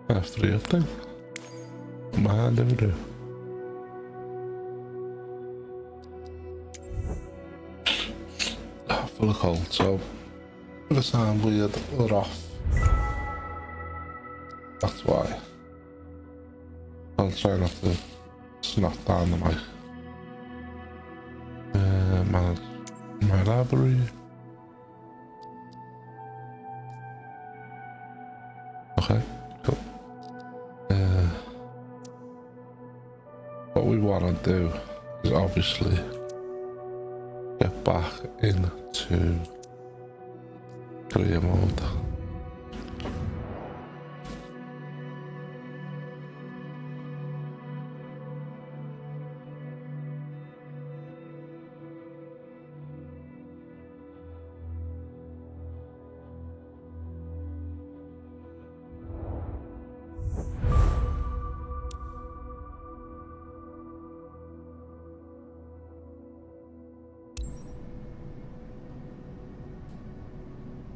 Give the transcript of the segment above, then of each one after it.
After the thing. Man, never do. Full of cold, so by the time we're off. That's why. I'll try not to snot down the mic. My library. Okay, cool. What we want to do is obviously get back into career mode.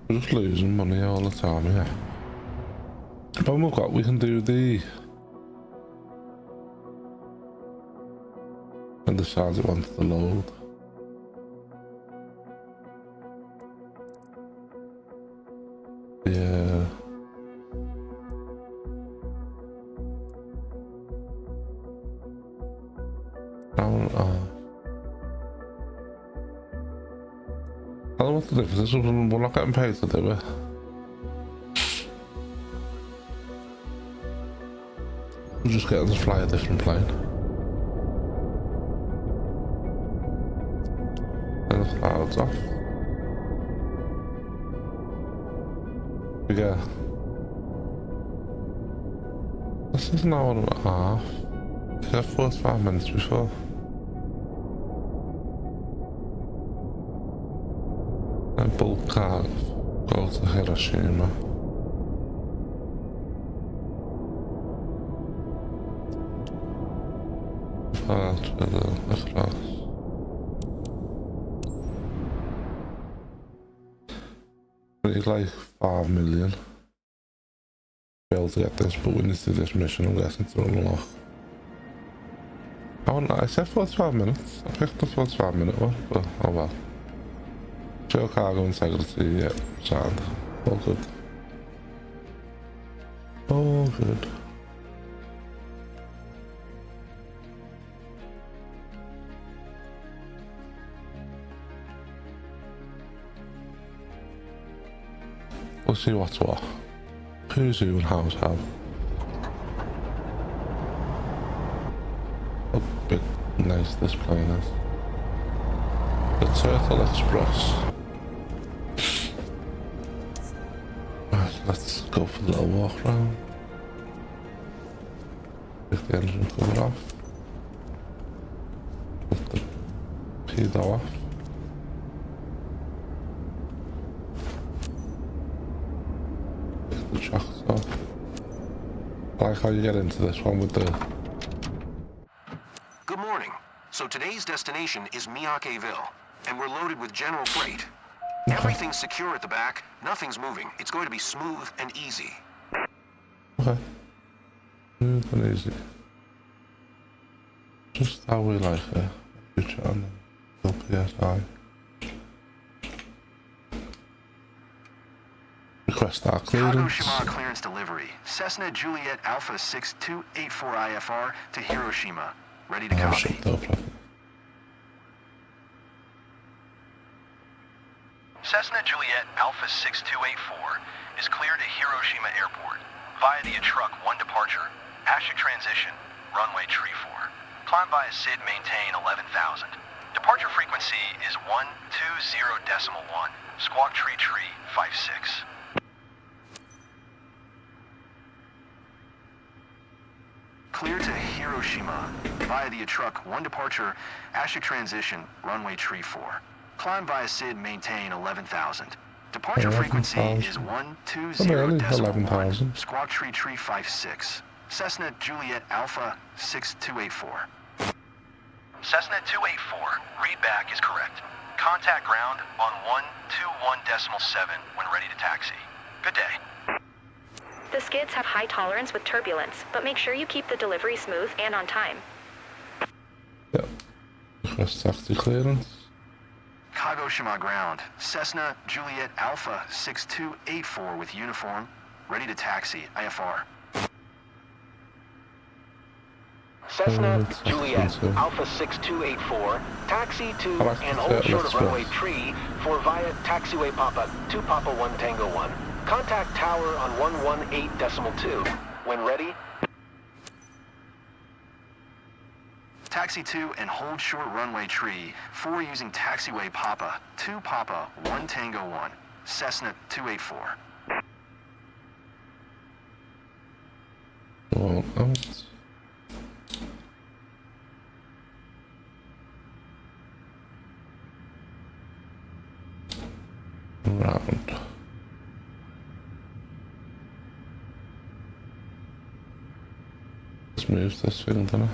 We're just losing money all the time, yeah. But we've got, we can do the... And decides it wants to load. Yeah. I don't know what the difference is, we're not getting paid to do it. We're just getting to fly a different plane. And the clouds off. We get... This is an hour and a half. We got 45 minutes before. And bulk car go to Hiroshima. Across. We need like 5 million to be able to get this, but we need to do this mission, I'm guessing, to unlock. I said 45 minutes. I picked the 45 minute one, but oh well. Show cargo integrity, yeah, sound. All good. All good. We'll see what's what. Who's who and how's how. How big, nice this plane is. The Turtle Express. Right, let's go for the little walk round. Get the engine cover off. Put the pedo off. Get the shocks off. I like how you get into this one with the... Good morning. So today's destination is Miyakeville, and we're loaded with general freight. Everything's secure at the back, nothing's moving. It's going to be smooth and easy. Okay. Smooth and easy. Just how we like it. Future on LPSI. Request our clearance. Kagoshima clearance delivery. Cessna Juliet Alpha 6284 IFR to Hiroshima. Ready to copy. Cessna Juliet Alpha 6284 is cleared to Hiroshima Airport via the Truck 1 departure, Ashik transition, runway tree 4. Climb via SID maintain 11,000. Departure frequency is 120.1, squawk tree 56. Clear to Hiroshima via the Truck 1 departure, Ashik transition, runway tree 4. Climb via SID maintain 11,000. Departure frequency is 120.1, squawk tree 56. Cessna Juliet Alpha 6284. Cessna 284, readback is correct. Contact ground on 121.7 when ready to taxi. Good day. The skids have high tolerance with turbulence, but make sure you keep the delivery smooth and on time. Yeah. Request taxi clearance. Kagoshima ground. Cessna Juliet Alpha 6284 with uniform. Ready to taxi. IFR. Cessna Juliet Alpha 6284, taxi to and hold short of runway tree for via taxiway Papa 2 Papa 1 Tango 1. Contact tower on 118.2. When ready, Taxi 2 and hold short runway tree. 4 using taxiway Papa 2 Papa 1 Tango 1. Cessna 284. Roll out. Round. Let's move this thing, don't I?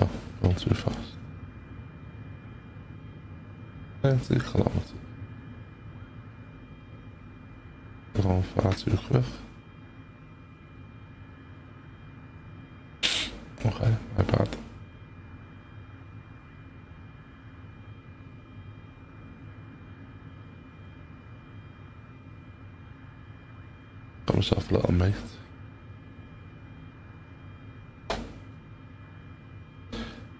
Oh, going too fast. 20 kilometer. Gewoon vaartuig weg. Oké, my bad. Got myself a little mate. I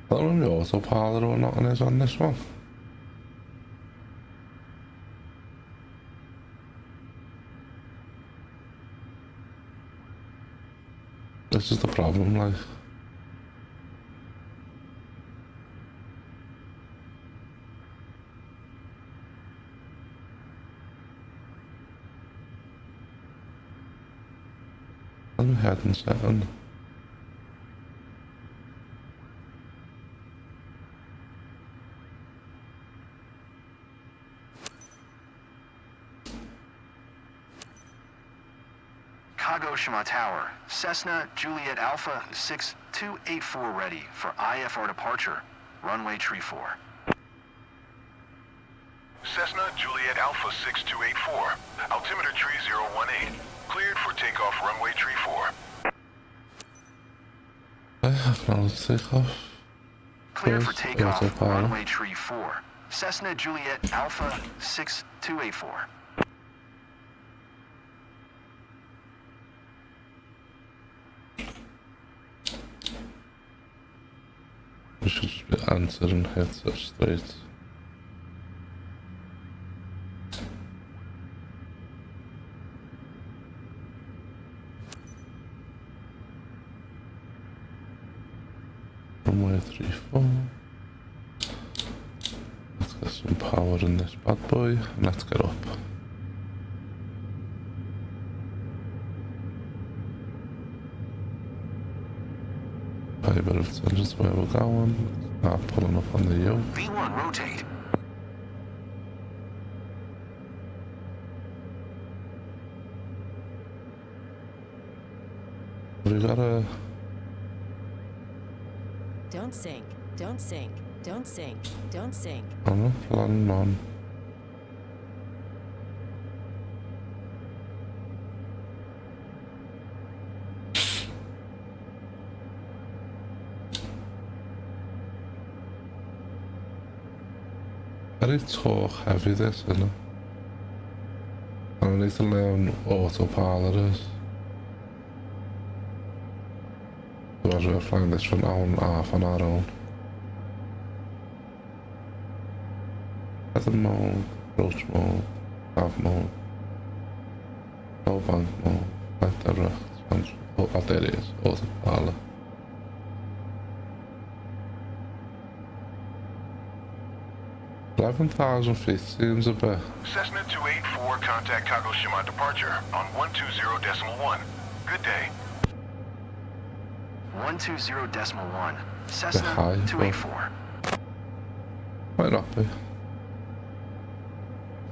don't know if the autopilot or not is on this one. This is the problem, like. I'm heading setting. Kagoshima Tower. Cessna Juliet Alpha 6284 ready for IFR departure. Runway tree 4. Cessna Juliet Alpha 6284, altimeter tree 018, cleared for takeoff runway tree 4. Acknowledge takeoff. Clear for takeoff, autopilot. runway tree 4. Cessna Juliet Alpha 6284. We should just be answering headset straight. Runway 34. Let's get some power in this bad boy and let's get up. A bit of tangents where we're going. Start pulling up on the U. V1 rotate. We gotta. Don't sink, don't sink, don't sink, don't sink. I'm not planning on. Very talk heavy this, isn't it? I need to learn autopilot is. Otherwise we're flying this for an hour and a half on our own. Weather mode, approach mode, nav mode, no bank mode, flight direct, expansion. Oh, there it is, autopilot. $11,000 feet seems a bit. Cessna 284, contact Kagoshima departure on 120.1. Good day. 120.1. Cessna Hi, 284. Might not be.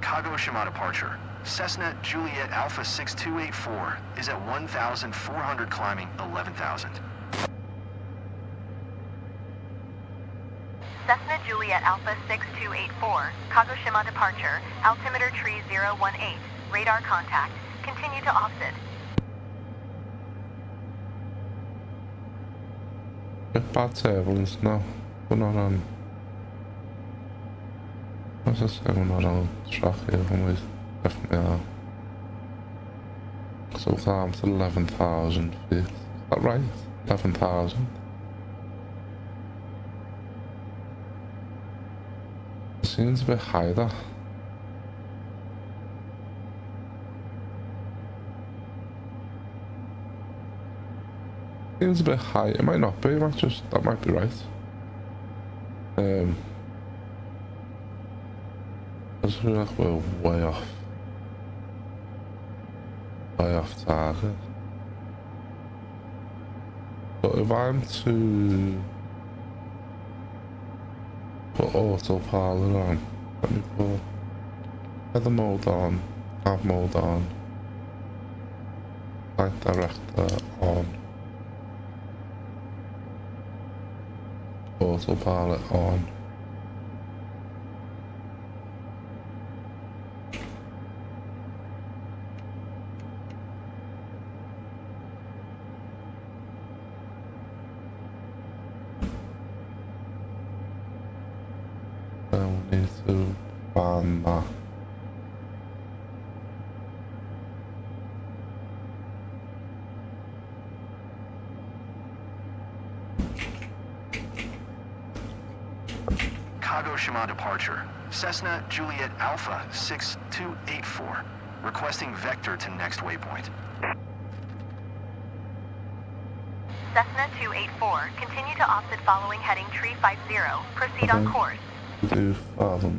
Kagoshima departure. Cessna Juliet Alpha 6284 is at 1,400 climbing 11,000. Cessna Juliet Alpha 6284, Kagoshima departure, altimeter tree 018, radar contact, continue to offset. Bad turbulence now. We're not on. As I say, we're not on track here, and we definitely are. So we'll climb to 11,000 feet. Is that right? 11,000. Seems a bit high, that. Seems a bit high. It might not be. It might just, that might be right. I just feel like we're way off. Way off target. But if I'm to put autopilot on, let me put weather mode on, nav mode on, flight director on, autopilot on. Then we need to ban that. Kagoshima departure. Cessna Juliet Alpha 6284. Requesting vector to next waypoint. Cessna 284, continue to offset following heading tree 50, proceed on course. Do 500.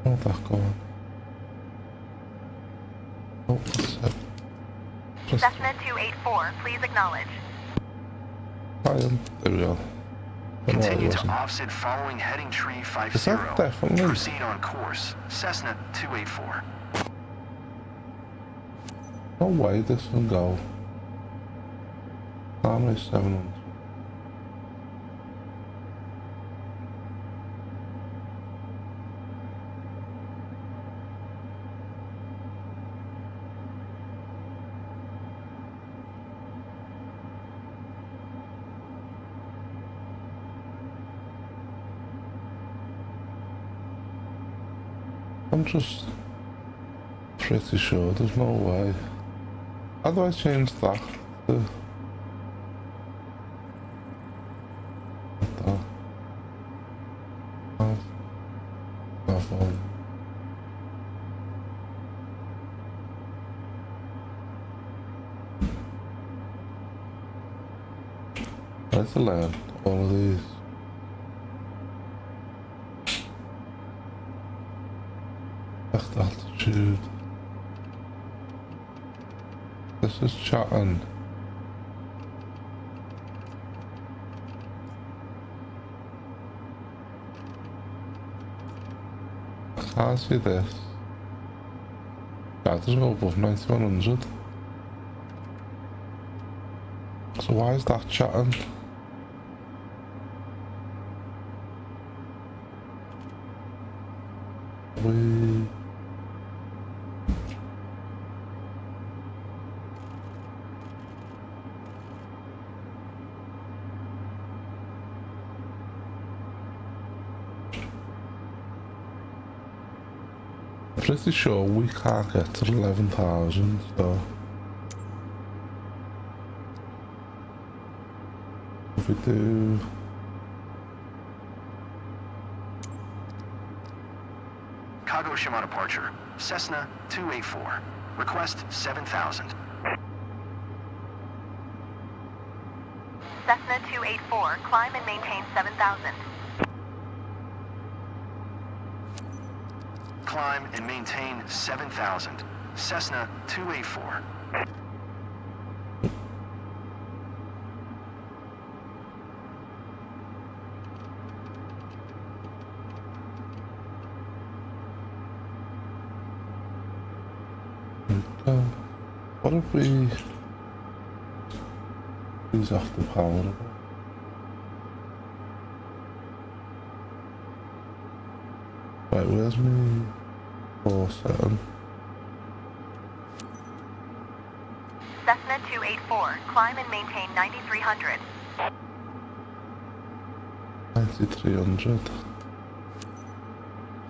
Where'd that go on? Oh, that's it. Just Cessna 284, please acknowledge. there we go. Continue to offset following heading tree 50. Is that definitely? Proceed on course. Cessna 284. No way this can go. Only 700. I'm just pretty sure there's no way. How do I change that to that? Let's learn all of these. Left altitude. This is chatting. I can't see this. That doesn't go above 9100. So why is that chatting? Pretty sure we can't get to 11,000, so if we do Kagoshima departure. Cessna 284. Request 7,000. Cessna 284, climb and maintain 7,000. Climb and maintain 7,000. Cessna 284. What if we use off the power? Right, where's me 47? Cessna 284, climb and maintain 9300. 9300.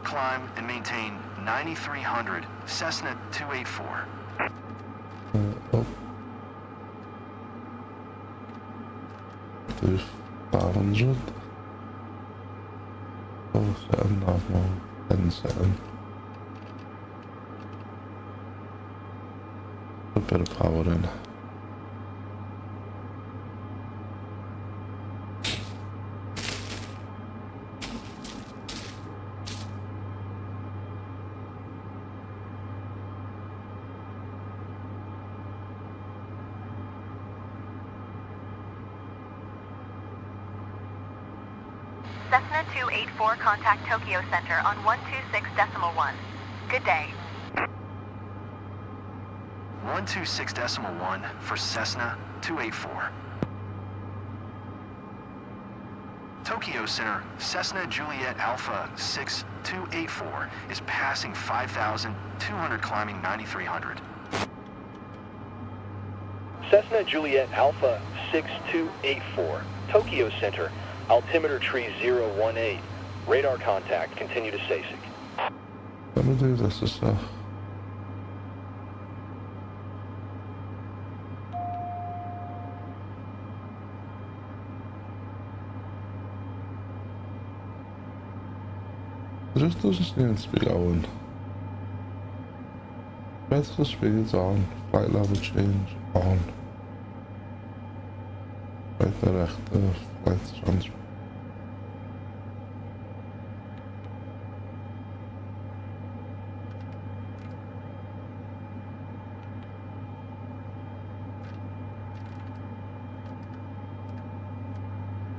Climb and maintain 9300. Cessna 284. Oh. Do 500. Oh, 7, nav mode, 10, 7. A bit of power in. Cessna 284, contact Tokyo Center on 126.1. Good day. 126.1 for Cessna 284. Tokyo Center, Cessna Juliet Alpha 6284 is passing 5,200, climbing 9,300. Cessna Juliet Alpha 6284, Tokyo Center, altimeter tree 018. Radar contact, continue to SASIC. Let me do this as well. It just doesn't seem to be going. Vertical speeds on, flight level change on. Flight directive, flight transfer.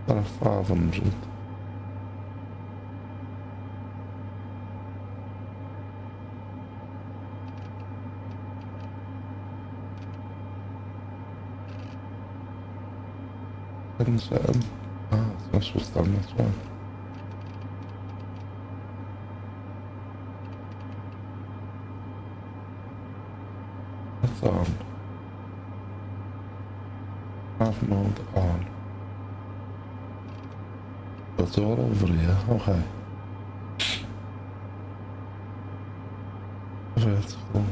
At 500. And 7. Ah, that's what's done, that's one. That's on. Nav mode on. It's all over here, okay. Vertical.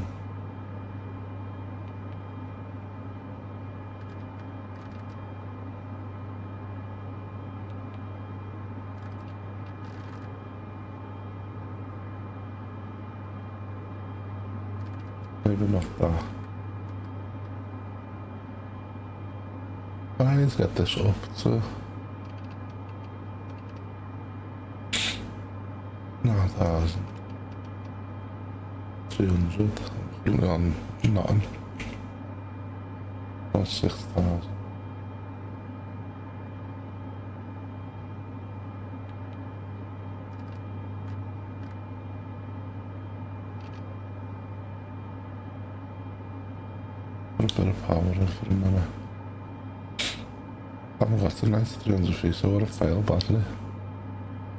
Maybe not that. I need to get this up to 9,000. 300. Really on nothing. Or 6,000. Put a bit of power in for a minute. I haven't got to 9300 feet, so I would have failed badly.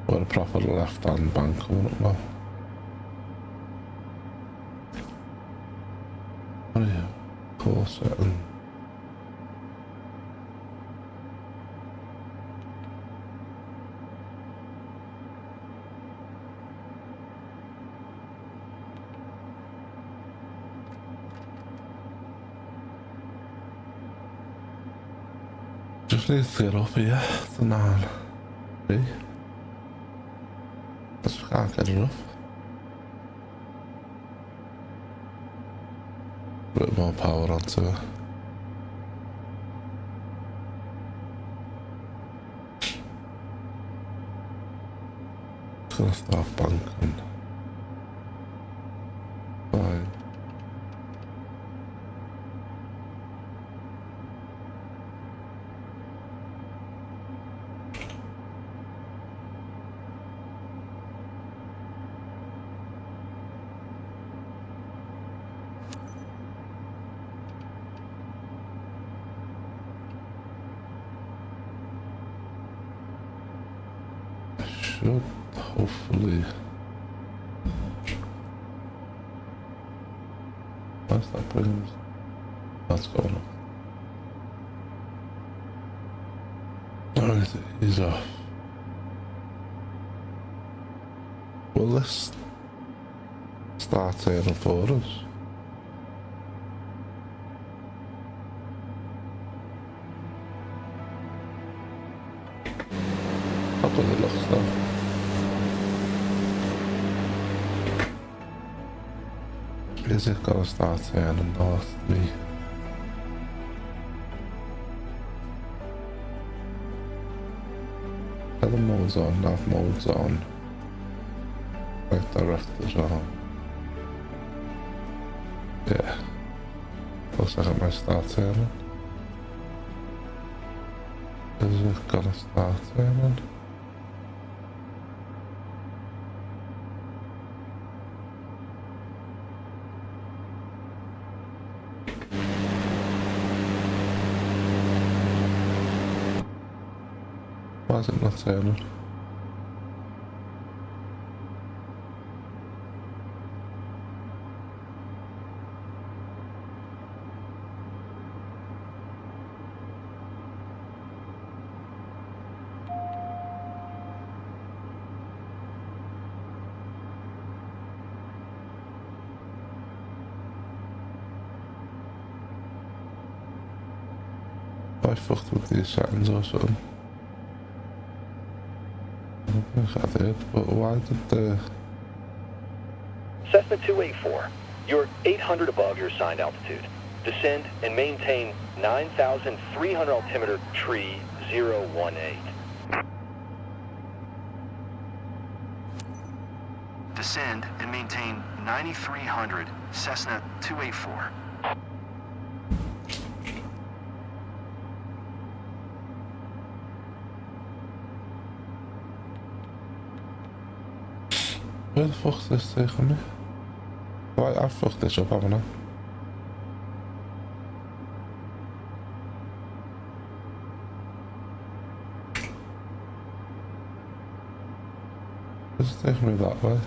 Or a proper left-hand bank coming up now. What are you? Core setting. Just need to get up here to 9. See? Just can't get it up. A bit more power onto it. Just gonna start banking. 5, should hopefully. What's that bringing? That's going on. Alright, he's off. Will this start turning for us? How does it look though? Is it gonna start turning north to me? Other modes on, nav modes on. Right directors on. Yeah. Looks like it might start turning. Is it gonna start turning? Why is it not turning? I fucked with these settings or something. I don't think I did, but why did the... Cessna 284, you're 800 above your assigned altitude. Descend and maintain 9,300 altimeter tree 018. Descend and maintain 9,300 Cessna 284. Where the fuck's this taking me? Right, I fucked this up, haven't I? This is taking me that way.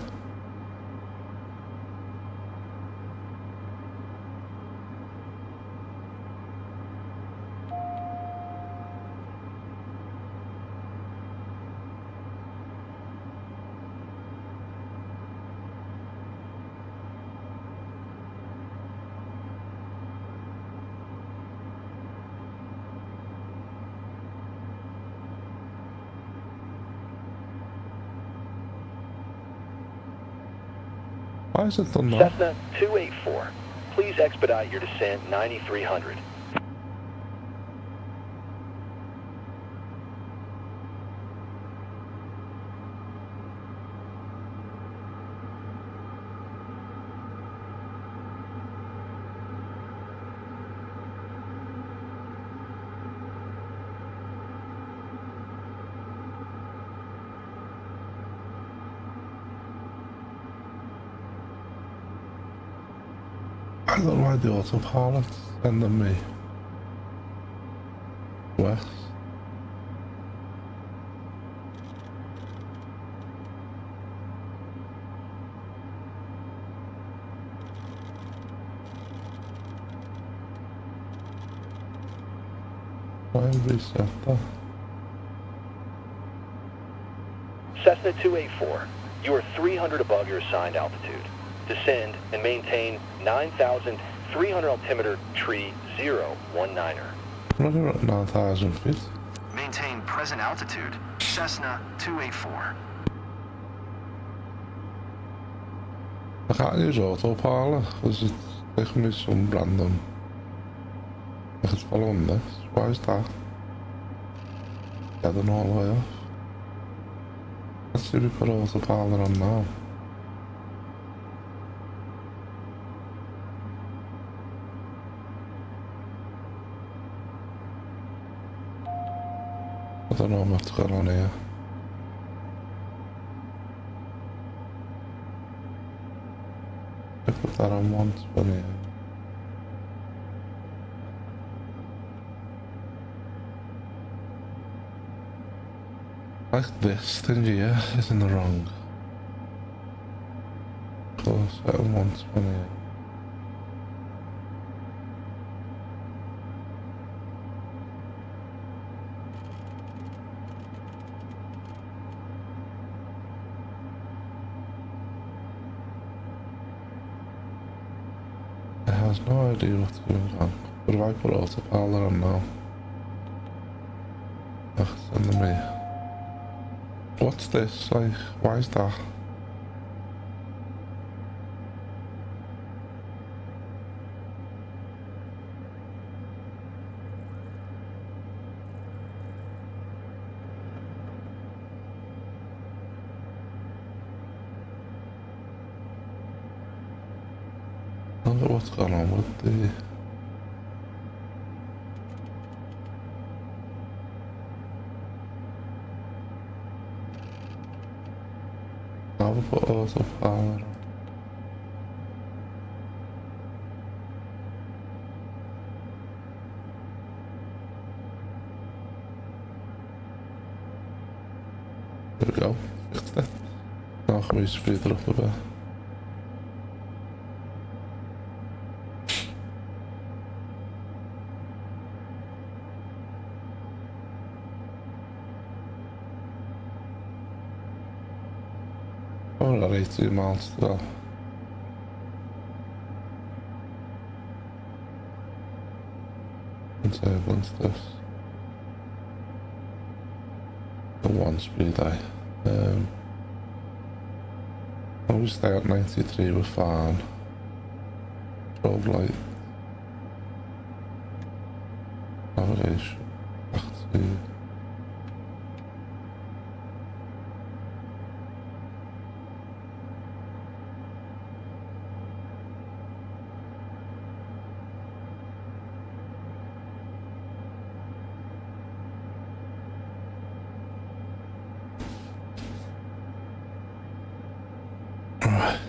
Why is it done that? Cessna 284, please expedite your descent 9,300. I don't know why the autopilot's sending me west. Why reset that? Cessna 284, you are 300 above your assigned altitude. Descend and maintain 9,300 altimeter tree 019er. I'm looking at 9,000 feet. Maintain present altitude, Cessna 284. I can't use autopilot because it's taking me some random. Like it's following this. Why is that? Heading all the way off. Let's see if we put autopilot on now. I don't know what's going on here. I put that on once, but yeah. Like this thing here is in the wrong. Course, at 120. I have no idea what's going on. But if I put autopilot on now, send me. What's this? Like, why is that? I wonder what's going on with the... Now we put autopilot on. There we go, fixed it. Now can we speed it up a bit? Oh, we're at 18 miles to go. Disable this. The one speed we stay at 93, we're fine. Strobe light. Navigation. Back to... Alright.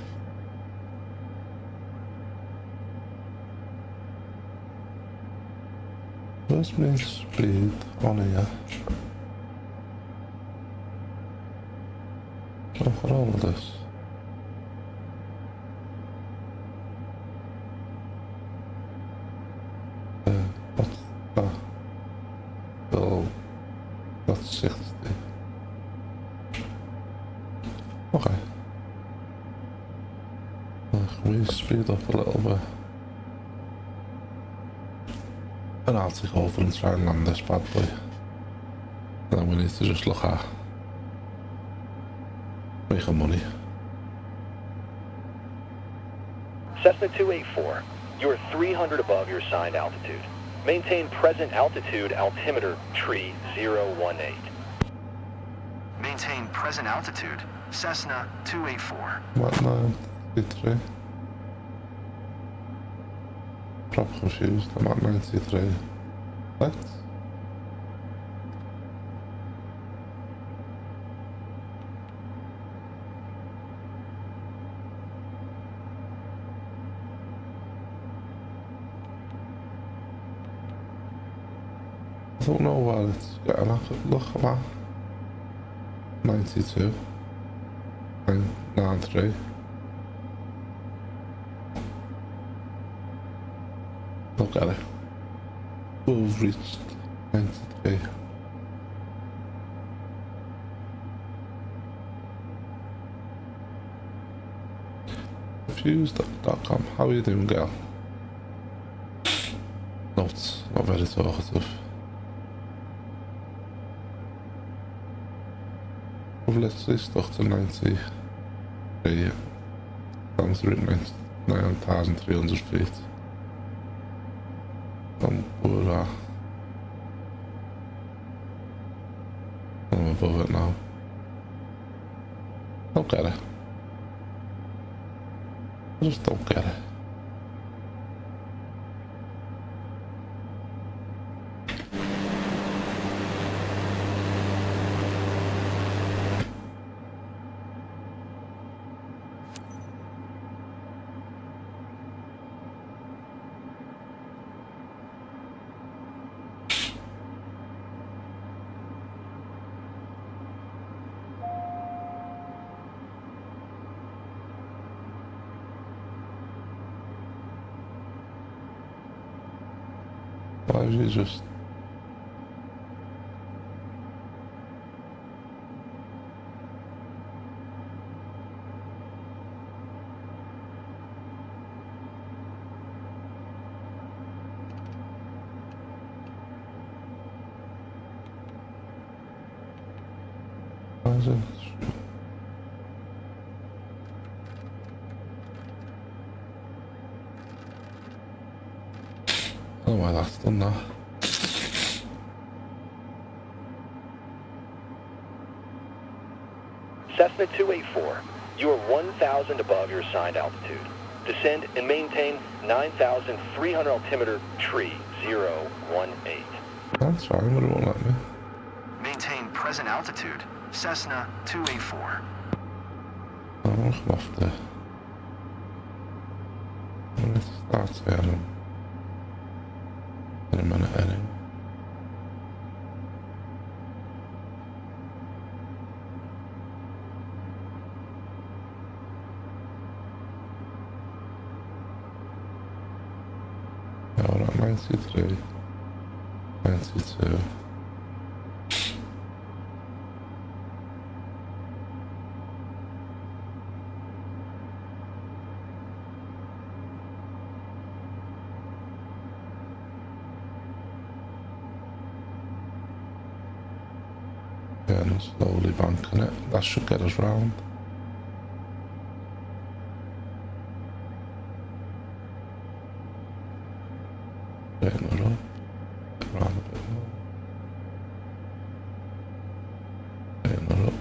Where's my speed on here? Look at all of this. What's that? Oh, that's 60. Okay. Can we speed up a little bit? And I'll take over and try and land this bad boy. And then we need to just look at making money. Cessna 284, you are 300 above your assigned altitude. Maintain present altitude altimeter tree 018. Maintain present altitude. Cessna 284. What, 93? Proper confused, I'm at 93. What? I don't know what it's getting at. Look at that. 92. 93. Look at it. We've reached 93. Fuse.com. How are you doing, girl? Not very talkative. We've literally stuck to 93. Down to 9,300 feet. We're I'm above it now. Don't get it. I just don't get it. Why is he just... Why is it... I don't know why that's done that. Cessna 284, you are 1,000 above your assigned altitude. Descend and maintain 9,300 altimeter tree 018. That's fine, but it won't let me. Maintain present altitude. Cessna 284. I'm gonna come off there. I'm gonna start saying in a minute anyway. Yeah, we're at 93, 92. And slowly banking it. That should get us round. Getting it up. Get round a bit more. Getting it up.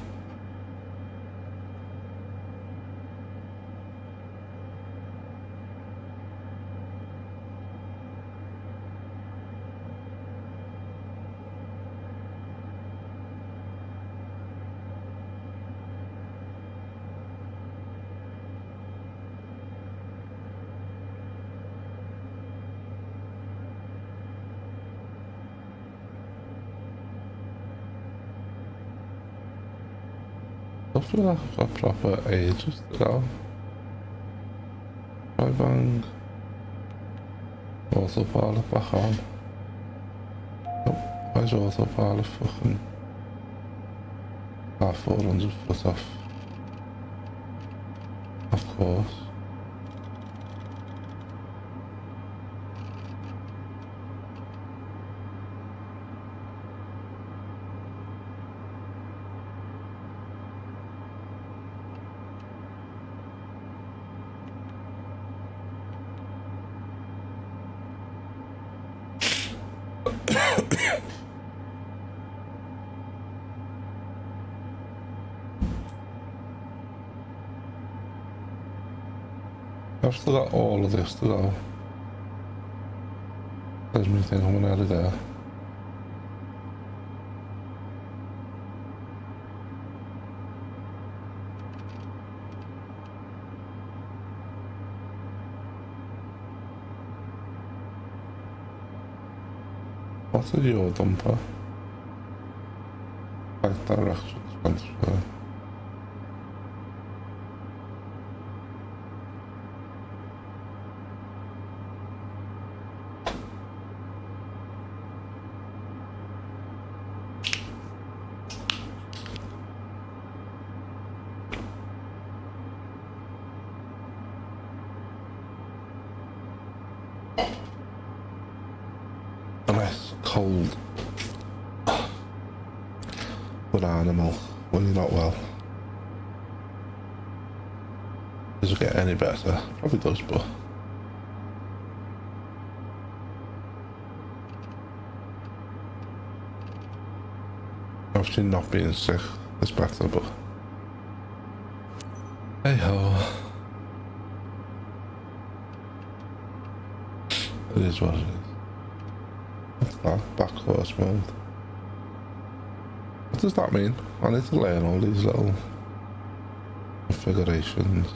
I feel like I've got proper ages to go. Try bang. Autopilot back on. Oh, why's autopilot fucking 400 foot off? Of course. I've still got all of this to go. There's me think I'm nearly there. What's a yaw dumper? Like directions transfer. A nice cold banana milk when you're not well. Does it get any better? Probably does, but obviously not being sick is better, but hey ho. It is what it is. What's that? Back horse mode. What does that mean? I need to learn all these little configurations.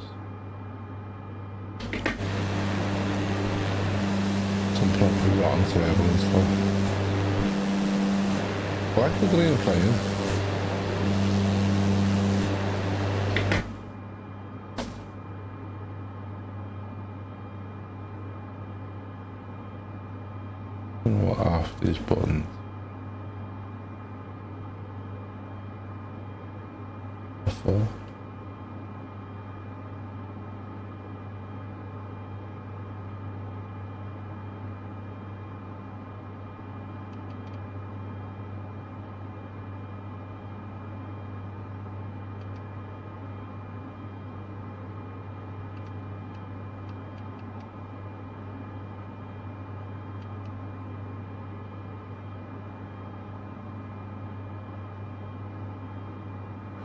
Some properly rotten turbo and stuff. I like the green playing. these buttons. Before.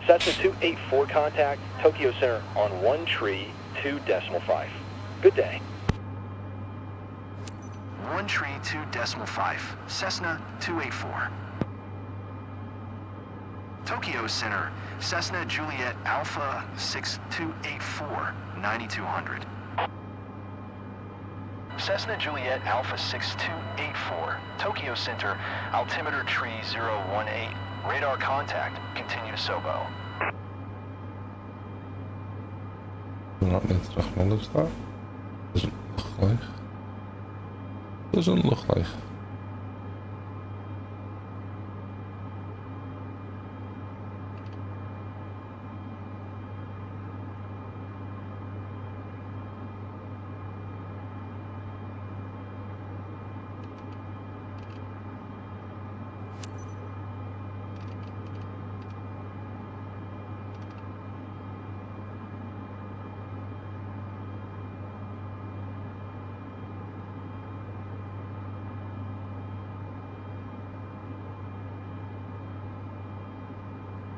Cessna 284 contact, Tokyo Center on 132.5. Good day. 132.5, Cessna 284. Tokyo Center, Cessna Juliet Alpha 6284, 9200. Cessna Juliet Alpha 6284, Tokyo Center, altimeter tree 018, radar contact, continue to SOBO. Do not need to acknowledge that. Doesn't look like. Doesn't look like.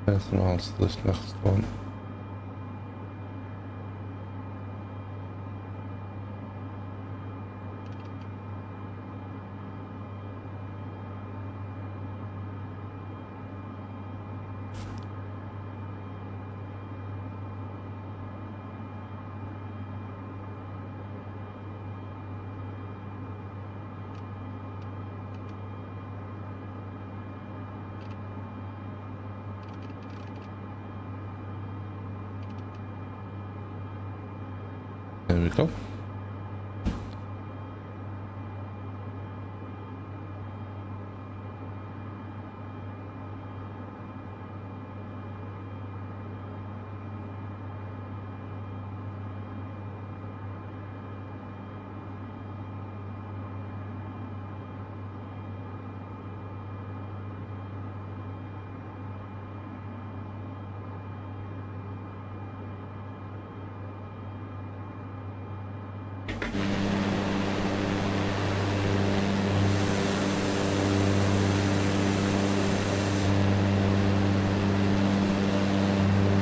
Anything else this next one? There we go.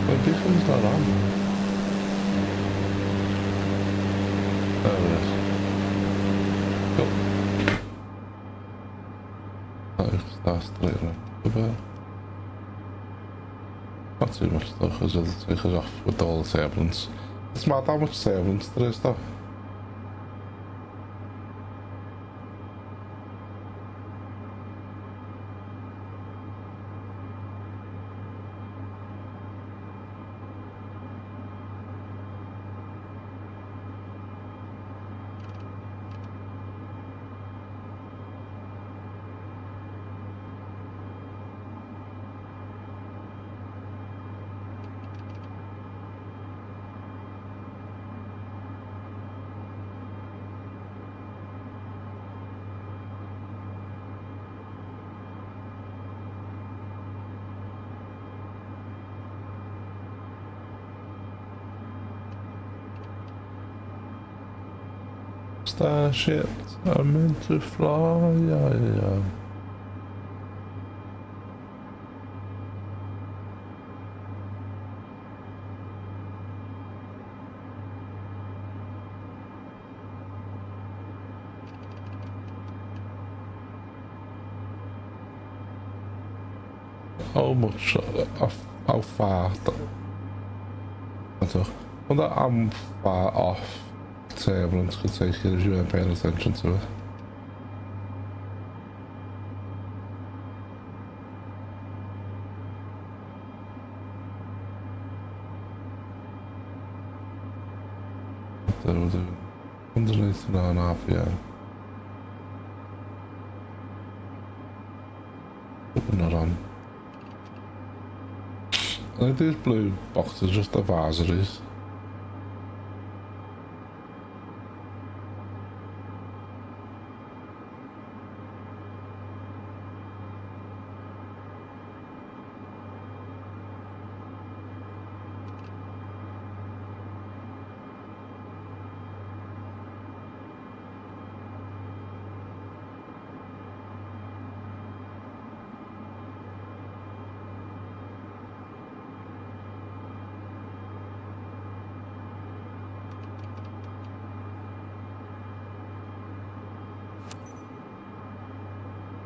But this one's not on. There it is. Cool. Daar straight up. Not too much though, because it'll take us off with all the turbulence. It's mad how much turbulence there is though. Starships are meant to fly, yeah. How much, how far, I wonder how far off turbulence could take you if you weren't paying attention to it. They were doing 189.5, yeah. Putting it on. I think these blue boxes are just advisories.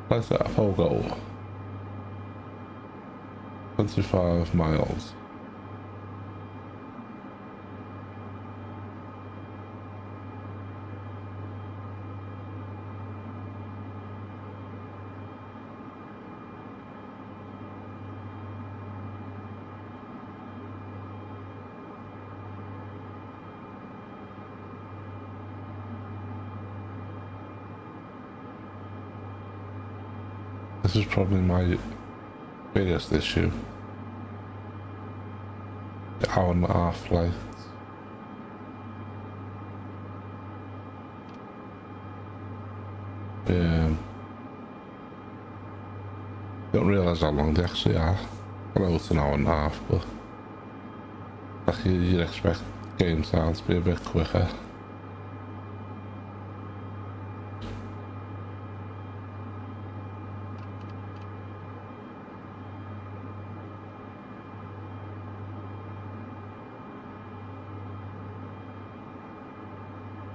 Place at Fogo. 25 miles. This is probably my biggest issue. The hour-and-a-half flights. Don't realise how long they actually are. I know it's an hour and a half, but like you'd expect game sounds to be a bit quicker.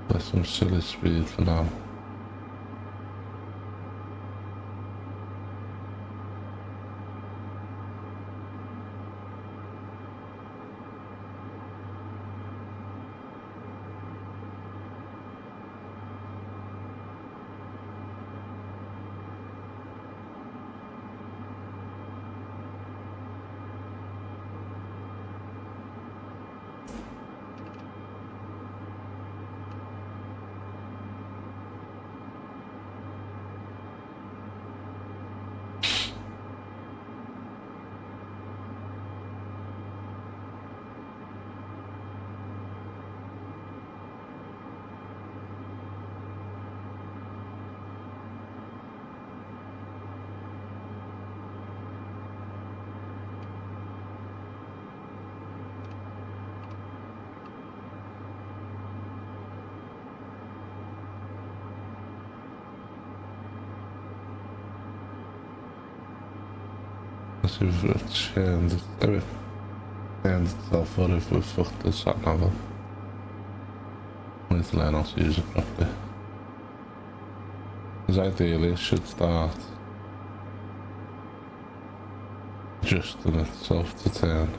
There's some silly speed for now. Let's see if it changes. If it changes itself or if we fucked the sat nav up. We need to learn how to use it properly. Because ideally it should start adjusting itself to turn.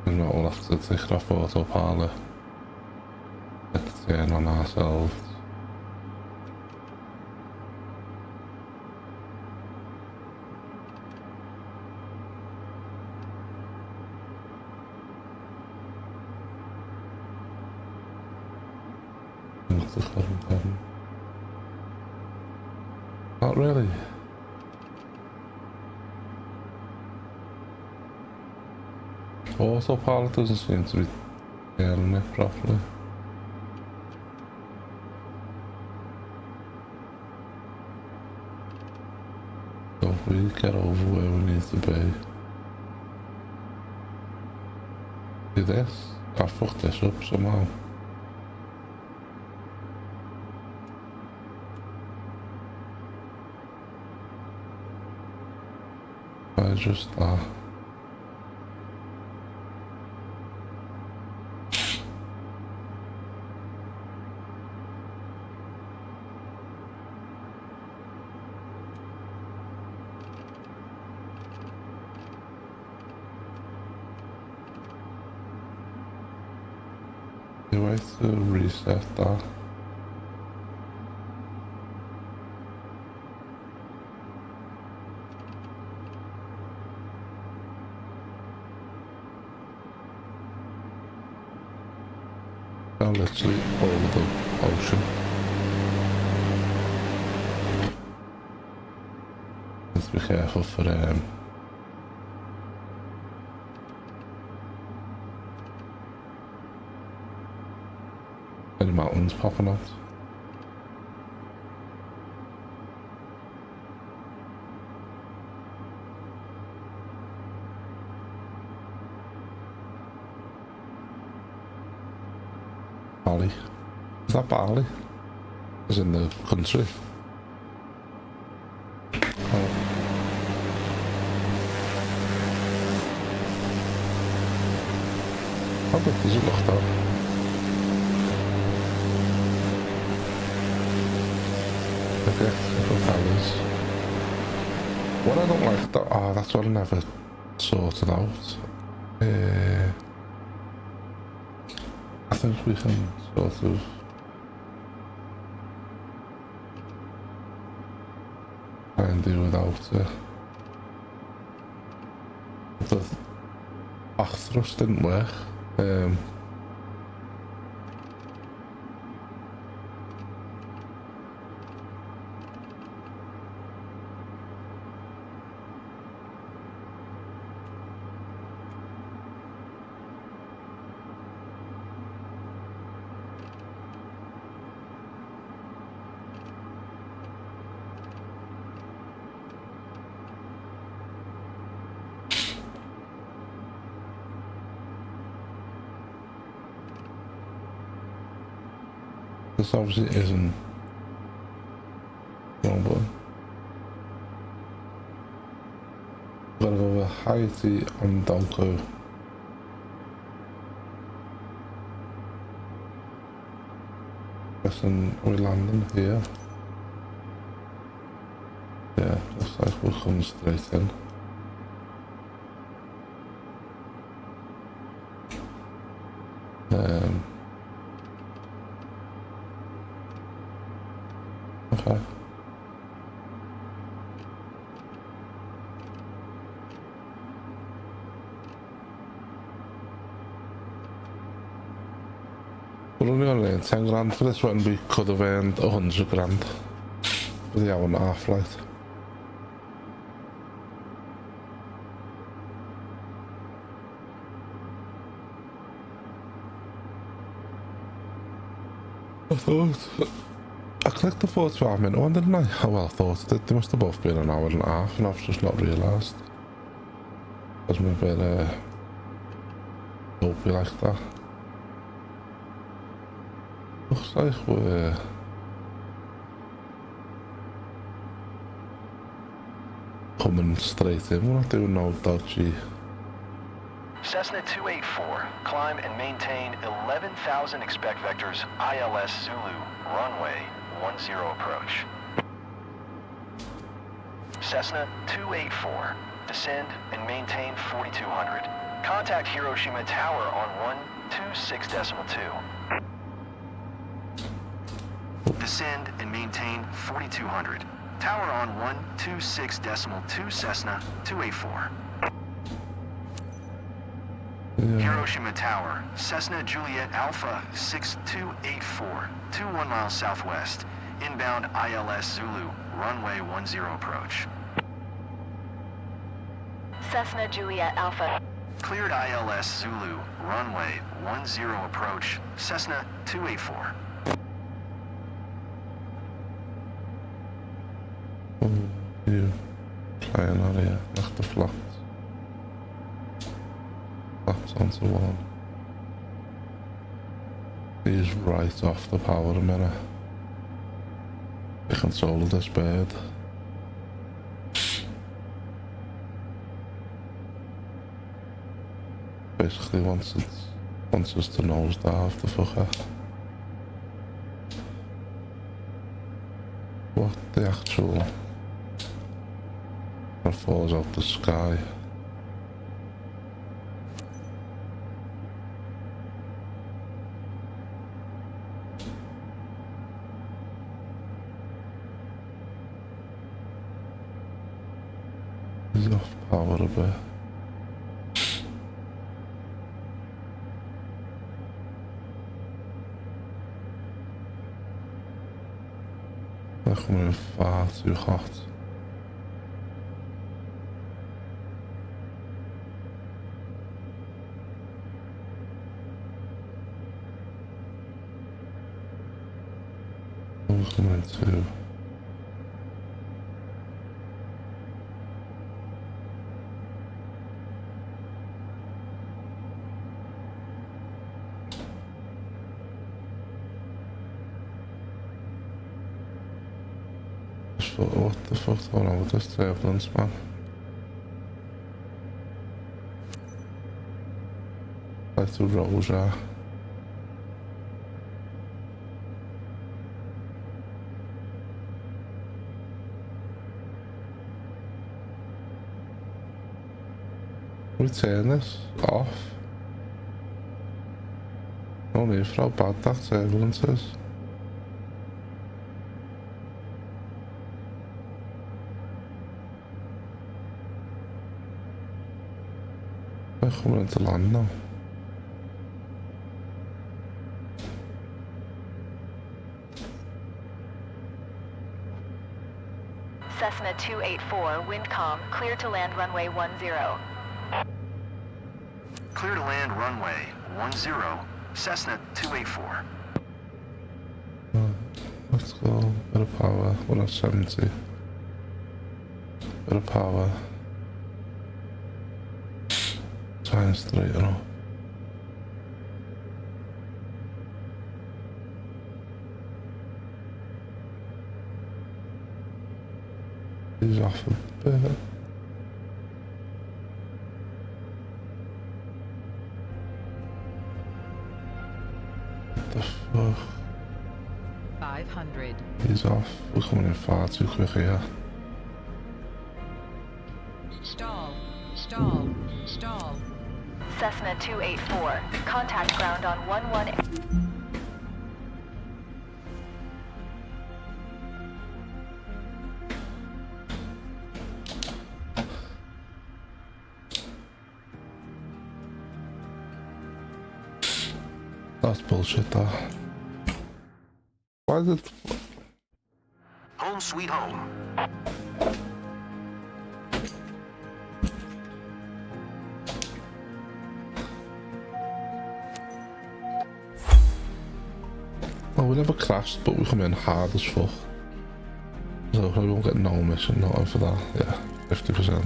And not we'll have to take it off autopilot. Let it turn on ourselves. Not really. Autopilot doesn't seem to be turning it properly. So if we get over where we need to be. Do this? I fucked this up somehow. Just that. Do I have to reset that? Literally over the ocean. to be careful for any mountains popping out. Bali. Is that Bali? Is in the country. Oh. How big does it look though? Okay, simple values. What I don't like though, that's what I never sorted out. I think we can sort of try and do without it. The back thrust didn't work. This obviously isn't wrong button. Gotta go over Haiti and Donko. Guessing we're landing here. Yeah, looks like we're coming straight in. Okay. We're only gonna earn 10 grand for this one. We could have earned 100 grand for the hour and a half flight. I clicked the 45-minute one, didn't I? Oh well, I thought I did. They must have both been an hour and a half, and I've just not realised. Doesn't a bit dopey like that. Looks like we're coming straight in. We're not doing no dodgy. Cessna 284, climb and maintain 11,000 expect vectors ILS Zulu, runway 10 approach. Cessna 284, descend and maintain 4200. Contact Hiroshima Tower on 126.2. Descend and maintain 4200. Tower on 126.2 Cessna 284. Yeah. Hiroshima Tower, Cessna Juliet Alpha 6284, 21 miles southwest. Inbound ILS Zulu, runway 10 approach. Cessna Juliet Alpha. Cleared ILS Zulu, runway 10 approach, Cessna 284. You playing out here, left the flaps. Flaps onto one. He's right off the power a minute. The control of this bird. Basically wants us to nosedive the fuck out. What the actual... It falls out the sky. He's off power a bit. They're coming in far too hot. we're coming to. What the fuck's going on with this turbulence, man? Like the Roja. We turn this off. No need for how bad that turbulence is. We're coming into land now. Cessna 284, wind calm, clear to land runway 10. Clear to land runway 10, Cessna 284. Let's go. Bit of power. 170. Bit of power. Times 3 and all. He's off a bit. What the fuck? 500. He's off. We're coming in far too quick here. Stall. Stall. Stall. Cessna 284, contact ground on 11. That's bullshit, though. Why did... Home sweet home. Well, we never crashed, but we come in hard as fuck. So we won't get no mission, not for that. Yeah, 50%.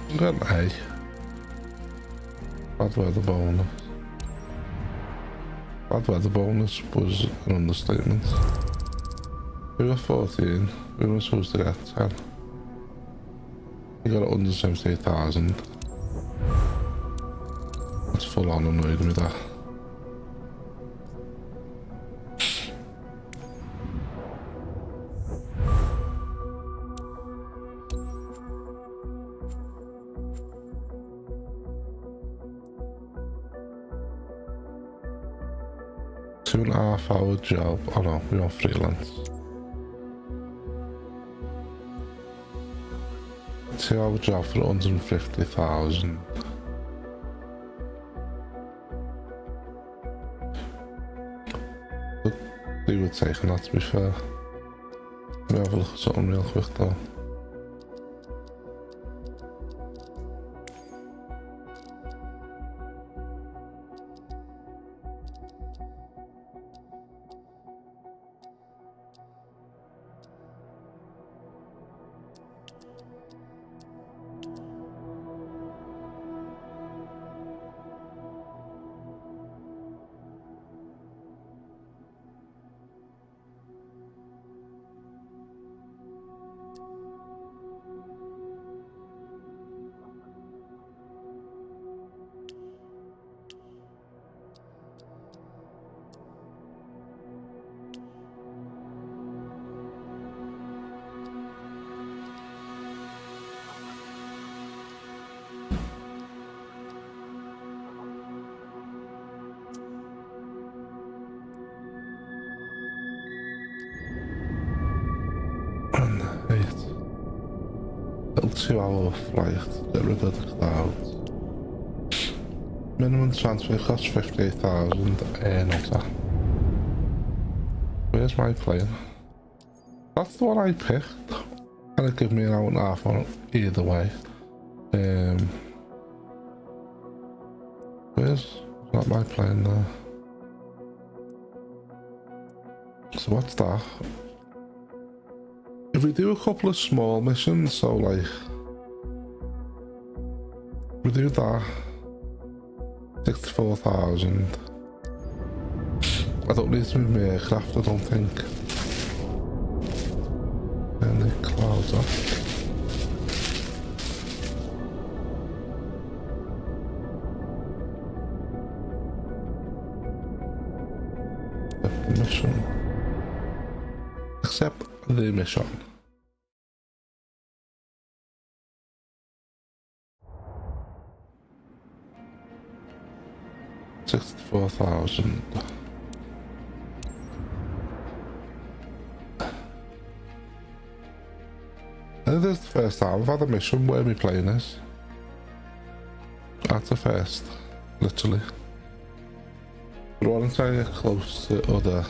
I'm getting A. Bad weather bonus. Bad weather bonus was an understatement. We got 14, we were supposed to get 10. We got 178,000. That's full on annoyed me that. $2.5 hour job. Oh no, we're on freelance. 2 hour job for 150,000. But they were taking that, to be fair. Let me have a look at something real quick though. Little 2 hour flight, get rid of the clouds. Minimum transfer cost 58,000, not that. Where's my plane? That's the one I picked. And it gave me an hour and a half on it either way. Where's not my plane there? So what's that? If we do a couple of small missions, so like we do that 64,000. I don't need to move my aircraft, I don't think. And the clouds off. The mission. Accept the mission. $64,000. I think this is the first time I've had a mission where my plane is. That's the first, literally. But I want to try and get close to other.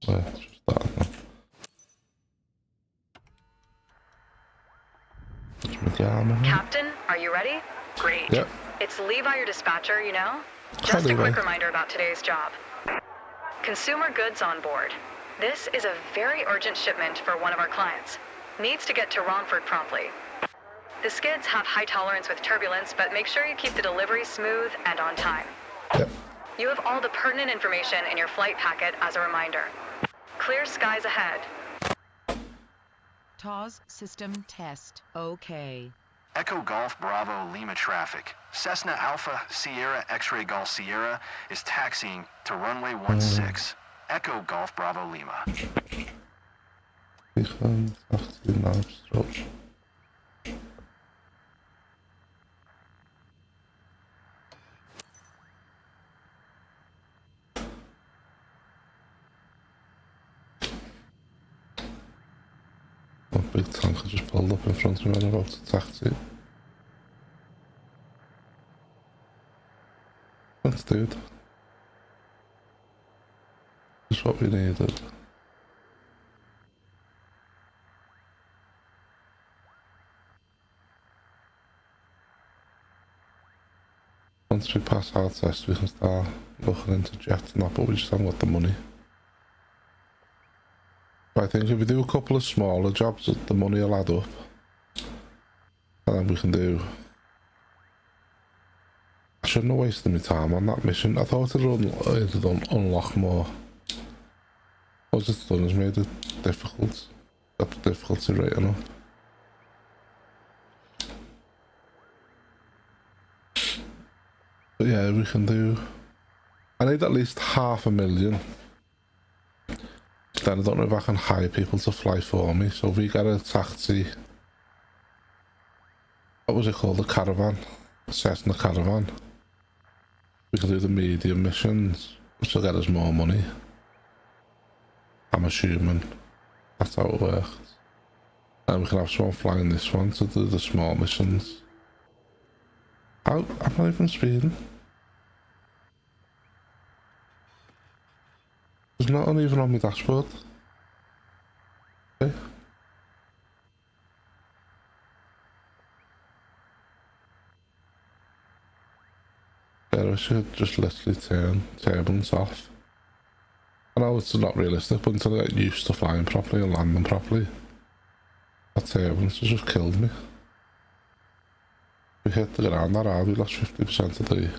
Just that now. Captain, are you ready? Great. Yep. It's Levi, your dispatcher, you know? Hi, Just a Levi. quick reminder about today's job. Consumer goods on board. This is a very urgent shipment for one of our clients. Needs to get to Romford promptly. The skids have high tolerance with turbulence, but make sure you keep the delivery smooth and on time. Yep. You have all the pertinent information in your flight packet as a reminder. Clear skies ahead. TOS system test. Okay. Echo Golf Bravo Lima traffic. Cessna Alpha Sierra X-Ray Golf Sierra is taxiing to runway 16. Echo Golf Bravo Lima. Vliegen 18 Naamstroop. One big tank I just pulled up in front of me and I'm about to taxi. Let's do it. Just what we needed. Once we pass our test we can start looking into jets and that, but we just haven't got the money. But I think if we do a couple of smaller jobs, the money will add up. And then we can do... I shouldn't have wasted my time on that mission. I thought it'd unlock more. What it's done is made it difficult. Got the difficulty rating up. But yeah, we can do... I need at least 500,000. Then I don't know if I can hire people to fly for me. So if we get a taxi... What was it called? The caravan? Cessna caravan. We can do the medium missions, which will get us more money. I'm assuming that's how it works. And we can have someone flying this one to do the small missions. I'm not even speeding. It's not even on my dashboard. Okay. Yeah, I should just literally turn turbines off. I know it's not realistic, but until I get used to flying properly and landing properly, that turbines has just killed me. We hit the ground that hard, we lost 50% of the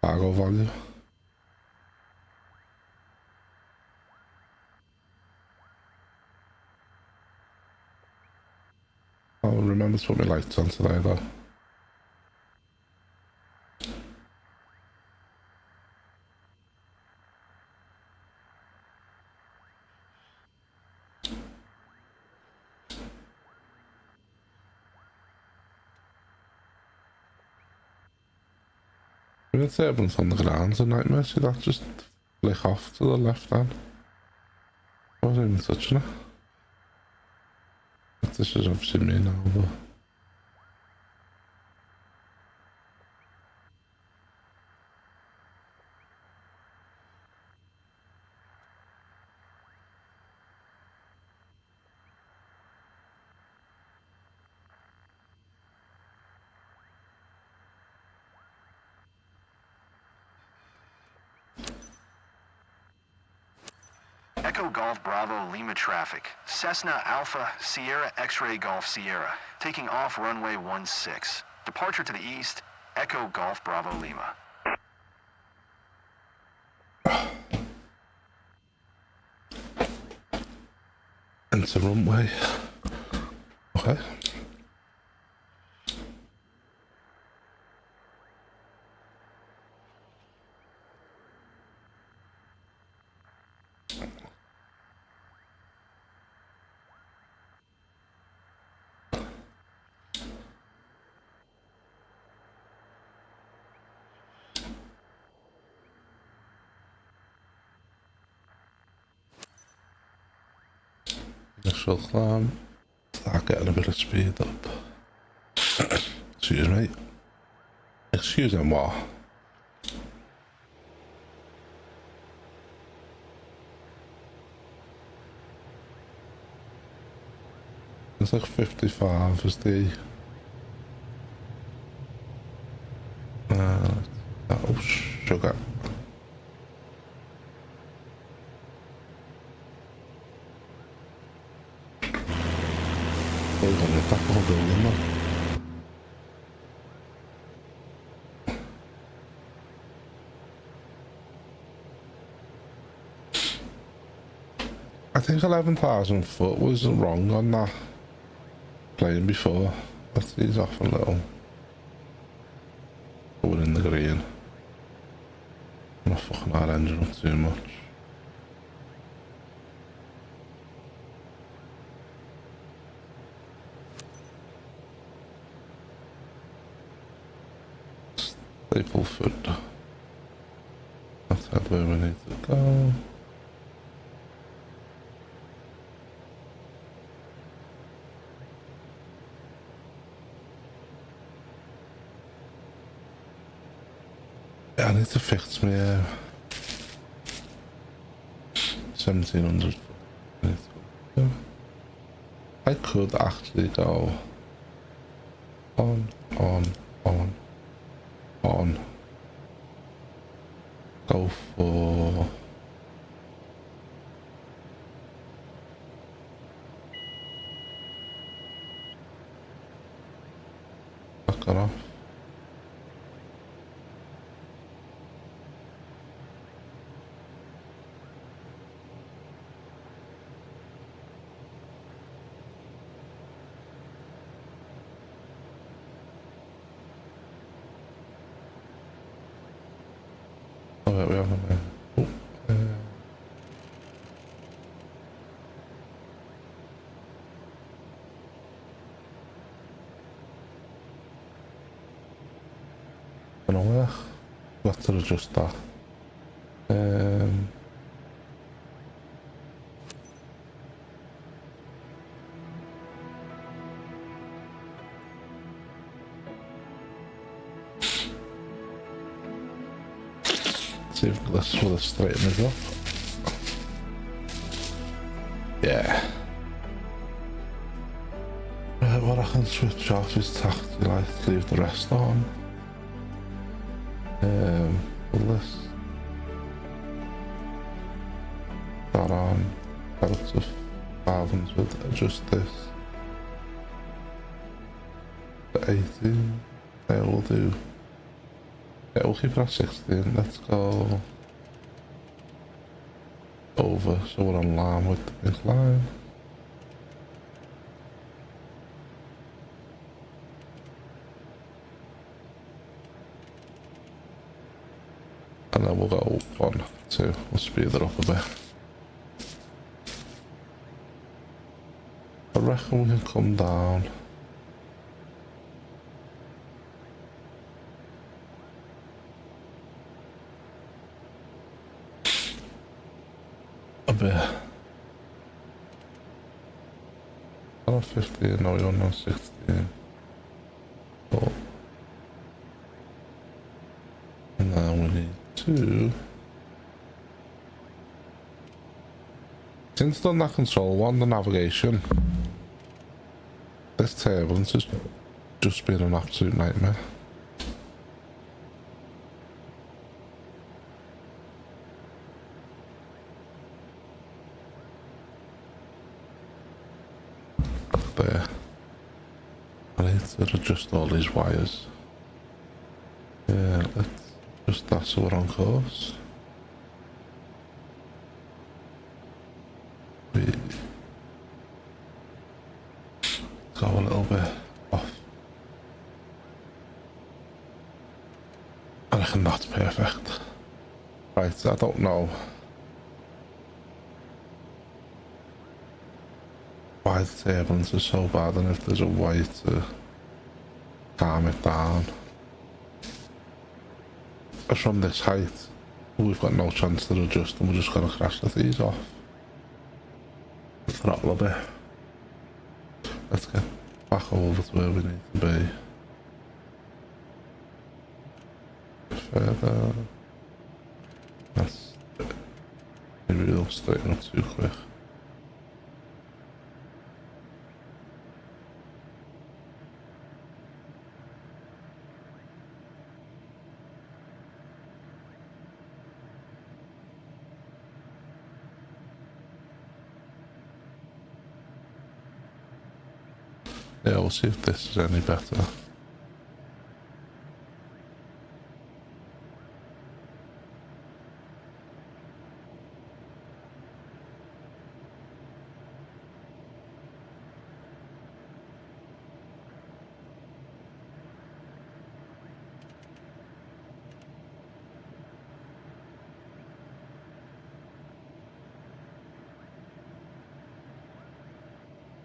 cargo value. I'll remember to put my lights on today though. The turbines on the ground's a nightmare, see that just flick off to the left hand. I wasn't even touching it. The this is obviously me now, but... Echo Golf Bravo Lima traffic. Cessna Alpha Sierra X-Ray Golf Sierra. Taking off runway 16. Departure to the east, Echo Golf Bravo Lima. Enter runway. Okay. Initial climb. Start getting a bit of speed up. Excuse me. Excuse me, what? It's like 55 is the... oh, sugar. Hold on, the top of the building, man. I think 11,000 foot was wrong on that plane before. Let's ease off a little. We're in the green. I'm not fucking our engine up too much. Staple foot. That's where we need to go. I need to fix my 1700. I could actually go on. Go for back it off. We have nowhere. Got to adjust that. See if this will straighten it up. Yeah. What I can switch off is taxi lights, leave the rest on. Will this that on, out of 500, adjust this to 18. Yeah, we'll do. Yeah, we'll keep it at 16. Let's go over so we're on line with the incline. And then we'll go 1, 2, we'll speed it up a bit. I reckon we can come down. A bit. on 15, no, you're on 16. Cool. And then we need to... Since done that control one, the navigation, this turbulence has just been an absolute nightmare. There. I need to adjust all these wires. Yeah, let's adjust that so we're on course. We go a little bit off. I reckon that's perfect. Right, I don't know why the turbulence is so bad and if there's a way to calm it down. As from this height, we've got no chance to adjust and we're just going to crash the these off. Throttle a bit. Let's get back over to where we need to be. Further. That's maybe we'll straighten up too quick. Yeah, we'll see if this is any better.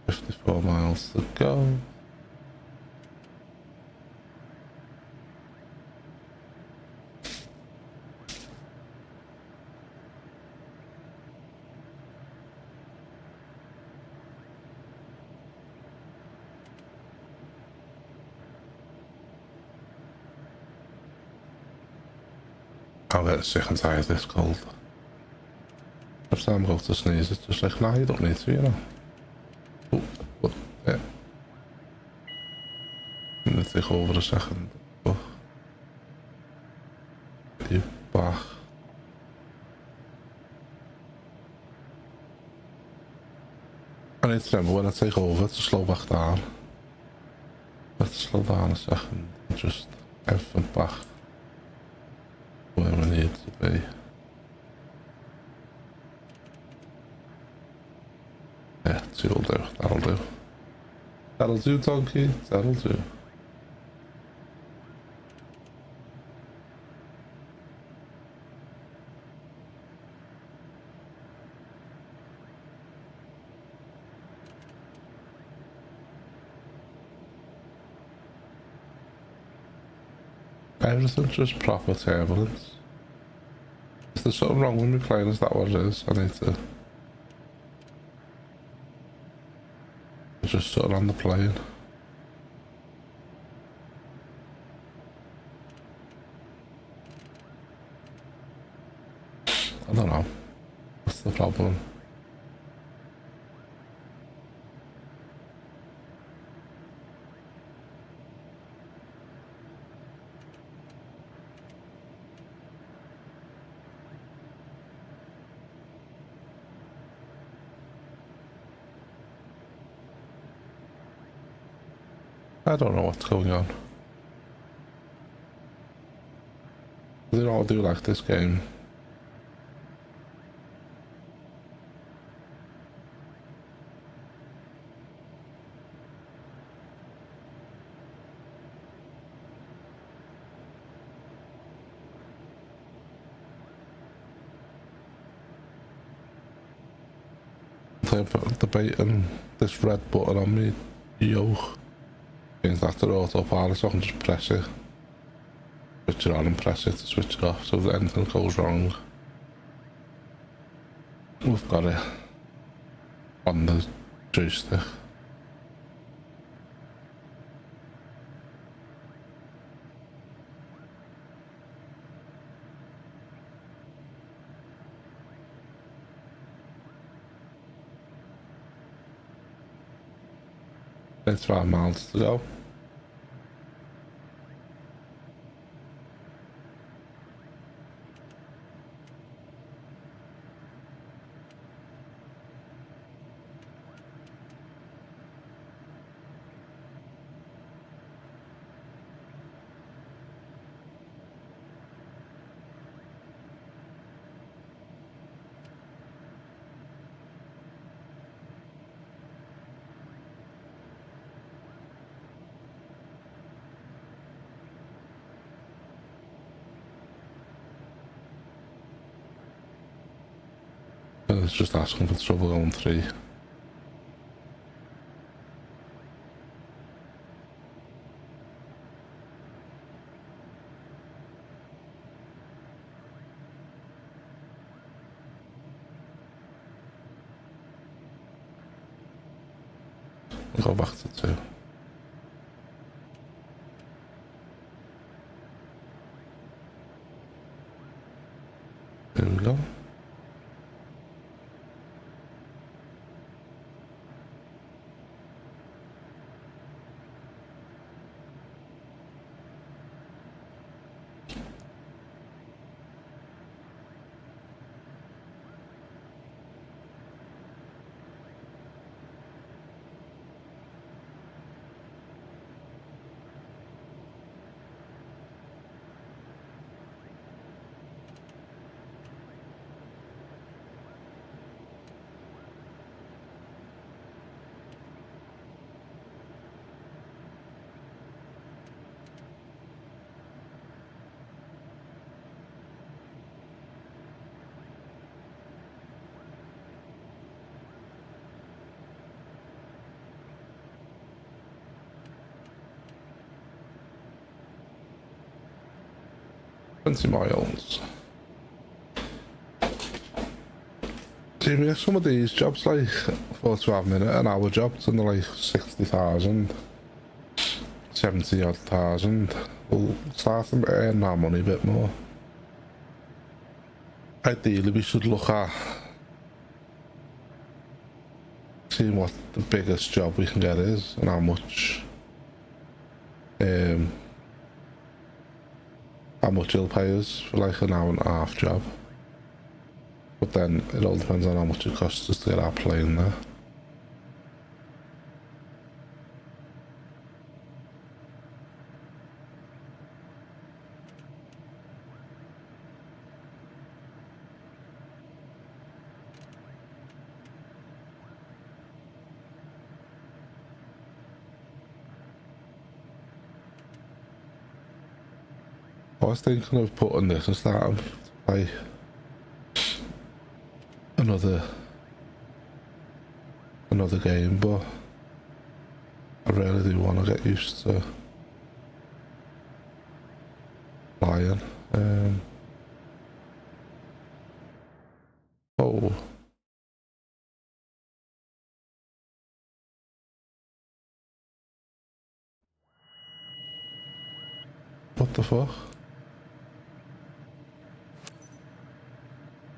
.54 miles to go. I'll get sick and tired of this cold. Every time I go to sneeze, it's just like, nah, you don't need to, you know. Oh, what? Yeah. I'm gonna take over a second. Oh. You back. I need to remember when I take over to slow back down. Let's slow down a second and just everything back where we need to be. Yeah, 2 will do, that'll do. That'll do, donkey, that'll do. Everything's just proper turbulence. If there's something wrong with my plane, is that what it is? I need to just sit on the plane. I don't know. What's the problem? I don't know what's going on. They all do like this game. They're debating this red button on me yoke. Change that to autopilot so I can just press it. Switch it on and press it to switch it off so if anything goes wrong. We've got it on the joystick. It's 5 miles to go. It's just asking for trouble going 3. Go back to 2. There we go. Twenty miles. See, we have some of these jobs like 45 minute an hour jobs and they're like 60,000, 70 odd thousand. We'll start to earn our money a bit more. Ideally, we should look at seeing what the biggest job we can get is and how much it'll pay us for like an hour and a half job. But then it all depends on how much it costs us to get our plane there. I was thinking of putting this and starting to play another game, but I really do want to get used to flying. Oh. What the fuck?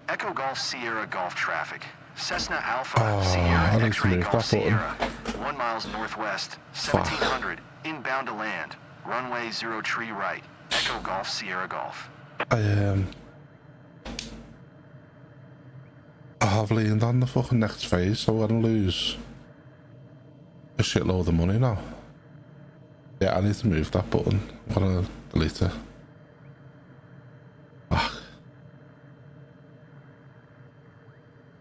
Echo Golf Sierra Golf traffic. Cessna Alpha I Sierra need to X-Ray move Golf that button. Sierra. 1 miles northwest, 1700, inbound to land. Runway 0 tree right. Echo Golf Sierra Golf. I have leaned on the fucking next phase, so I'm gonna lose a shitload of money now. Yeah, I need to move that button. I'm gonna delete it. Fuck.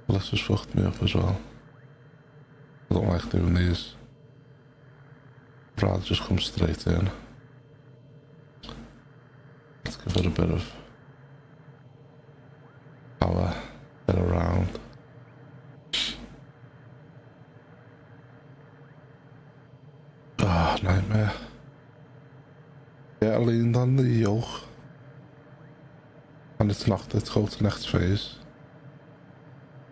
Well, this just fucked me up as well. I don't like doing these. I'd rather just come straight in. Let's give it a bit of power, get around. Ah, nightmare. Yeah, I leaned on the yoke and it's knocked it to go to the next phase.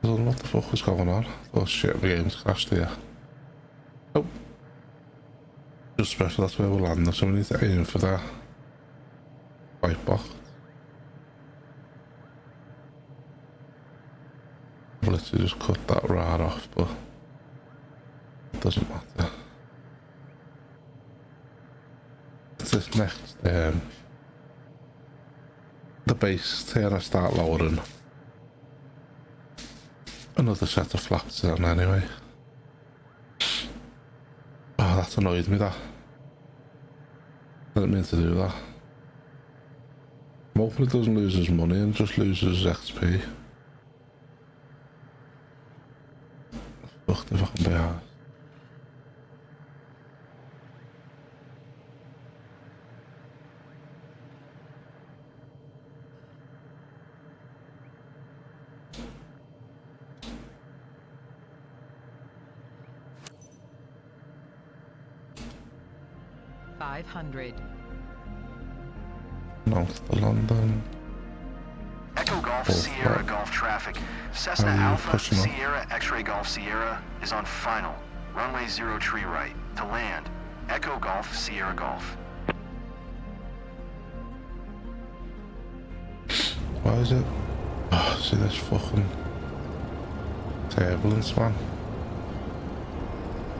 I don't know what the fuck was going on. Oh shit, the game's crashed here. Oh. Just special, that's where we're landing, so we need to aim for that white box. I've literally just cut that right off, but it doesn't matter. once this next the base here I start lowering, another set of flaps on anyway. Oh, that's annoyed me, that. Didn't mean to do that. I'm hoping it doesn't lose his money and just loses XP. Fucked if I can be arsed. North to London. Echo Golf Sierra Golf traffic. Cessna Alpha Sierra X-Ray Golf Sierra is on final. Runway 0 tree right. To land. Echo Golf Sierra Golf. Why is it? Oh, see this fucking turbulence, man.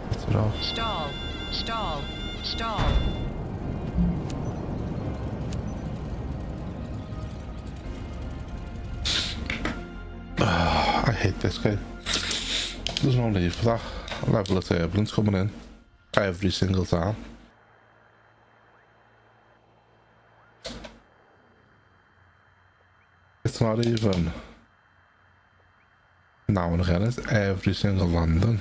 What's it off? Stall. Stall. Stall. I hate this game. There's no need for that level of turbulence coming in every single time. It's not even now and again, it's every single landing.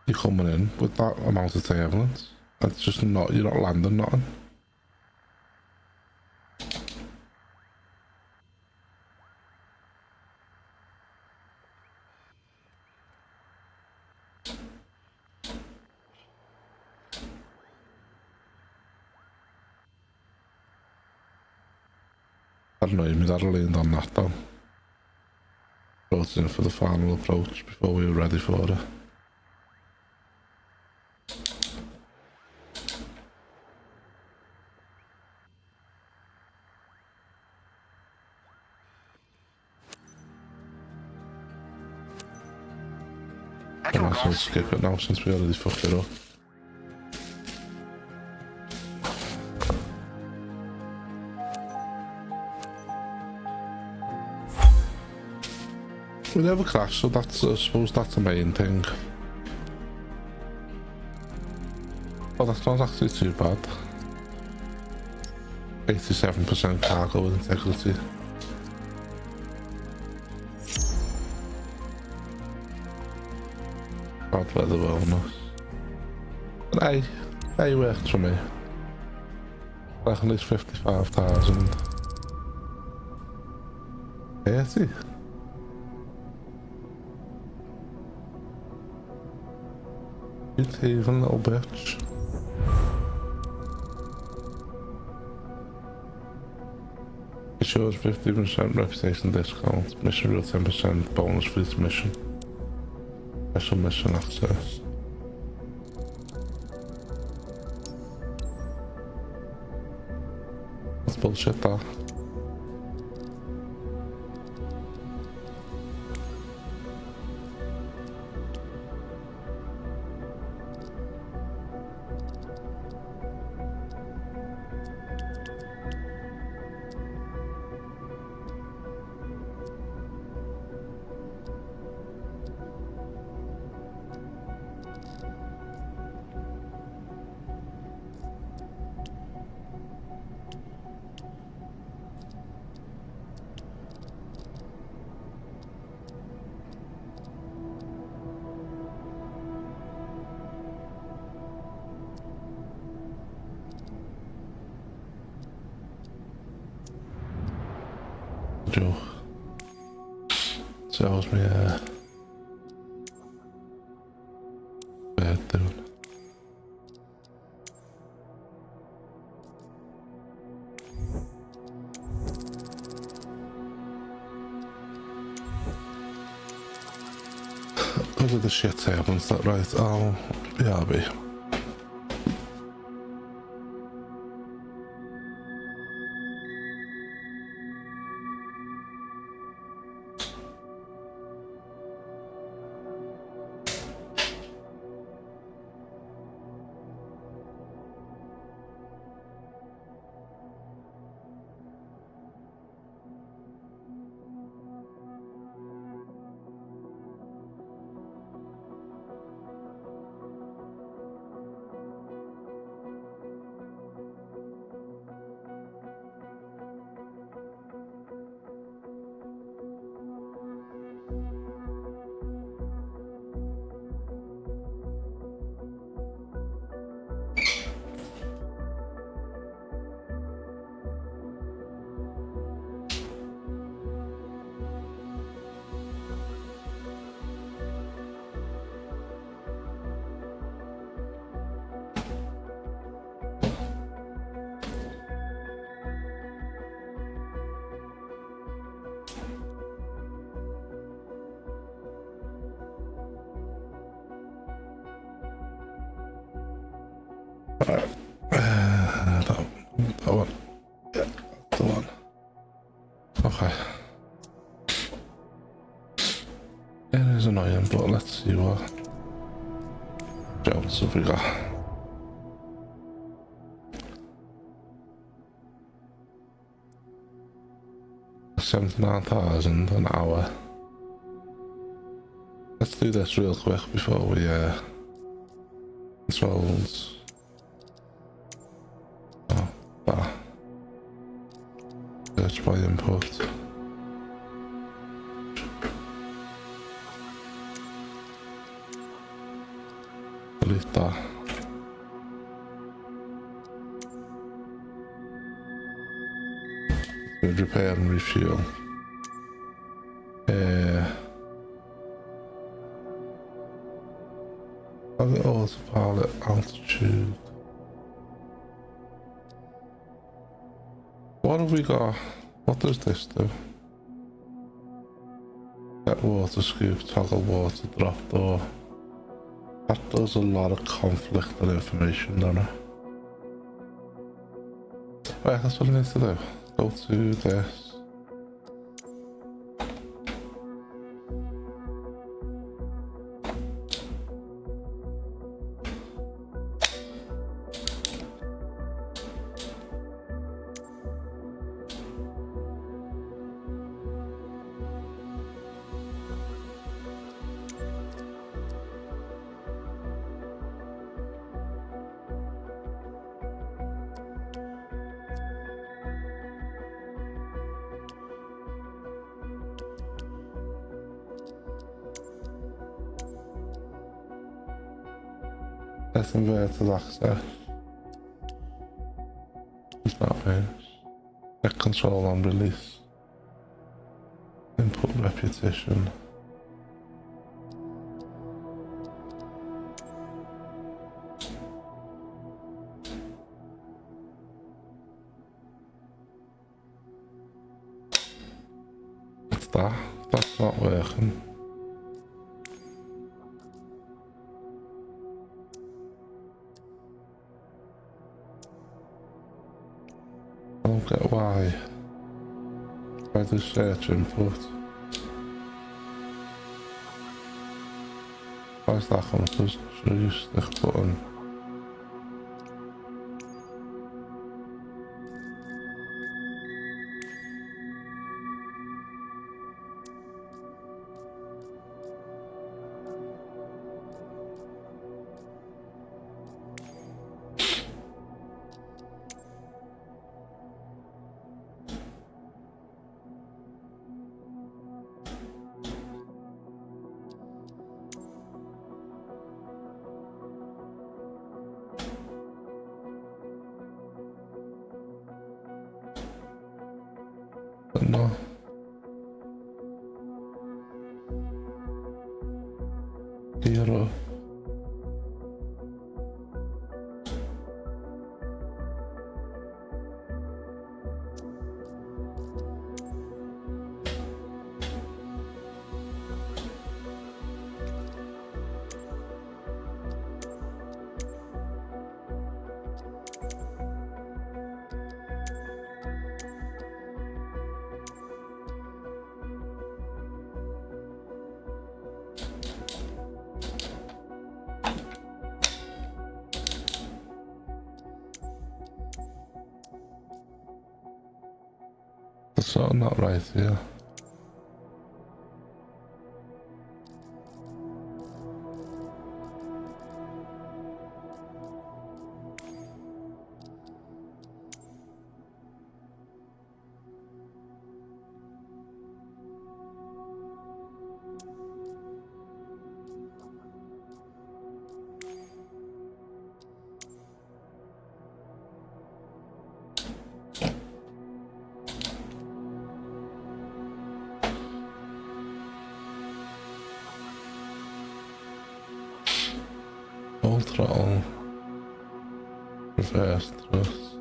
You're coming in with that amount of turbulence. It's just not, you're not landing nothing. That annoyed me that I leaned on that though. Brought it in for the final approach before we were ready for it. I might as well skip it now since we already fucked it up. We never crashed, so that's, I suppose that's the main thing. Oh, that's not actually too bad. 87% cargo with integrity. Bad weather wellness. But hey, worked for me. I reckon it's 55,000. 30. Even little bitch. It shows 50% reputation discount, mission rule 10% bonus for this mission. Special mission access. That's bullshit, that. Joe tells me bad dude. Look at the shit happens, that right? Oh, BRB. Right. That one. Yeah, that's the one. Okay. It is annoying, but let's see what jobs have we got. $79,000 an hour. Let's do this real quick before we controls. Oh, that. Search by input. Delete that. Repair and refuel. Autopilot altitude. What have we got? What does this do? Get water scoop, toggle water drop door. That does a lot of conflicting information, doesn't it? Right, that's what I need to do. Go to this. That's inverted access. It's not page. Get control on release. Input repetition. What's that? That's not working. I don't get why. Try to search input. Why is that coming to show you stick button? But no. Hero. That's sort of not right here. Full throttle, reverse thrust.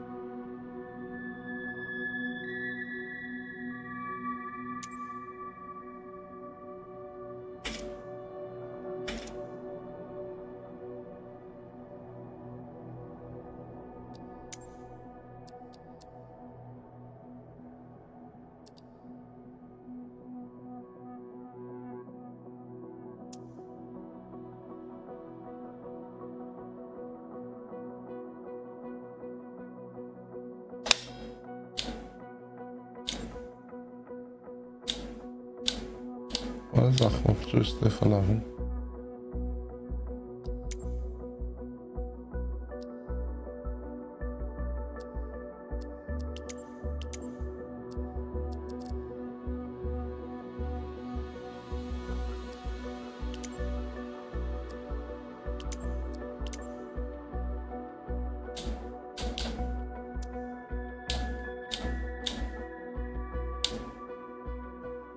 Where's that one? Just if 11.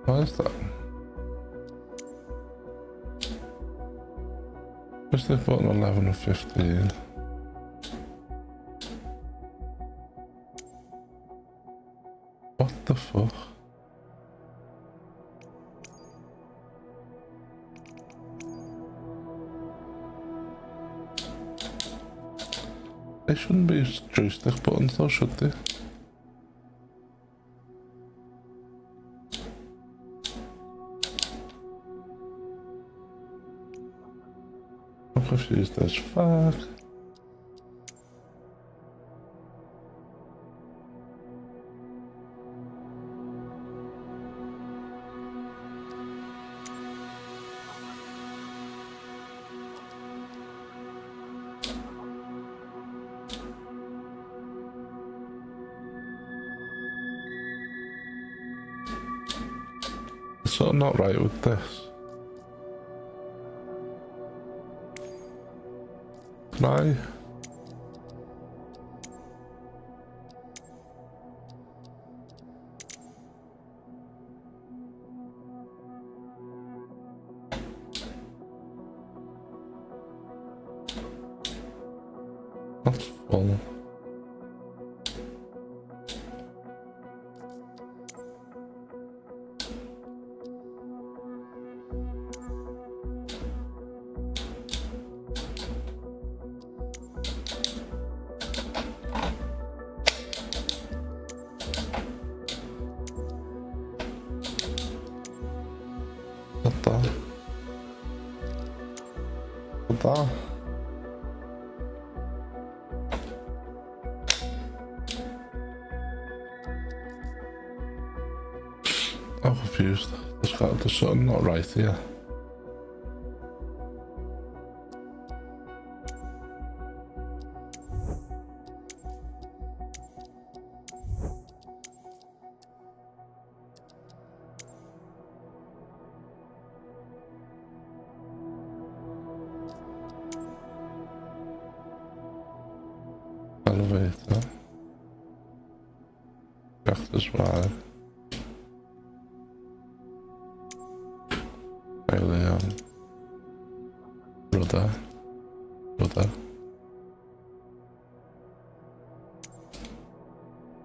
Where's that? Where's the button 11 and 15? What the fuck? They shouldn't be joystick buttons though, should they? I'm confused as fuck. There's something not right with this. Can I? That's full. What the? What the? I'm confused. There's something not right here. Elevator. Shaft as well. Alien. Rudder. Rudder.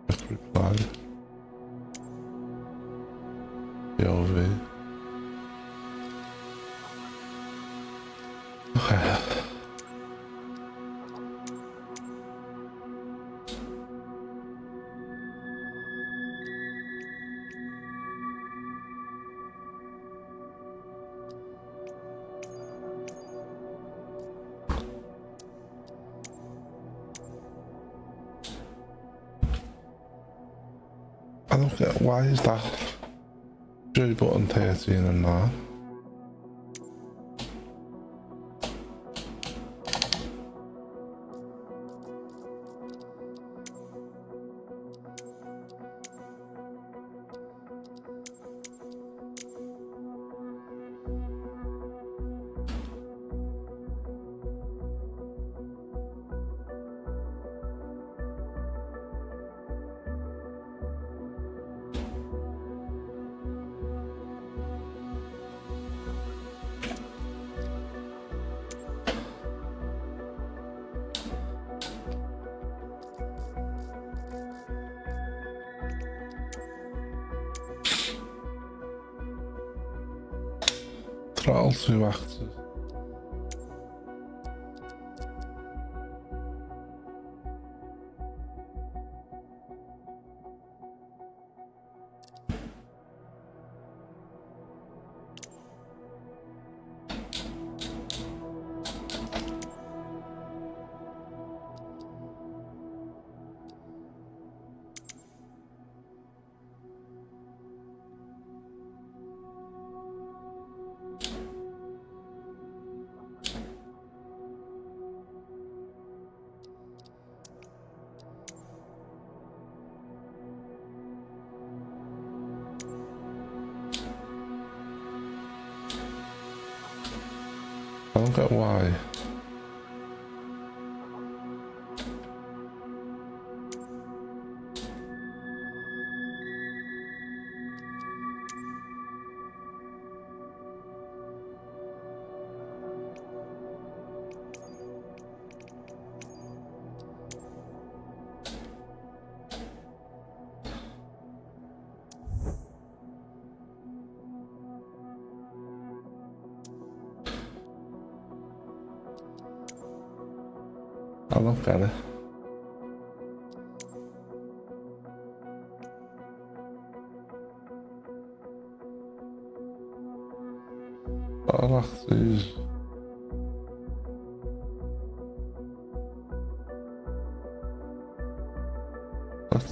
Quick reply. POV. Okay. I don't get why is that J button 13 and that? Throttle to axes. I don't get why. I don't get it. But let's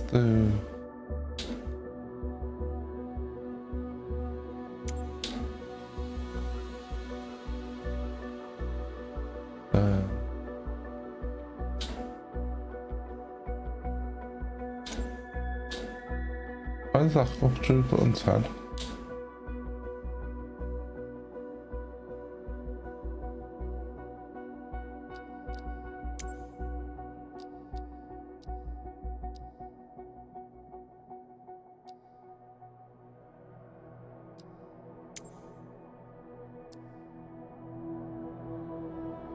do why does that go through button 10?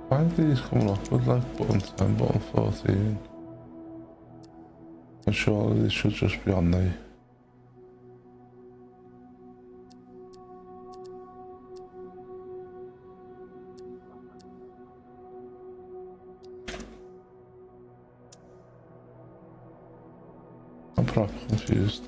Why are these coming up with like button 10, button 14? And surely these should just be on there. I'm proper confused.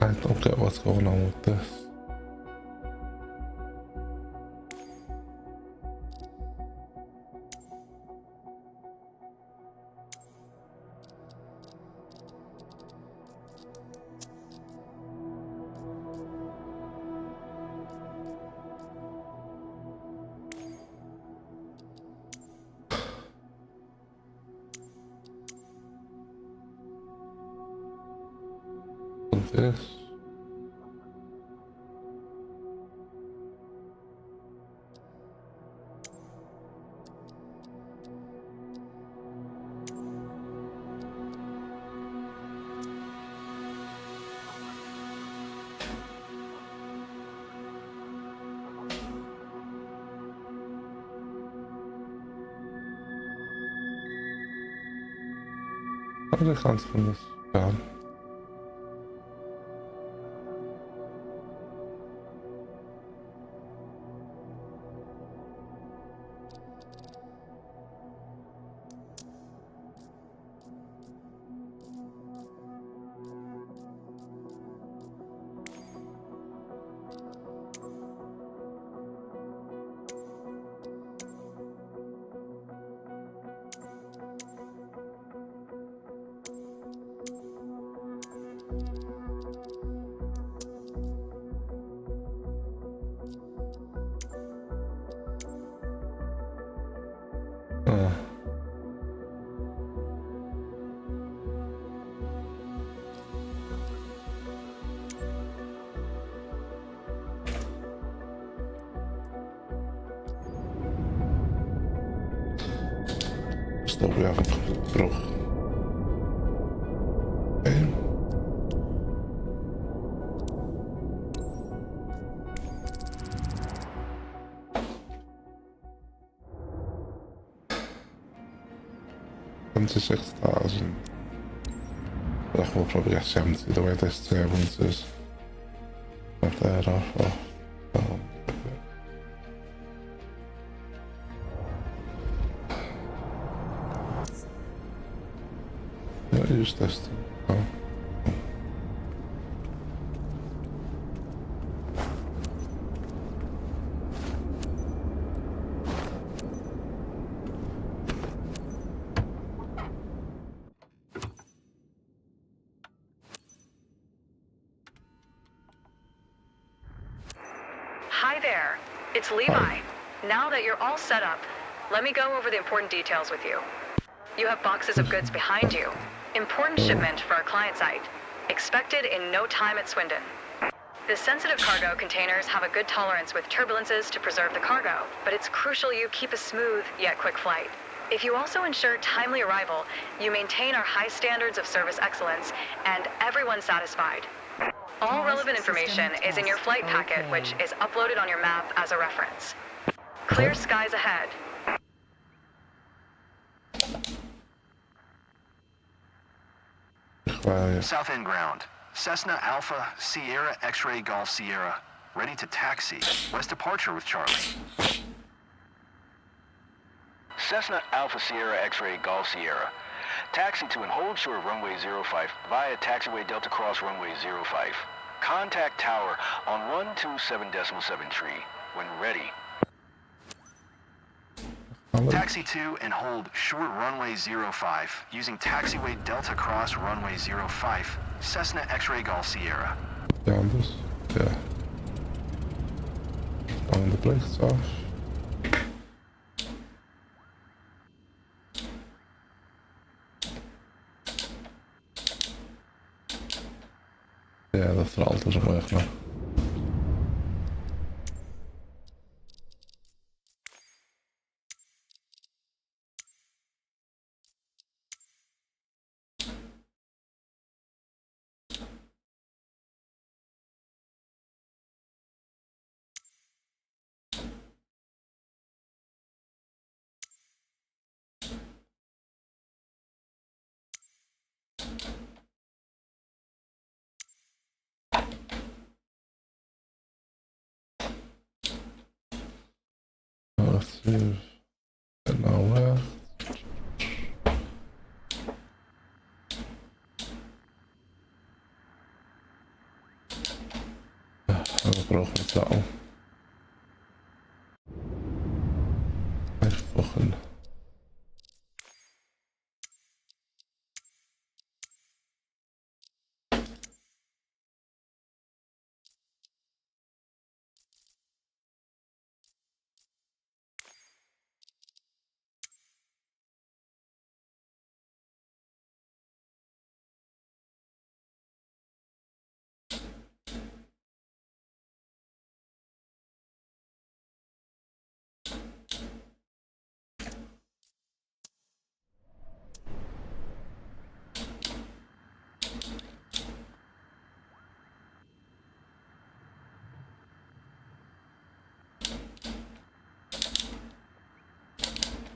I don't get what's going on with this. This. How did I cancel this down? stuff we haven't covered through. $76,000. I reckon we'll probably get 70 the way this turbulence is. Not there off. Oh. I use this to Hi there, it's Levi. Now that you're all set up, let me go over the important details with you. You have boxes of goods behind you. Important shipment for our client site. Expected in no time at Swindon. The sensitive cargo containers have a good tolerance with turbulences to preserve the cargo, but it's crucial you keep a smooth yet quick flight. If you also ensure timely arrival, you maintain our high standards of service excellence, and everyone's satisfied. All relevant information is in your flight packet, which is uploaded on your map as a reference. Clear skies ahead. South End ground. Cessna Alpha Sierra X-Ray Golf Sierra. Ready to taxi. West departure with Charlie. Cessna Alpha Sierra X-Ray Golf Sierra. Taxi to and hold short runway 05 via taxiway Delta Cross runway 05. Contact tower on 127.7 tree when ready. Taxi to and hold short runway 05 using taxiway Delta Cross runway 05. Cessna X-Ray Golf Sierra. Down this? Yeah. On the brakes off. Yeah, the throttle doesn't work now. Let's see. Now where? We brauchen een throttle. Fucking.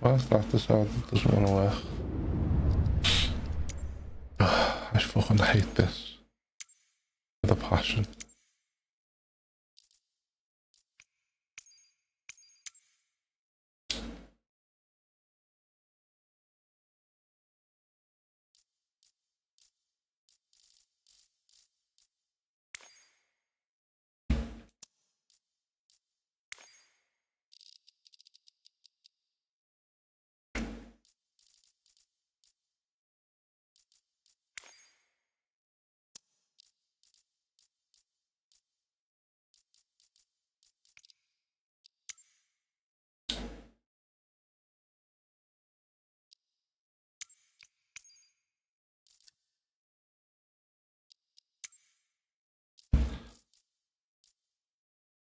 Why is that decided it doesn't want to work? I fucking hate this with a passion.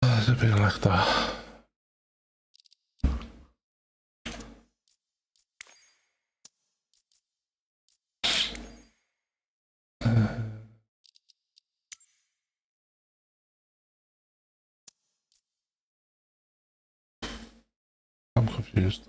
It's a bit like that. confused.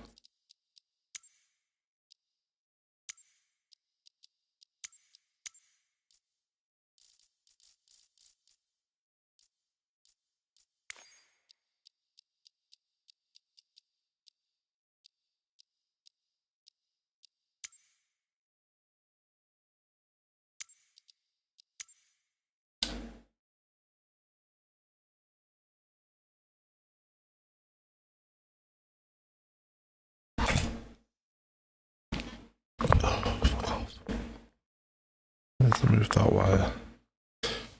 Need to move that wire.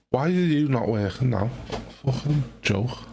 Why are you not working now? Fucking joke.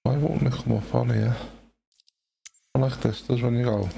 Why won't it come up on here? Like this does when you go.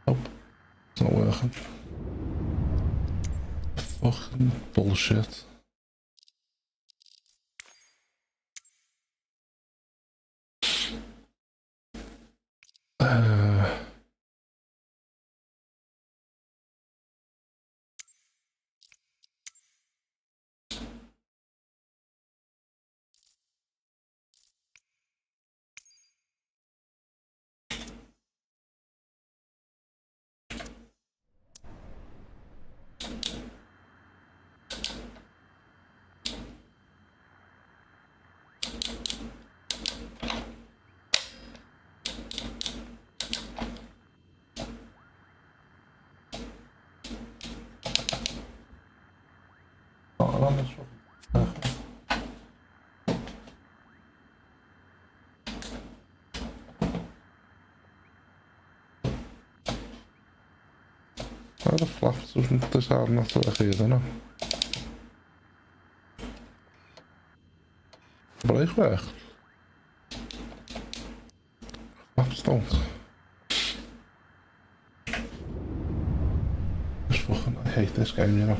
Nope, it's not working. Fucking bullshit. Waar de flaps tussen zaten nog te reageren nou? Bleef weg. Flap stond. Dus fucking, I hate this game, you know.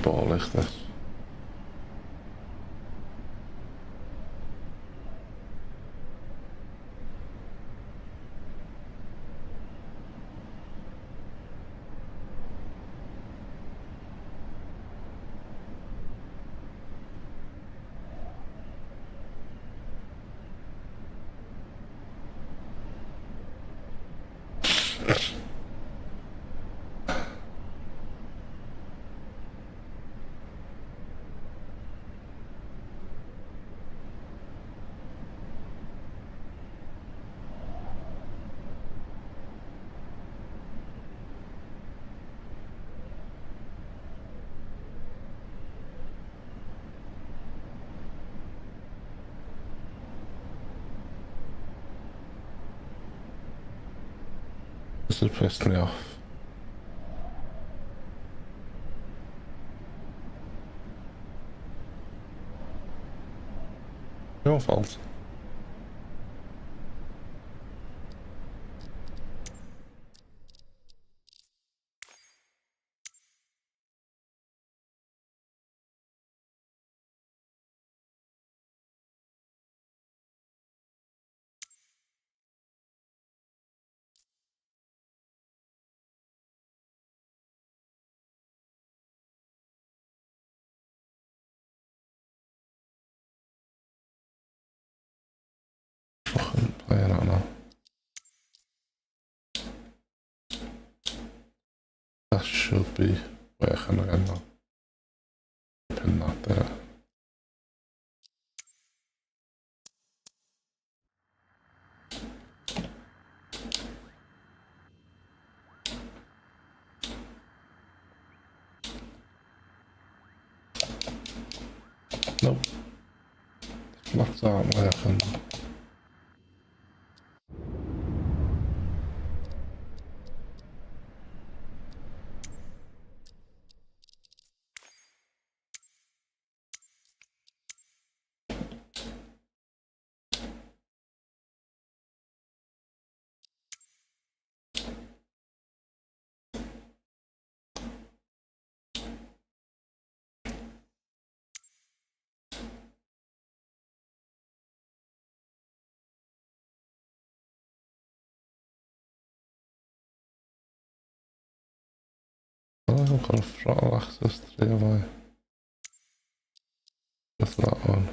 Bal ligt er. This has pissed me off. your fault. Fucking playing out now. That should be working again now. Pin that there. Nope. Flaps aren't working. I've got a throttle access 3 have I? Just that one.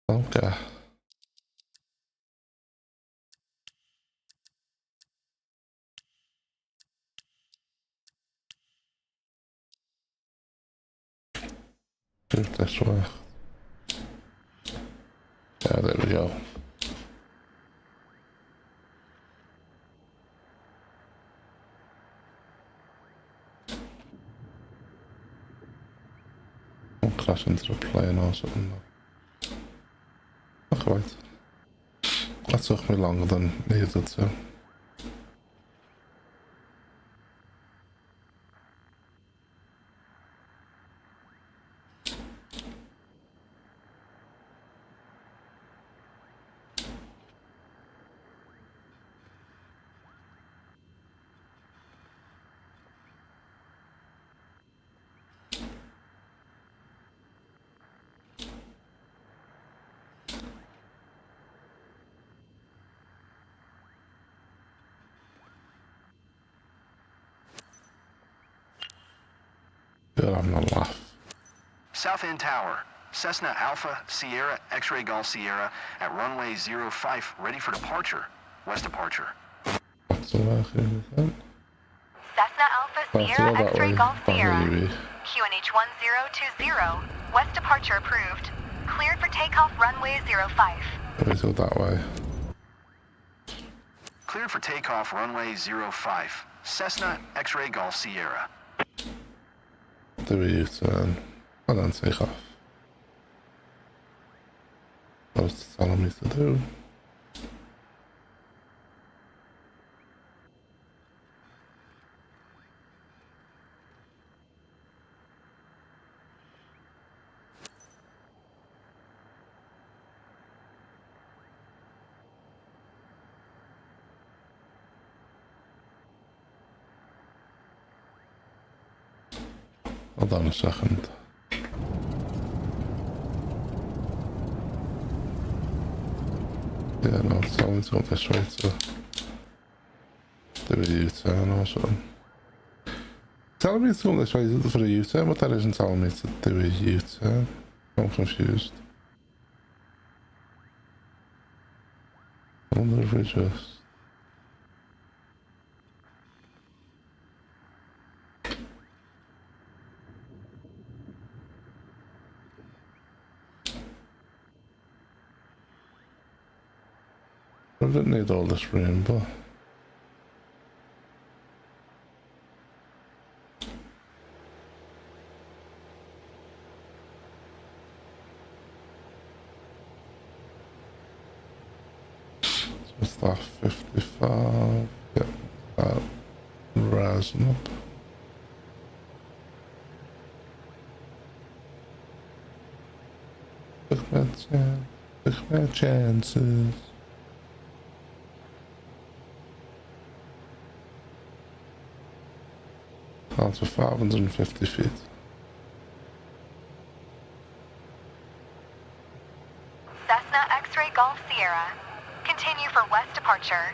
Okay. Do it this way. Yeah, there we go. I'll crash into the plane or something. Not quite. That took me longer than needed to. Good, I'm not laugh. South End Tower, Cessna Alpha Sierra X-Ray Golf Sierra at runway 05, ready for departure. West departure. What's the working with that? Cessna Alpha Sierra X-Ray Golf Sierra. QNH 1020. West departure approved. Cleared for takeoff runway 05. Let me go that way. Cleared for takeoff runway 05. Cessna X-Ray Golf Sierra. Do a U-turn and then take off. That's what it's telling me to do. Hold on a second. Yeah, no, it's telling me to go this way to do a U-turn or something. It's telling me to go this way for a U-turn, but that isn't telling me to do a U-turn. I'm confused. I wonder if we just... I didn't need all this room, but... So it's that 55... Yep, that listen up. Took my chances. Down to 550 feet. Cessna X-Ray Golf Sierra. Continue for west departure.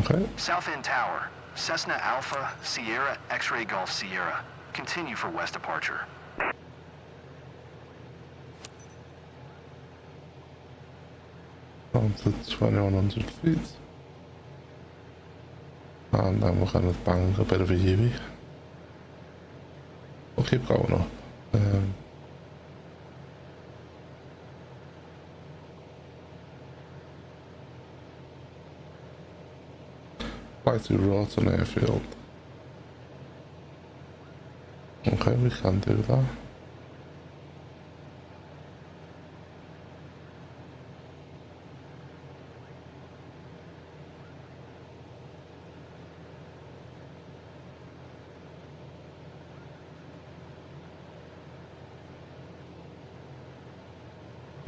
Okay. South End Tower, Cessna Alpha Sierra X-Ray Golf Sierra. Continue for west departure. Down to 2100 feet. And then we're going to bang a bit of a U-V. We'll keep going up. Fly to Rawton Airfield. Okay, we can do that.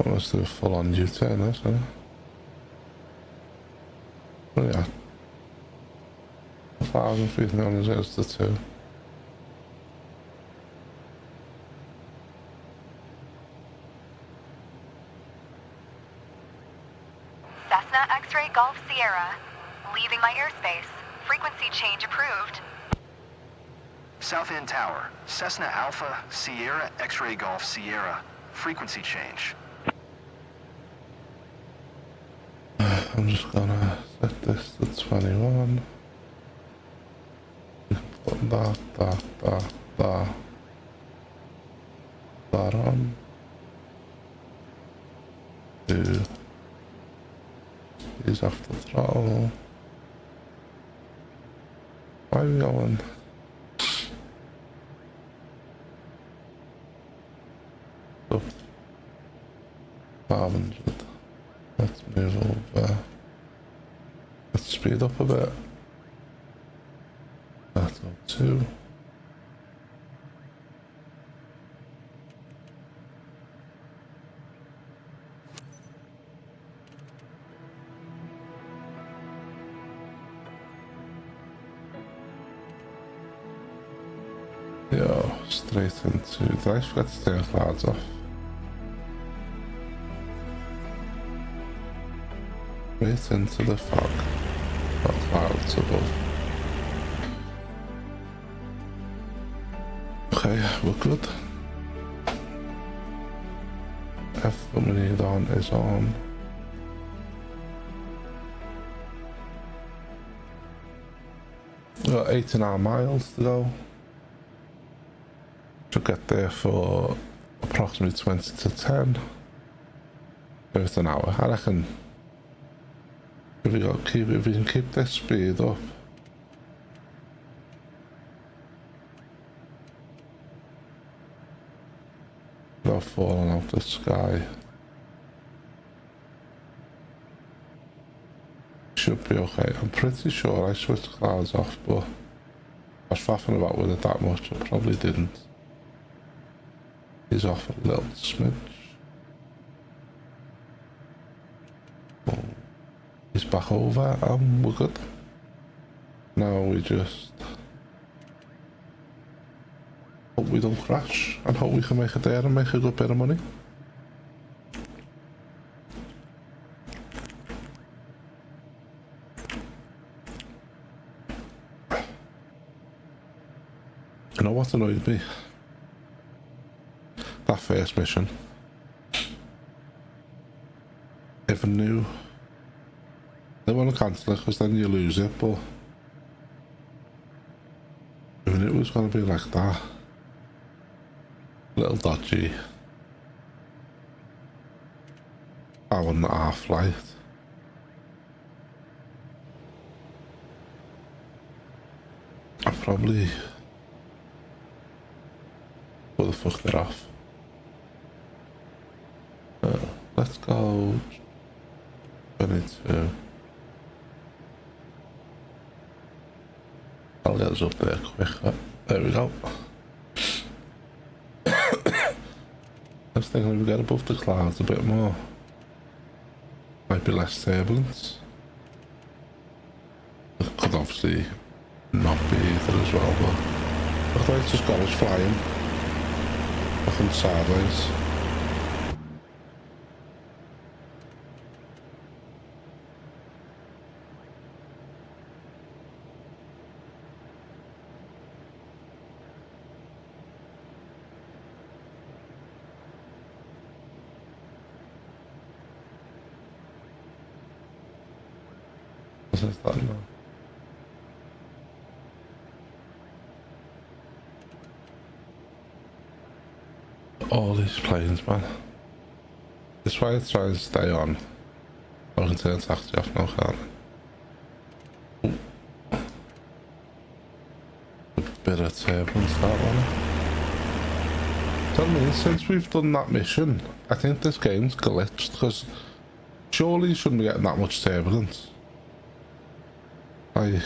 Let's do a full-on U-turn, isn't it? Oh yeah. 1,000 feet and only goes to 2. Cessna X-Ray Golf Sierra. Leaving my airspace. Frequency change approved. South End Tower, Cessna Alpha Sierra X-Ray Golf Sierra. Frequency change. I'm just gonna set this to 21. Put that on. Do these off the throttle. Why are we going? Up 500. Let's move over. Let's speed up a bit. That's up 2. Yo, straight into. Did I forget to turn clouds off? Straight into the fog. Got clouds above. Okay, we're good. F that we need on is on. We've got 89 miles to go. Should get there for approximately 20 to 10. It's an hour. I reckon if we can keep this speed up. Without falling off the sky. Should be okay. I'm pretty sure I switched clouds off, but I was faffing about with it that much. I probably didn't. He's off a little smidge. Oh, he's back over. We're good. Now we just hope we don't crash and hope we can make it there and make a good bit of money. You know what annoyed me? That first mission. If I knew they want to cancel it because then you lose it, but if I knew it was going to be like that, a little dodgy. I wouldn't half flight. I probably would have fucked it off. Let's go 22. I'll get us up there quick. There we go. I was thinking if we get above the clouds a bit more, might be less turbulence. It could obviously not be either as well, but I thought it's just got us flying. Nothing sideways. What is that now? All these planes, man. This way I try and stay on. I can turn taxi off now, can't I? A bit of turbulence, that one. Tell me, since we've done that mission, I think this game's glitched, because surely you shouldn't be getting that much turbulence. I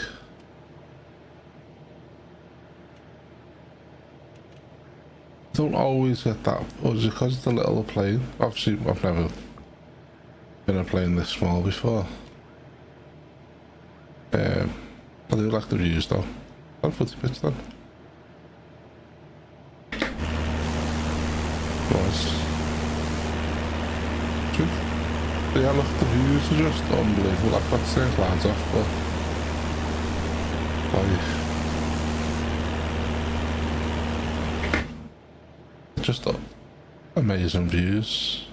don't always get that, or is it because it's a little plane? Obviously, I've never been a plane this small before. I do like the views though. On footy pitch then. Was. Truth. But yeah, look, the views are just unbelievable. I've got to say clouds off, but just amazing views.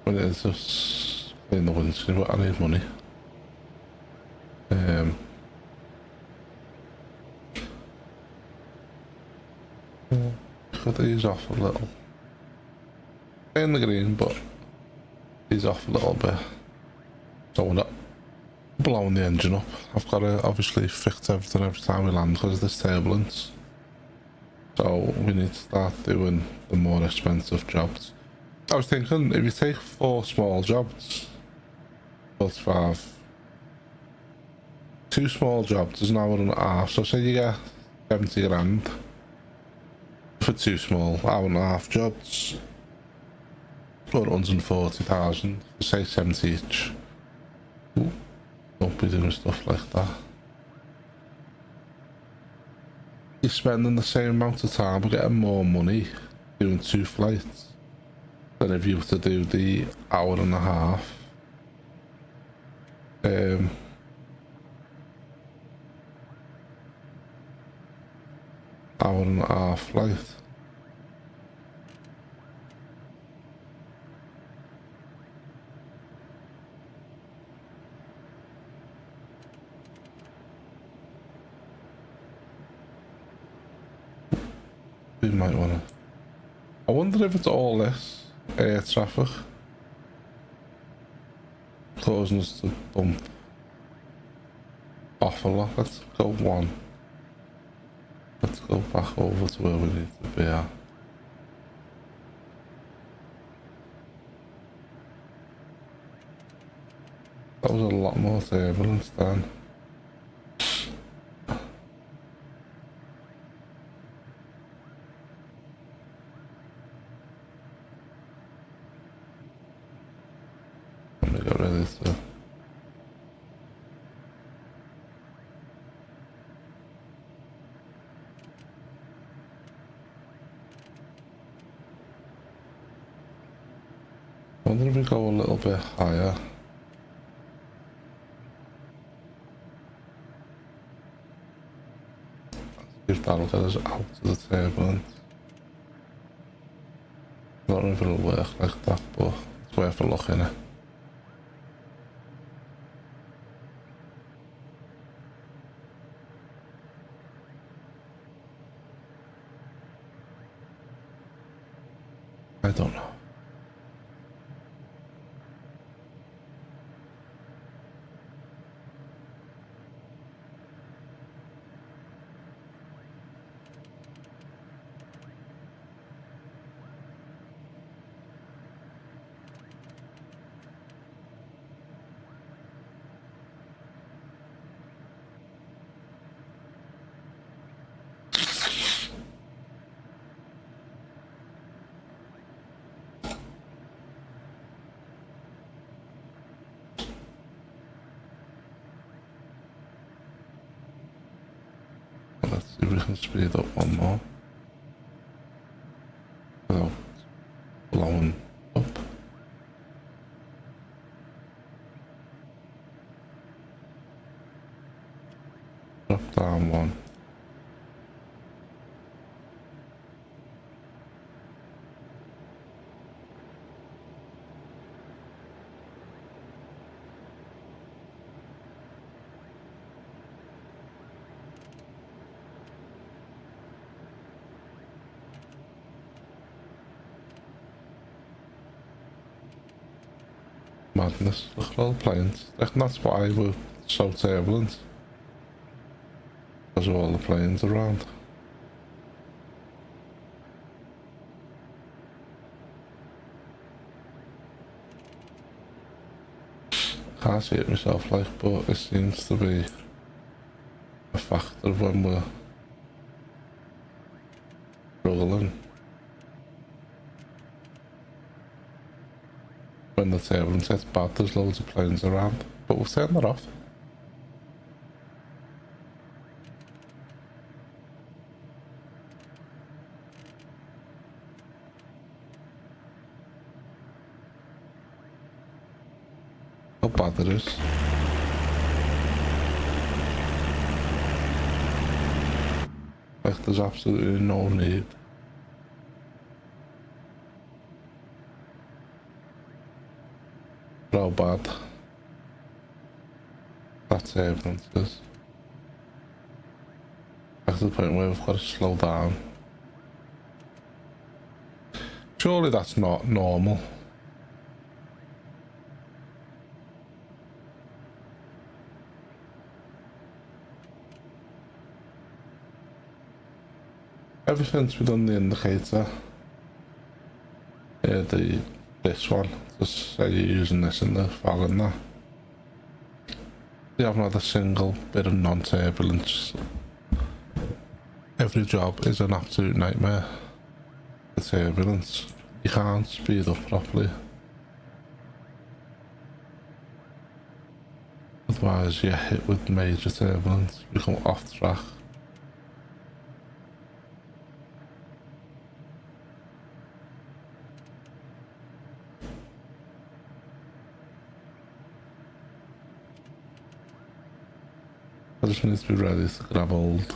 But it's just in the windscreen, but I need money. Cut these off a little. In the green, but these off a little bit. So we're not blowing the engine up. I've got to obviously fix everything every time we land because of this turbulence. So we need to start doing the more expensive jobs. I was thinking if you take 4 small jobs, 45, 2 small jobs is an hour and a half. So say you get 70 grand for 2 small hour and a half jobs, or 140,000, say 70 each. Ooh, don't be doing stuff like that. You're spending the same amount of time but getting more money doing 2 flights than if you were to do the hour and a half. Hour and a half flight. We might wanna. I wonder if it's all this air traffic causing us to bump off a lot. Let's go 1. Let's go back over to where we need to be at. That was a lot more turbulence then. Let me get ready to. I wonder if we go a little bit higher. If that'll get us out of the turbulence. I don't know if it'll work like that, but it's worth a look in it. I don't know. See if we can speed up one more without blowing up. Drop down one. Madness. Look at all the planes. That's why we're so turbulent. Because of all the planes around. Can't see it myself like, but it seems to be a factor when we're struggling. When the turbulence gets bad, there's loads of planes around, but we'll turn that off. How bad it is. Like there's absolutely no need. How bad that turbulence is. Back to the point where we've got to slow down. Surely that's not normal. Ever since we've done the indicator, this one, just say you're using this in the fog and that, you haven't had a single bit of non-turbulence. Every job is an absolute nightmare. The turbulence, you can't speed up properly. Otherwise you get hit with major turbulence, you become off track. I just need to be ready to grab hold.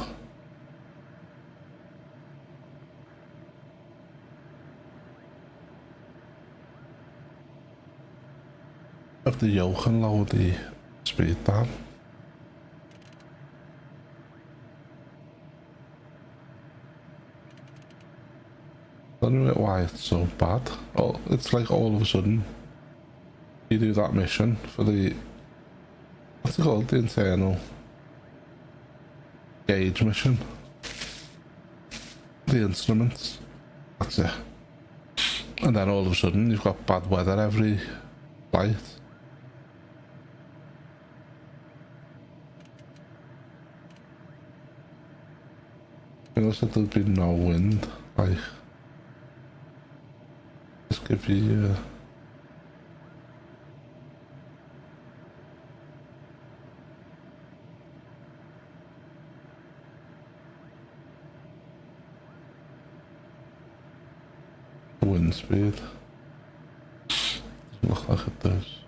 Of the yoke and lower the speed down. I don't know why it's so bad. Oh, it's like all of a sudden you do that mission for the, what's it called, the internal gauge mission, the instruments, that's it, and then all of a sudden you've got bad weather every flight. Unless there'd be no wind, like, just give you wind speed. Doesn't look like it does.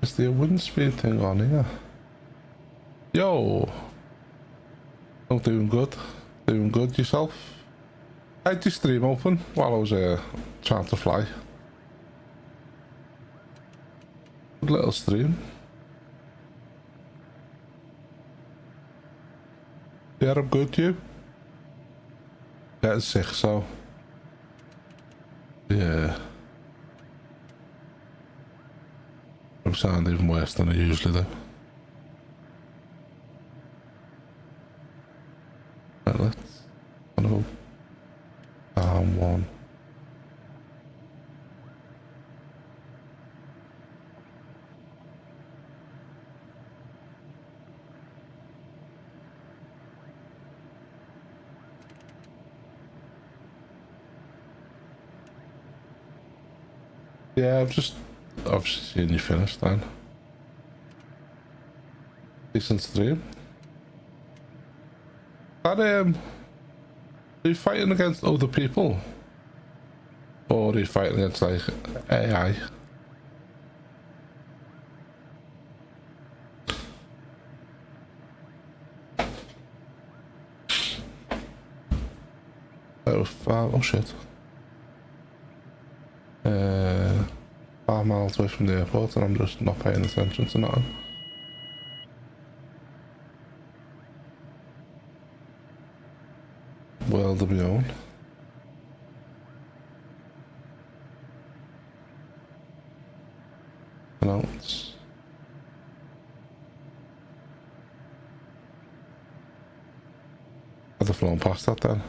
Is there a wind speed thing on here? Yo! I'm doing good. Doing good yourself? I had your stream open while I was trying to fly. Good little stream. Yeah, I'm good, you? Getting sick, so... yeah. I'm sounding even worse than I usually do. Right, let's... go down one. Yeah, I've just obviously seen you finish then. Decent stream. That, are you fighting against other people? Or are you fighting against, like, AI? Oh shit. 5 miles away from the airport and I'm just not paying attention to nothing. World of my own. Announce. I'd have flown past that then.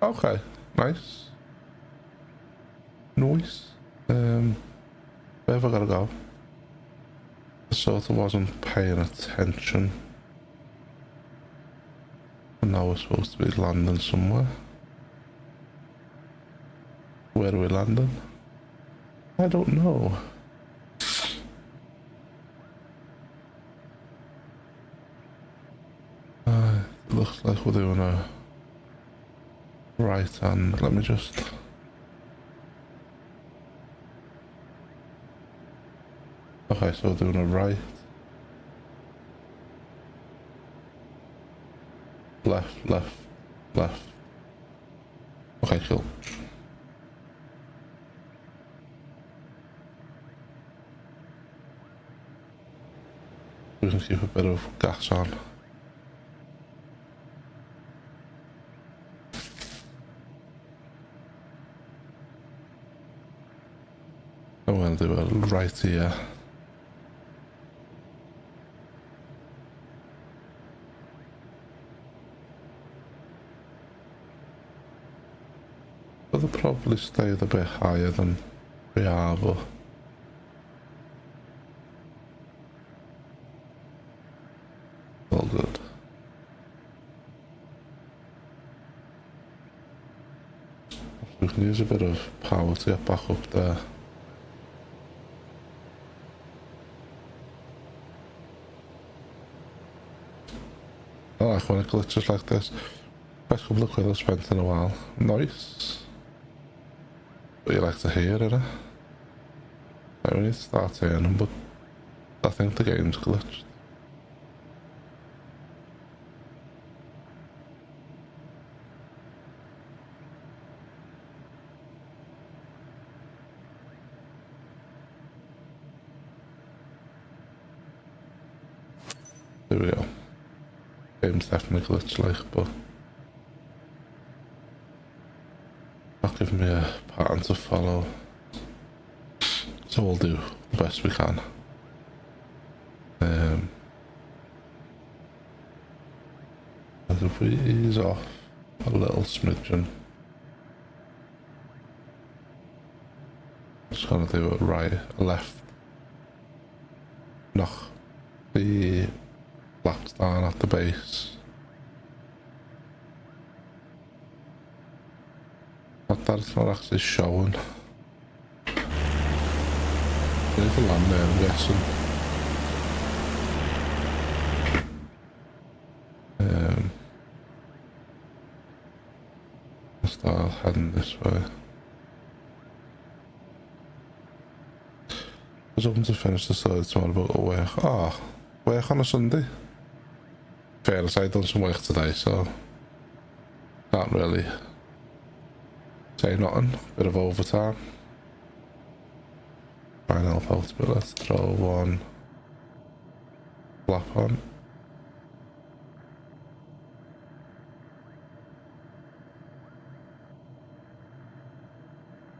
Okay, nice. Nice. Where have I gotta go? I sort of wasn't paying attention. And now we're supposed to be landing somewhere. Where are we landing? I don't know. It looks like we're doing a right hand. Let me just... Okay, so we're doing a right. Left, left, left. Okay, cool. We can keep a bit of gas on. I'm going to do it right here. But they'll probably stay a bit higher than we are, but all good. We can use a bit of power to get back up there. I like when it glitches like this. Best couple of quid I've spent in a while. Nice. But you like to hear, innit? Right, we need to start turning, but I think the game's glitched. There we go. Game's definitely glitched, like, but not giving me a pattern to follow. So we'll do the best we can. As if we ease off a little smidgen. Just gonna do it right, left. Knock the flaps down at the base. Not that it's not actually showing. We need to land there, I'm guessing. Start heading this way. I was hoping to finish the story tomorrow about work. Ah, work on a Sunday. Fairness, I've done some work today, so can't really say nothing. Bit of overtime. Try and help out, but let's throw one flap on.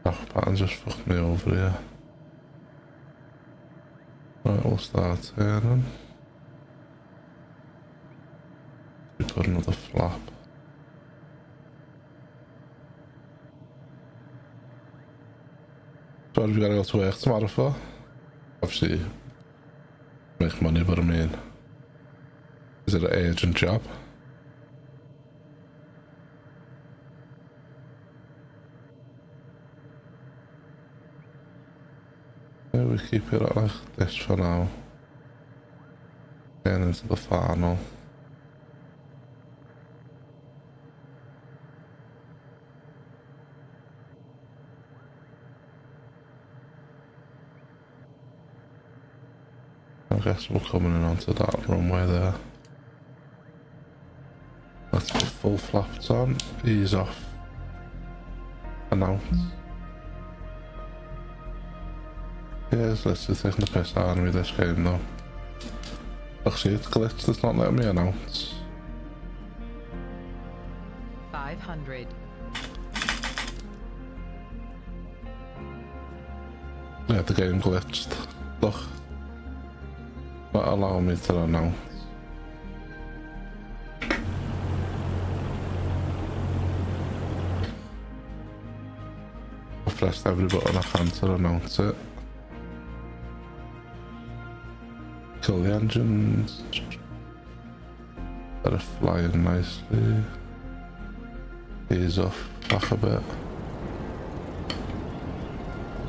That pattern just fucked me over here. Right, we'll start turning. We put another flap. So what have you got to go to work tomorrow for? Obviously, make money, but I mean, is it an urgent job? Yeah, we keep it like this for now. Getting into the final. I guess we're coming in onto that runway there. Let's put full flaps on, ease off, announce. Yeah, it's literally taking the piss out of me this game though. Look, see, it's glitched, it's not letting me announce. 500. Yeah, the game glitched. Look. Not allowing me to announce. I pressed every button I can to announce it. Kill the engines. They're flying nicely. Ease off back a bit.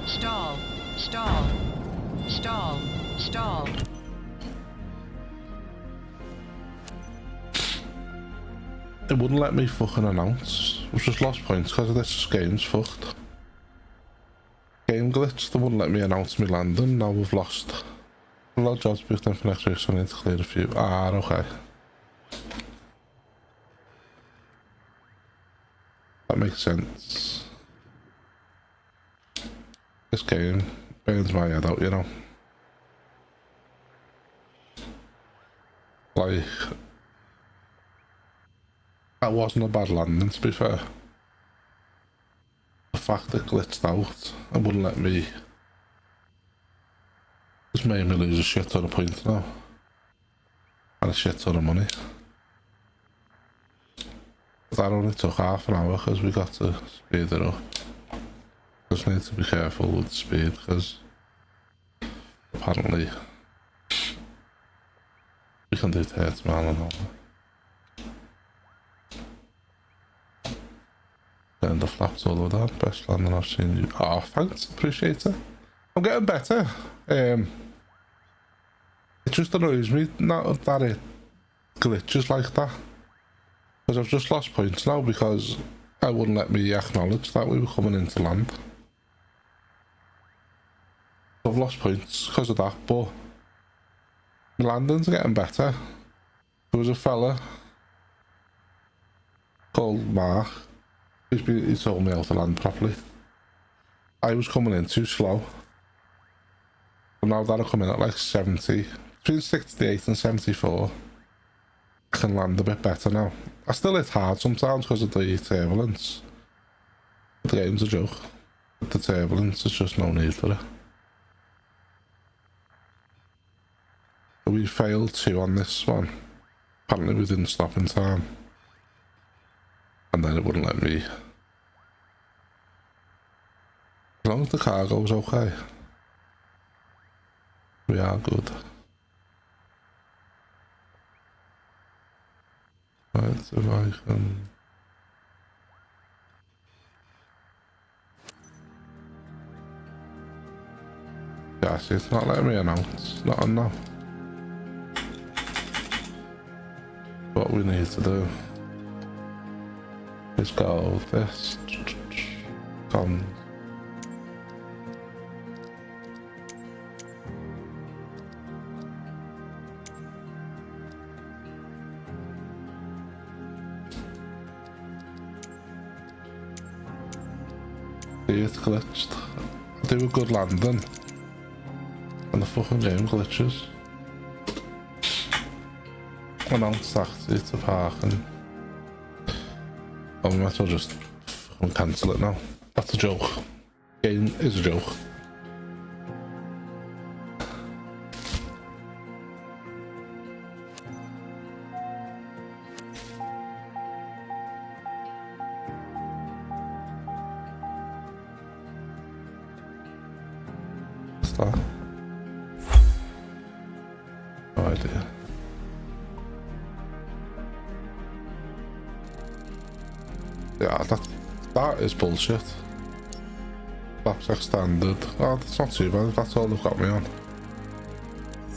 Stall. Stall. Stall. Stall. It wouldn't let me fucking announce. I've just lost points because of this game's fucked. Game glitch, they wouldn't let me announce me landing, now we've lost. A lot of jobs booked in for next week, so I need to clear a few. Ah, okay. That makes sense. This game burns my head out, you know. Like, that wasn't a bad landing, to be fair. The fact that it glitched out and wouldn't let me just made me lose a shit ton of points now. And a shit ton of money. That only took half an hour because we got to speed it up. Just need to be careful with the speed because apparently we can do 30 miles an hour. Turn the flaps all the way down. Best landing I've seen you. Oh, thanks, appreciate it. I'm getting better. It just annoys me not that it glitches like that. Because I've just lost points now because I wouldn't let me acknowledge that we were coming into land. I've lost points because of that, but my landings are getting better. There was a fella called Mark. He told me how to land properly. I was coming in too slow. But now that I come in at like 70, between 68 and 74, I can land a bit better now. I still hit hard sometimes because of the turbulence. But the game's a joke. With the turbulence, there's just no need for it. But we failed 2 on this one. Apparently we didn't stop in time. And then it wouldn't let me. As long as the cargo's okay, we are good. Right, so if I can... Yeah, see, it's not letting me announce. Not on now. What we need to do is go this. Comms. See, it's glitched. I do a good landing and the fucking game glitches. Announce taxi to parking. I might as well just fucking cancel it now. That's a joke. Game is a joke. What's that? No idea. Yeah, that is bullshit. Flaps extended. Oh, that's not too bad. That's all they've got me on.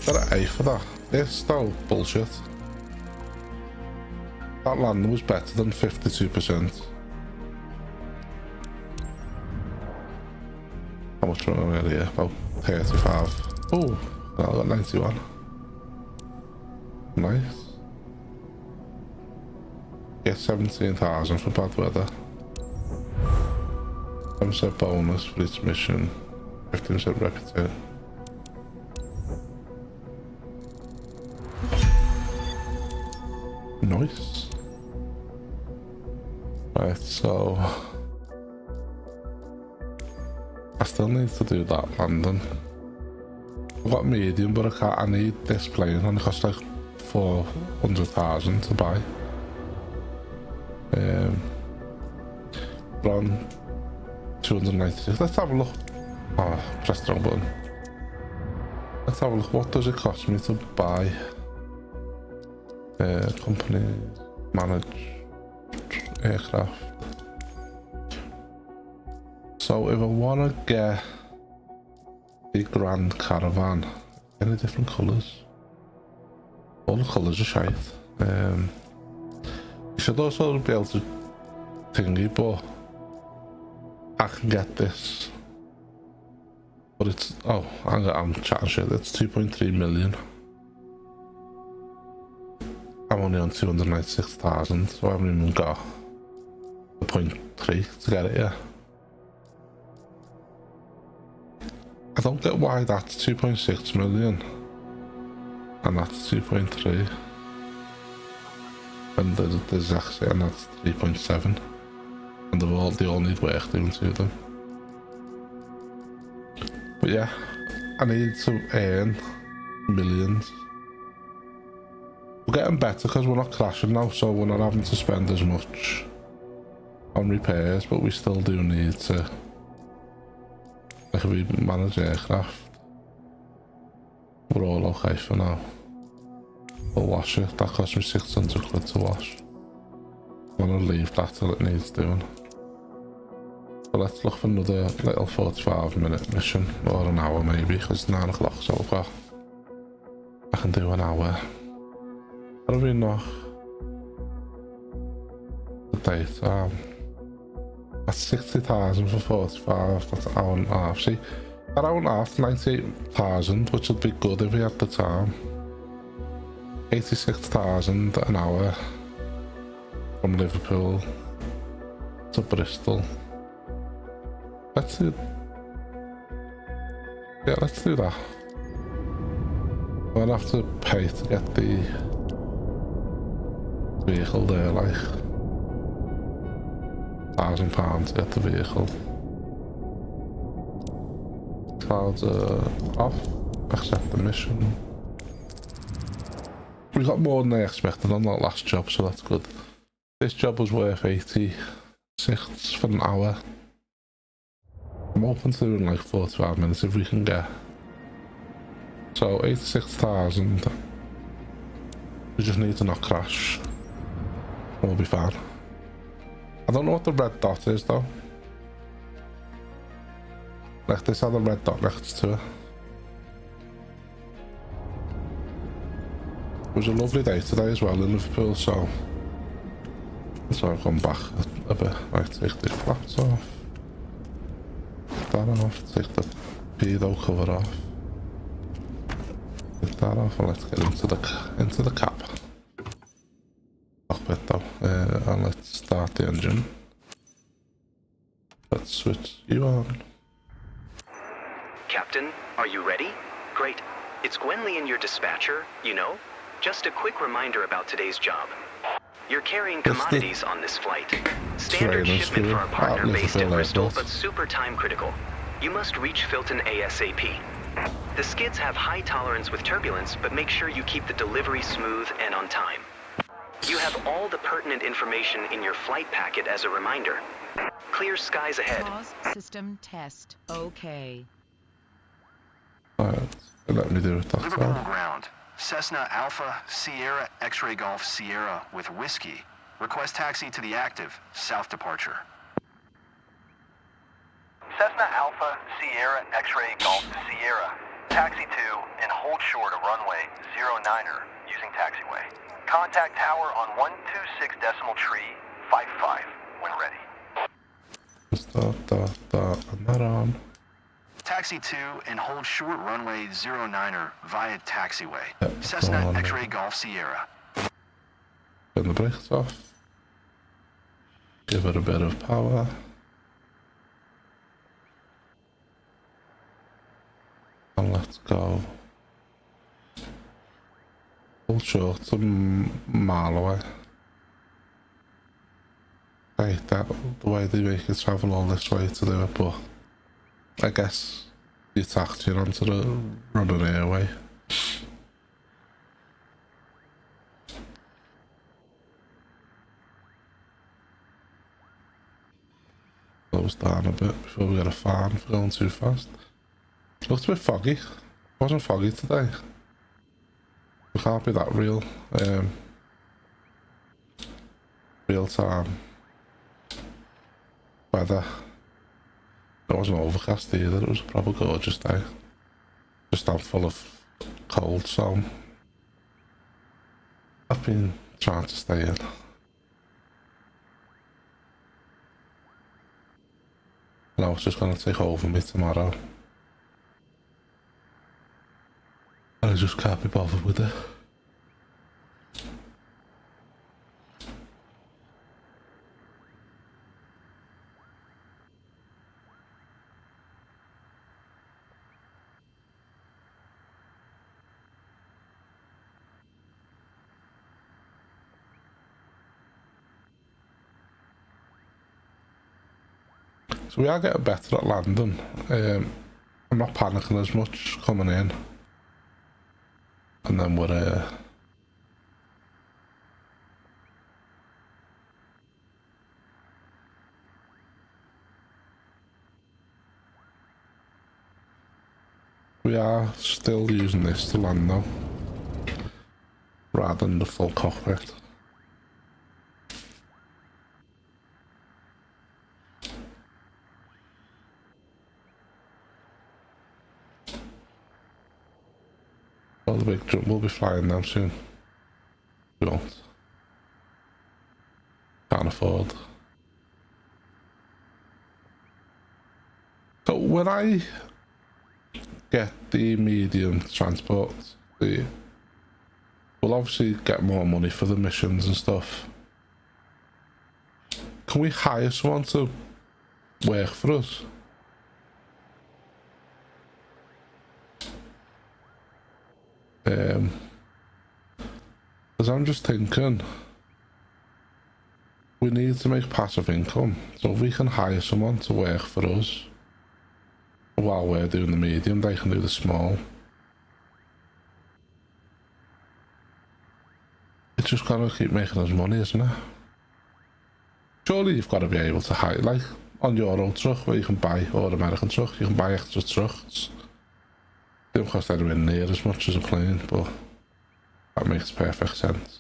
Got an A for that. This though, bullshit. That landing was better than 52%. How much run I here? About 35. Oh, I got 91. Nice. Get 17,000 for bad weather. 7% bonus for each mission. 15% reputation. Nice. Right, so I still need to do that landing. I've got medium, but I need this plane, and it costs like 400,000 to buy. But on 296. Let's have a look. Oh, press the wrong button. Let's have a look. What does it cost me to buy? Company, manage aircraft. So if I want to get the Grand Caravan, any different colours? All the colours are shite. You should also be able to thingy, but I can get this. But it's, oh, I'm chatting shit, it's 2.3 million. I'm only on 296,000, so I haven't even got the 0.3 to get it yet. I don't get why that's 2.6 million and that's 2.3 and there's actually, and that's 3.7, and they all need work doing to them. But yeah, I need to earn millions. We're getting better because we're not crashing now, so we're not having to spend as much on repairs, but we still do need to, like, if we manage aircraft, we're all okay for now. We'll wash it. That cost me 600 quid to wash. I'm gonna leave that till it needs doing. But let's look for another little 45-minute mission, or an hour maybe, because it's 9 o'clock, so I've got, I can do an hour. How do we know the date? That's 60,000 for 45, that's an hour and a half. See, that hour and a half, 98,000, which would be good if we had the time. 86,000 an hour from Liverpool to Bristol. Let's do, yeah, let's do that. I'm gonna have to pay to get the vehicle there, like £1,000 to get the vehicle. Clouds are off. Accept the mission. We got more than I expected on that last job, so that's good. This job was worth 86 for an hour. I'm open to doing like 45 minutes if we can get. So 86,000. We just need to not crash. We'll be fine. I don't know what the red dot is though. Like this had a red dot next to it. It was a lovely day today as well in Liverpool, so that's why I've gone back a bit. Right, take the flaps off. Take that off, take the pedo cover off. Take that off and let's get into the cab. Cockpit though, and let's start the engine. Let's switch you on. Captain, are you ready? Great. It's Gwenly and your dispatcher, you know? Just a quick reminder about today's job. You're carrying commodities on this flight. Standard shipment for our partner based in Bristol, but super time critical. You must reach Filton ASAP. The skids have high tolerance with turbulence, but make sure you keep the delivery smooth and on time. You have all the pertinent information in your flight packet as a reminder. Clear skies ahead. Pause system test. Okay. Alright, let me do it. Liverpool ground. Cessna Alpha Sierra X-Ray Golf Sierra with Whiskey. Request taxi to the active, south departure. Cessna Alpha Sierra X-Ray Golf Sierra. Taxi to and hold short of runway 09er using taxiway. Contact tower on 126 decimal tree 55 when ready. And that on. Taxi to and hold short runway 09er via taxiway. Yep, Cessna on. X-Ray Golf Sierra. Turn the brakes off. Give it a bit of power. And let's go. Hold short, it's a mile away. I hate that, the way they make you travel all this way to do it, but I guess you tacked you onto the running airway. Slows down a bit before we get a fan for going too fast. Looked a bit foggy. It wasn't foggy today. It can't be that real. Real time weather. It wasn't overcast either, it was a proper gorgeous day. Just out full of cold, so I've been trying to stay in. And I was just going to take over me tomorrow. And I just can't be bothered with it. So we are getting better at landing. I'm not panicking as much coming in. And then we're we are still using this to land though, rather than the full cockpit. Well, the big jump will be flying now soon. We won't. Can't afford. So when I get the medium transport, we'll obviously get more money for the missions and stuff. Can we hire someone to work for us? Because I'm just thinking, we need to make passive income, so if we can hire someone to work for us while we're doing the medium, they can do the small. It's just gotta keep making us money, isn't it? Surely you've got to be able to hire, like on your old truck where you can buy, or American truck, you can buy extra trucks. They don't cost anywhere near as much as a plane, but that makes perfect sense.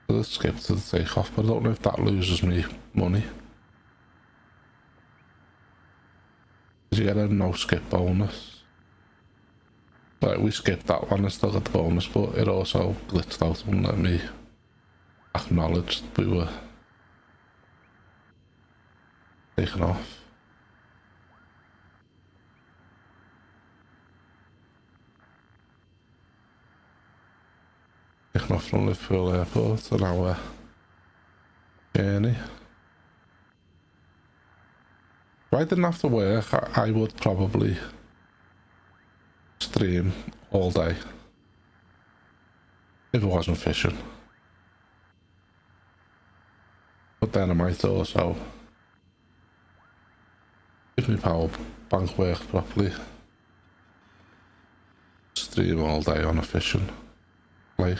Let's skip to the takeoff, but I don't know if that loses me money. Did you get a no skip bonus? Like, we skipped that one and still got the bonus, but it also glitched out and let me acknowledge that we were taken off. Taken off from Liverpool Airport on our journey. If I didn't have to work, I would probably stream all day if it wasn't fishing. But then I might also, if my power bank worked properly, stream all day on a fishing lake.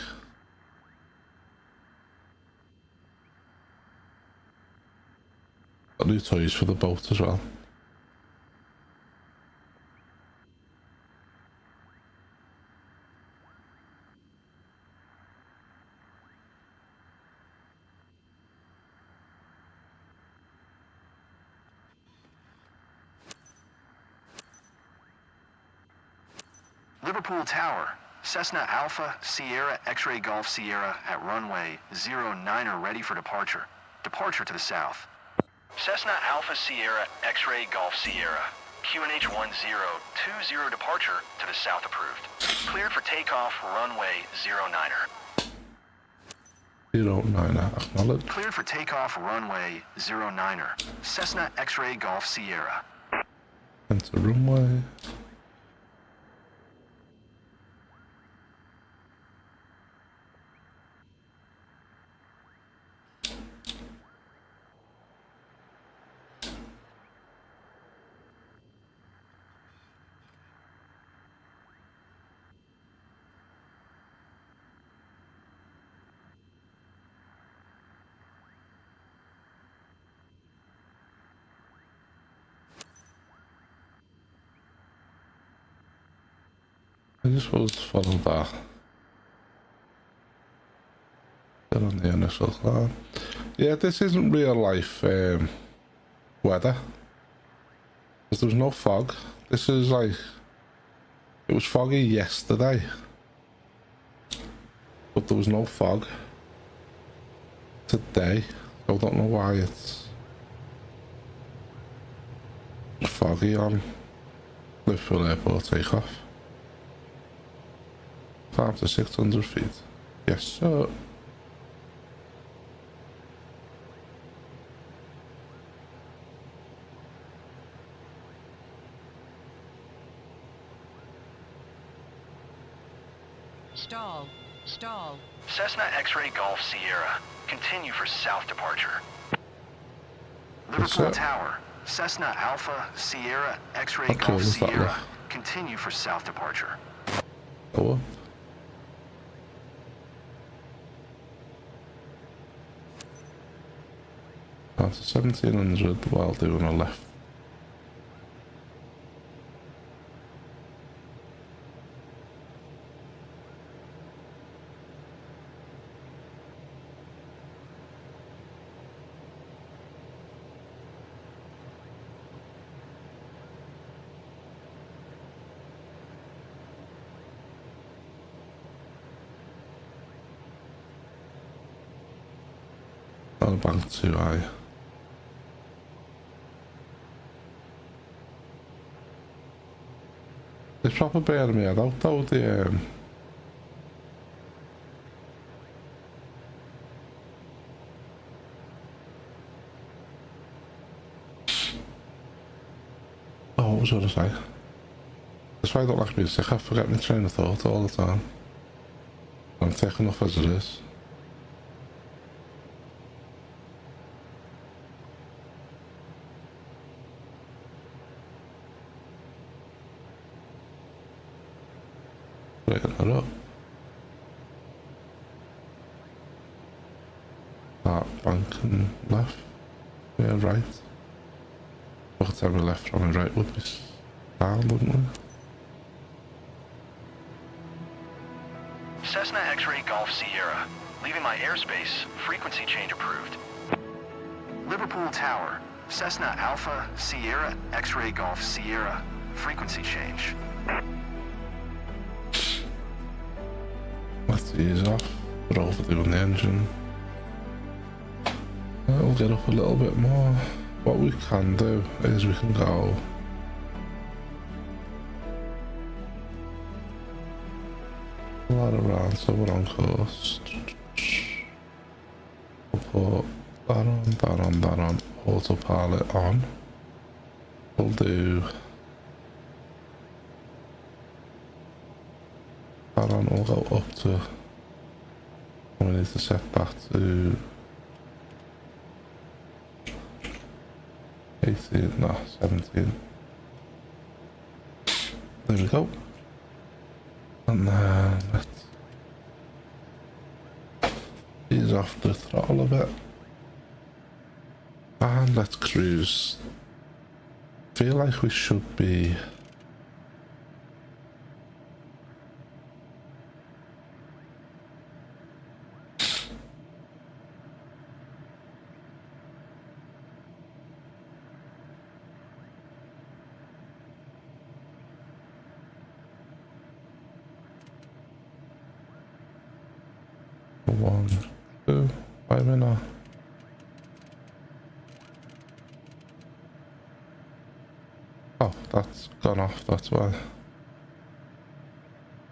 Got new toys for the boat as well. Liverpool Tower, Cessna Alpha Sierra X-Ray Golf Sierra at runway 09er ready for departure. Departure to the south. Cessna Alpha Sierra X-Ray Golf Sierra. QNH 1020 departure to the south approved. Cleared for takeoff runway 09er. 09er, acknowledged. Cleared for takeoff runway 09er. Cessna X-Ray Golf Sierra. Enter runway. I just suppose follow that. Get on the initial climb. Yeah, this isn't real life weather. Because there was no fog. This is like... It was foggy yesterday. But there was no fog today. So I don't know why it's foggy on Liverpool Airport takeoff. Climb to 600 feet. Yes, sir. Stall. Stall. Cessna X-Ray Golf Sierra. Continue for south departure. Liverpool Tower. Cessna Alpha Sierra X-Ray Golf Sierra. Continue for south departure. Go up. Down to 1700 while doing a left. On the bank too high. It's proper bearing me head out though, the oh, what was I going to say? That's why I don't like music, I forget my train of thought all the time. I'm thick enough as it is. Breaking that up. That bank and left. Yeah, right. By the time we left from and right would be down, wouldn't we? Cessna X-Ray Golf Sierra. Leaving my airspace. Frequency change approved. Liverpool Tower. Cessna Alpha Sierra X-Ray Golf Sierra. Frequency change. Let's ease off. We're overdoing the engine. It'll get up a little bit more. What we can do is we can go a lot around, so we're on course. We'll put that on, that on, that on, autopilot on. We'll do that on, we'll go up to, we need to set that to 18, no, 17. There we go. And then let's ease off the throttle a bit. And let's cruise. Feel like we should be 1, 2, 5 minutes. Oh, that's gone off, that's why.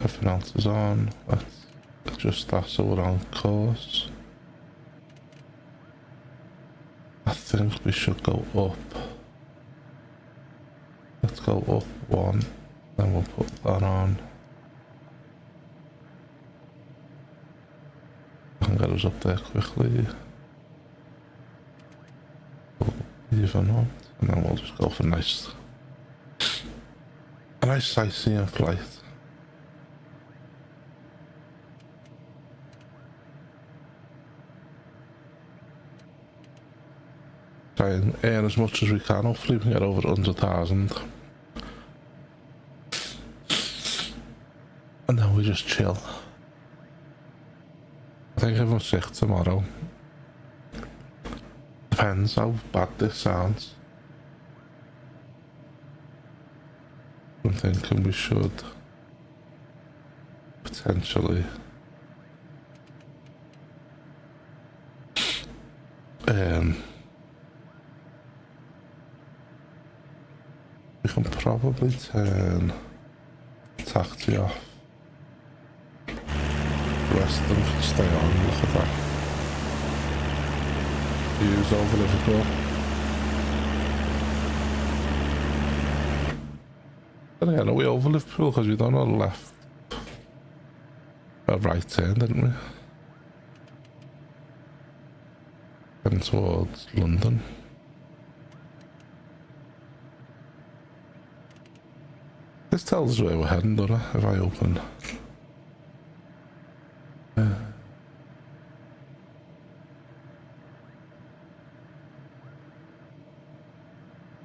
Everything else is on. Let's adjust that so we're on course. I think we should go up. Let's go up 1, then we'll put that on. I can get us up there quickly. Even up, and then we'll just go for a nice sightseeing flight. Try and earn as much as we can. Hopefully we can get over 100,000. And then we just chill. I think I'm sick tomorrow. Depends how bad this sounds. I'm thinking we should potentially we can probably turn taxi off. The rest of them can stay on. Look at that. Views over Liverpool. Then again, are we over Liverpool because we done a left, a right turn, didn't we? Heading towards London. This tells us where we're heading, doesn't it? If I open.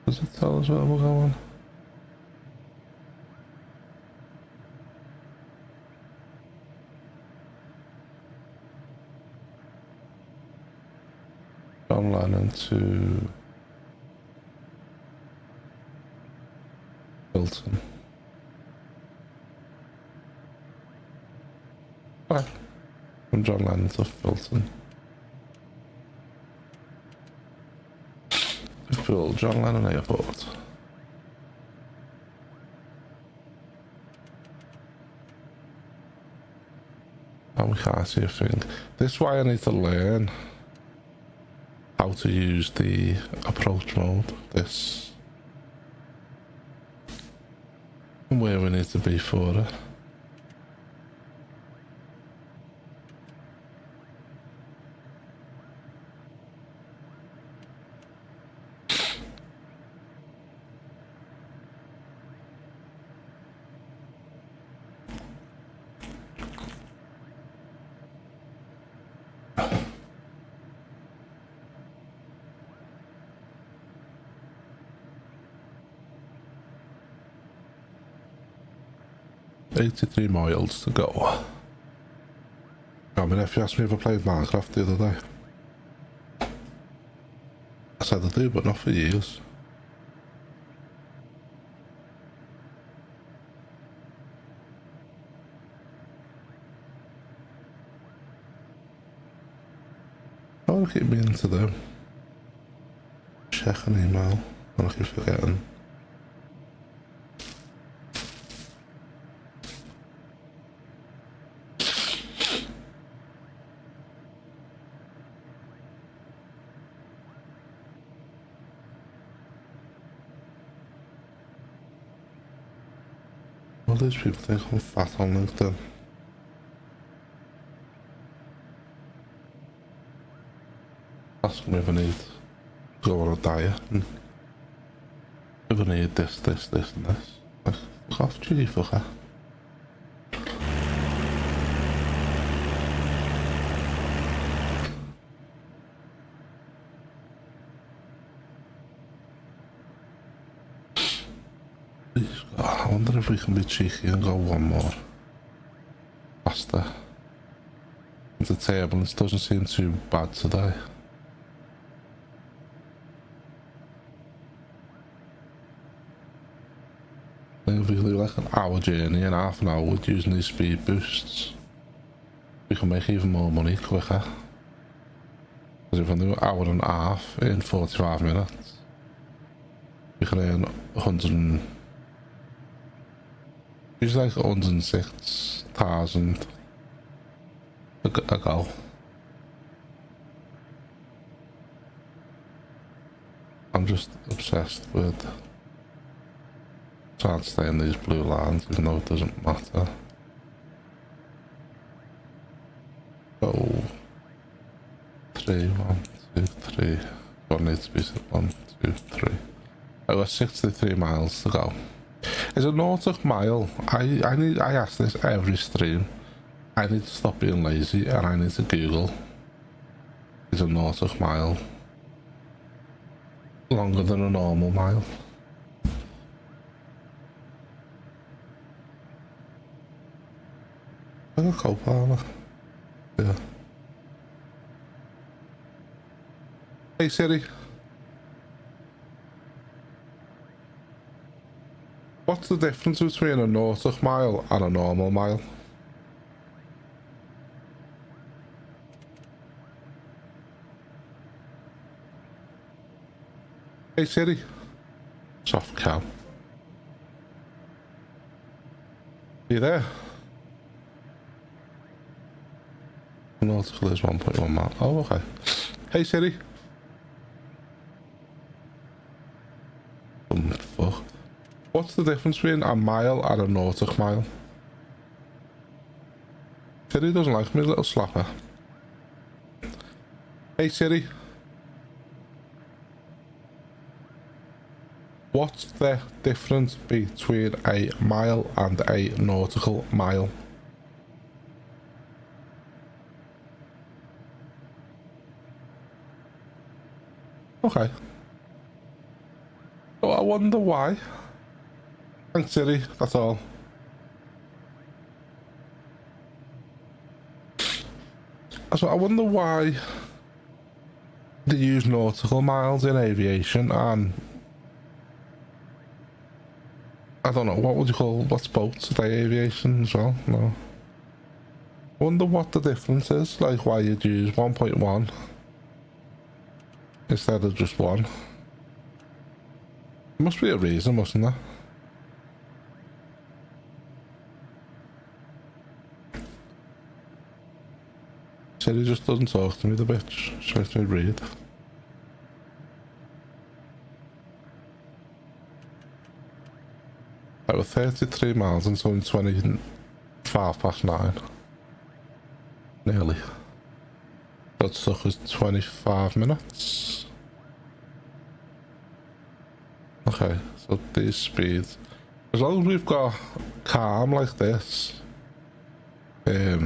Does it tell us where we're going? John Lennon to Filton. Right. From John Lennon to Filton. Liverpool, John Lennon Airport. And we can't see a thing. This is why I need to learn how to use the approach mode. This. And where we need to be for it. $83 miles to go. I mean, if you asked me if I played Minecraft the other day, I said I do, but not for years. I want to keep meaning to do. Check an email, and I keep forgetting. All these people think I'm fat on LinkedIn. Asking me if I need to go on a diet and if I need this and this. Like, fuck off, gee, fucker. I wonder if we can be cheeky and go one more faster. The turbulence doesn't seem too bad today. I think if we could do like an hour journey in half an hour with using these speed boosts. we can make even more money quicker. Because if I do an hour and a half in 45 minutes, we can earn 100. It's like 106,000 a go. I'm just obsessed with trying to stay in these blue lines, even though it doesn't matter. So 3, 1, 2, 3. One needs to be 1, 2, 3. I've got 63 miles to go. Is a nautical mile? I ask this every stream. I need to stop being lazy and I need to Google. Is a nautical mile longer than a normal mile? I got co-pilot. Yeah. Hey Siri. What's the difference between a nautical mile and a normal mile? Hey Siri. Soft cow. You there? Nautical is 1.1 mile. Oh, okay. Hey Siri. Fuck. What's the difference between a mile and a nautical mile? Siri doesn't like me, little slapper. Hey Siri. What's the difference between a mile and a nautical mile? Okay. So I wonder why. Thanks Siri, that's all. So I wonder why they use nautical miles in aviation and I don't know, what would you call, what's boats? Are they aviation as well? No. I wonder what the difference is, like why you'd use 1.1 instead of just 1. There must be a reason, mustn't there? Said he just doesn't talk to me, the bitch. She lets me read. I was 33 miles and it's only 9:25. Nearly. That took us 25 minutes. Okay, so these speeds. As long as we've got calm like this, as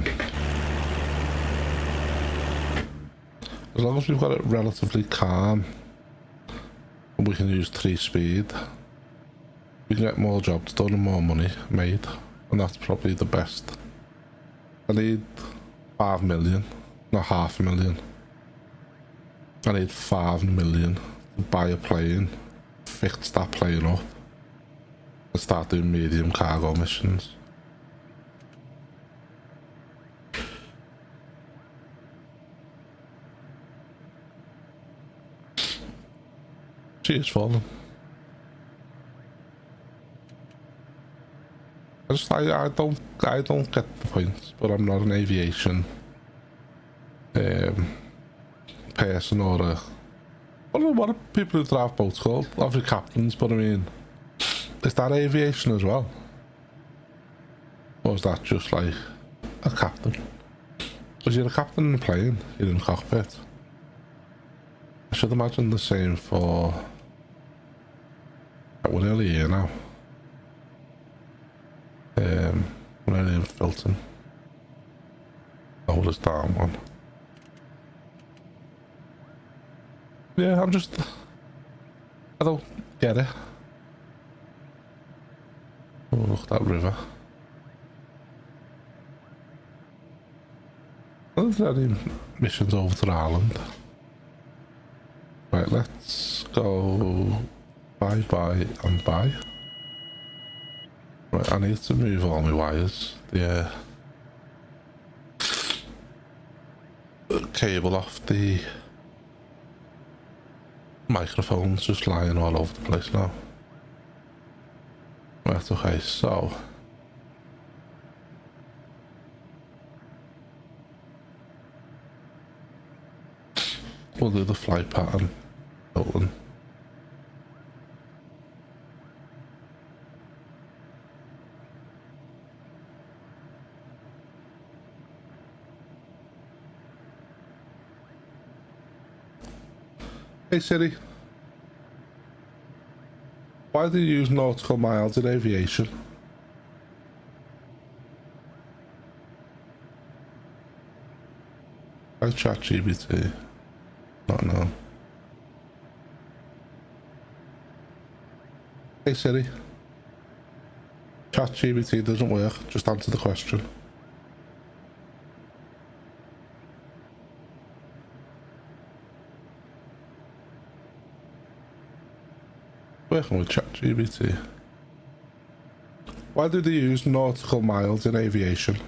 long as we've got it relatively calm, and we can use 3 speed, we can get more jobs done and more money made, and that's probably the best. I need 5 million, not 500,000. I need 5 million to buy a plane, fix that plane up, and start doing medium cargo missions. She is falling. I don't get the point, but I'm not an aviation person or a what are people who drive boats called? Obviously captains, but I mean, is that aviation as well? Or is that just like a captain? Was you a captain in a plane? You're in the cockpit. I should imagine the same for. We're nearly here now. We're nearly in Filton. Hold us down one. Yeah, I don't get it. Oh, look at that river. Are there any missions over to the island? Right, let's go bye and bye. Right, I need to move all my wires. Yeah. cable off the microphone's just lying all over the place now. Right, okay, so we'll do the flight pattern. Hilton. Hey Siri, why do you use nautical miles in aviation? I ChatGPT. Not know. Hey Siri, ChatGPT doesn't work. Just answer the question. Working with ChatGPT. Why do they use nautical miles in aviation?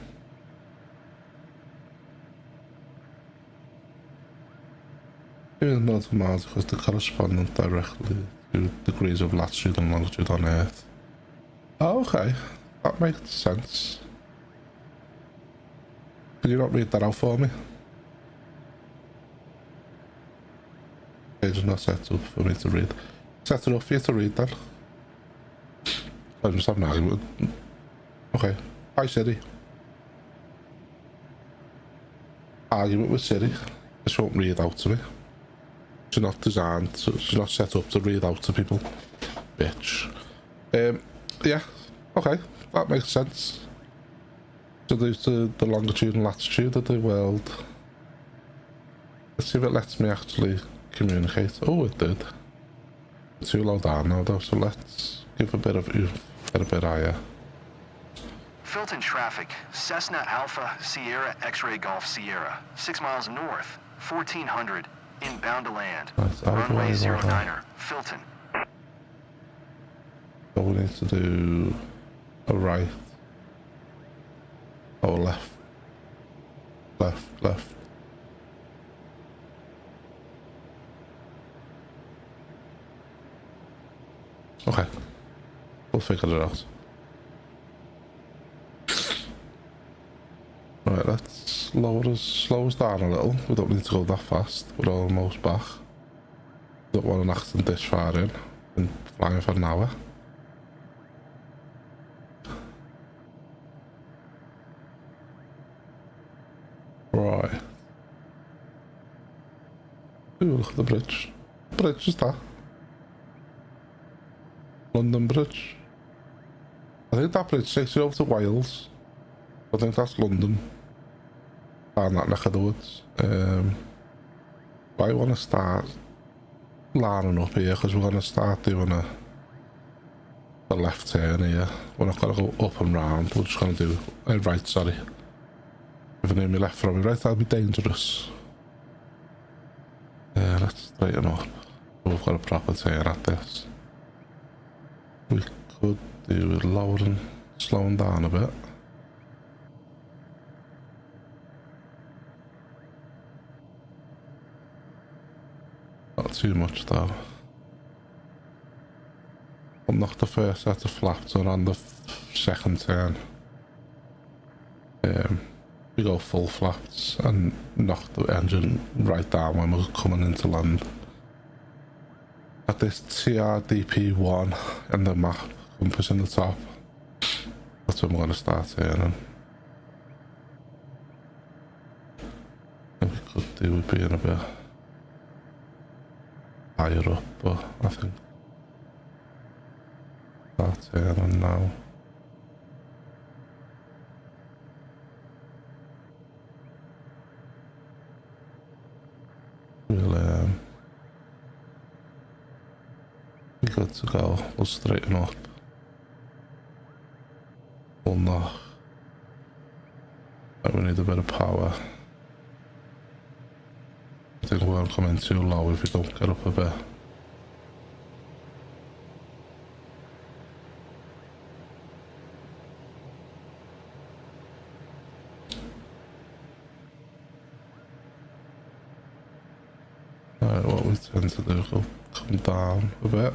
Nautical miles because they correspond directly to degrees of latitude and longitude on Earth. Oh, okay. That makes sense. Can you not read that out for me? Page is not set up for me to read. Set it up for you to read that. I'm just having an argument. Okay. Hi Siri. Argument with Siri. This won't read out to me. She's not designed, she's not set up to read out to people. Bitch. Yeah. Okay. That makes sense. So there's the longitude and latitude of the world. Let's see if it lets me actually communicate. Oh, it did. Too low down now though, so let's give a bit higher. Filton traffic, Cessna Alpha Sierra X-Ray Golf Sierra, 6 miles north, 1400, inbound to land. Runway 09er, Filton. So we need to do a right or left. Left. Okay, we'll figure it out. Right, let's slow us down a little. We don't need to go that fast. We're almost back. Don't want an accident this far in. Been flying for an hour. Right. Ooh, look at the bridge. What bridge is that? London Bridge. I think that bridge takes you over to Wales. I think that's London. Down that neck of the woods. But I want to start lining up here because we're going to start doing a left turn here. We're not going to go up and round. We're just going to do a right, sorry. If I name me left from me right, that'll be dangerous. Let's straighten up. We've got a proper turn at this. We could do with lowering, slowing down a bit. Not too much though. I'll knock the first set of flaps on the second turn. We go full flaps and knock the engine right down when we're coming into land. At this TRDP1 and the map compass in the top, that's when we're going to start turning. And we could do with being a bit higher up, but I think start turning now. We'll be good to go. We'll straighten up. We'll knock. We need a bit of power. I think we won't come in too low if we don't get up a bit. Alright, what we tend to do is come down a bit.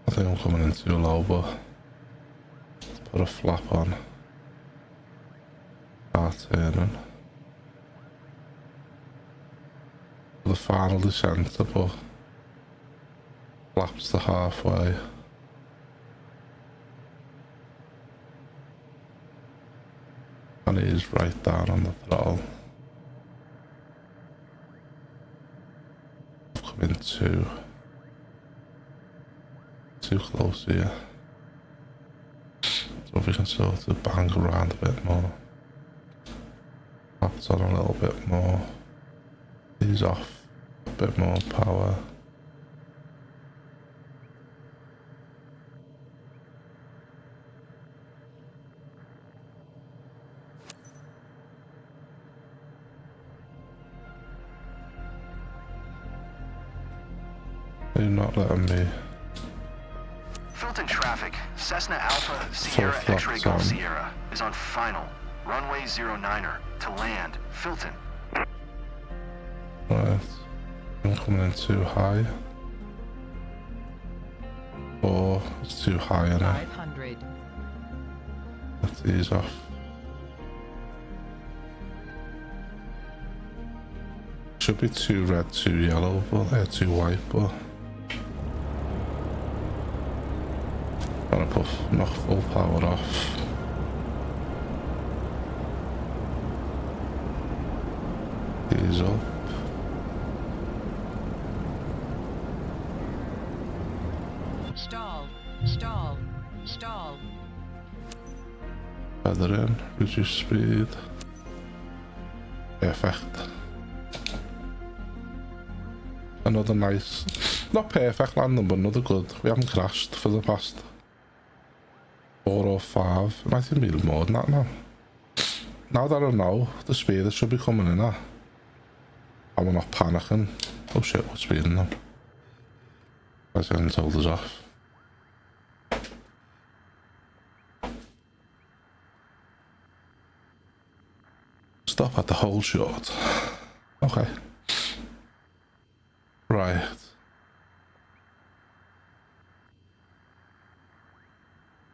I think I'm coming in too low, but let's put a flap on. Start turning. For the final descent, I put flaps to halfway. And it is right down on the throttle. I've come in too close here. So if we can sort of bang around a bit more. Flaps on a little bit more. Ease off a bit more power. You're not letting me. Filton traffic, Cessna Alpha Sierra X-Ray Golf Sierra is on final. Runway 09er to land, Filton. Right, I'm coming in too high. Or it's too high in it. 500. Let's ease off. Should be too red, too yellow, but they're too white, but I'm gonna knock full power off. Ease up. Stall, stall, stall. Feather in, reduce speed. Perfect. Another nice, not perfect landing, but another good. We haven't crashed for the past 4 or 5. It might even be more than that now. Now that I know the speed that should be coming in at, and we're not panicking. Oh shit, we're speeding now. President told us off. Stop at the hole short. Okay. Right.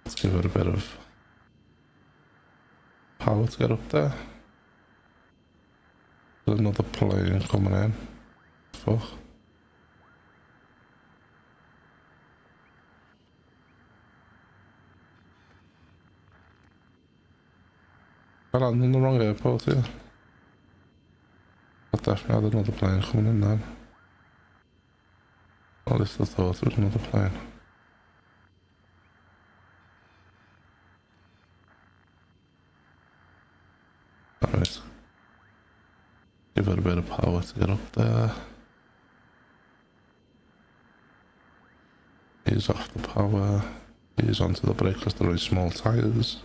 Let's give it a bit of power to get up there. There's another plane coming in. Fuck. I landed in the wrong airport here. I definitely had another plane coming in then. Or at least I thought it was another plane. Alright. Give it a bit of power to get up there. Ease off the power. Ease onto the brake because they're very small tyres.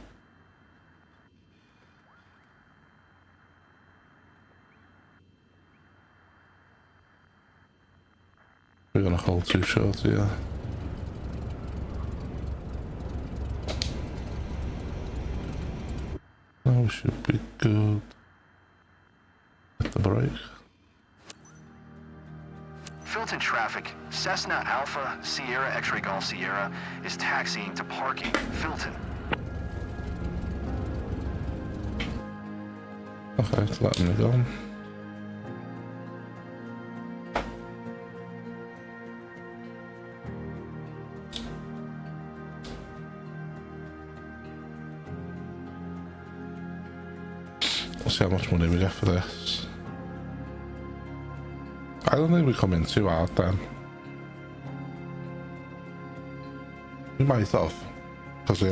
We're gonna hold too short here. Now we should be good. Hit the brake. Filton traffic, Cessna Alpha Sierra X-Ray Golf Sierra is taxiing to parking, Filton. Okay, it's letting me go. We'll see how much money we get for this. I don't think we come in too hard then. We might have, because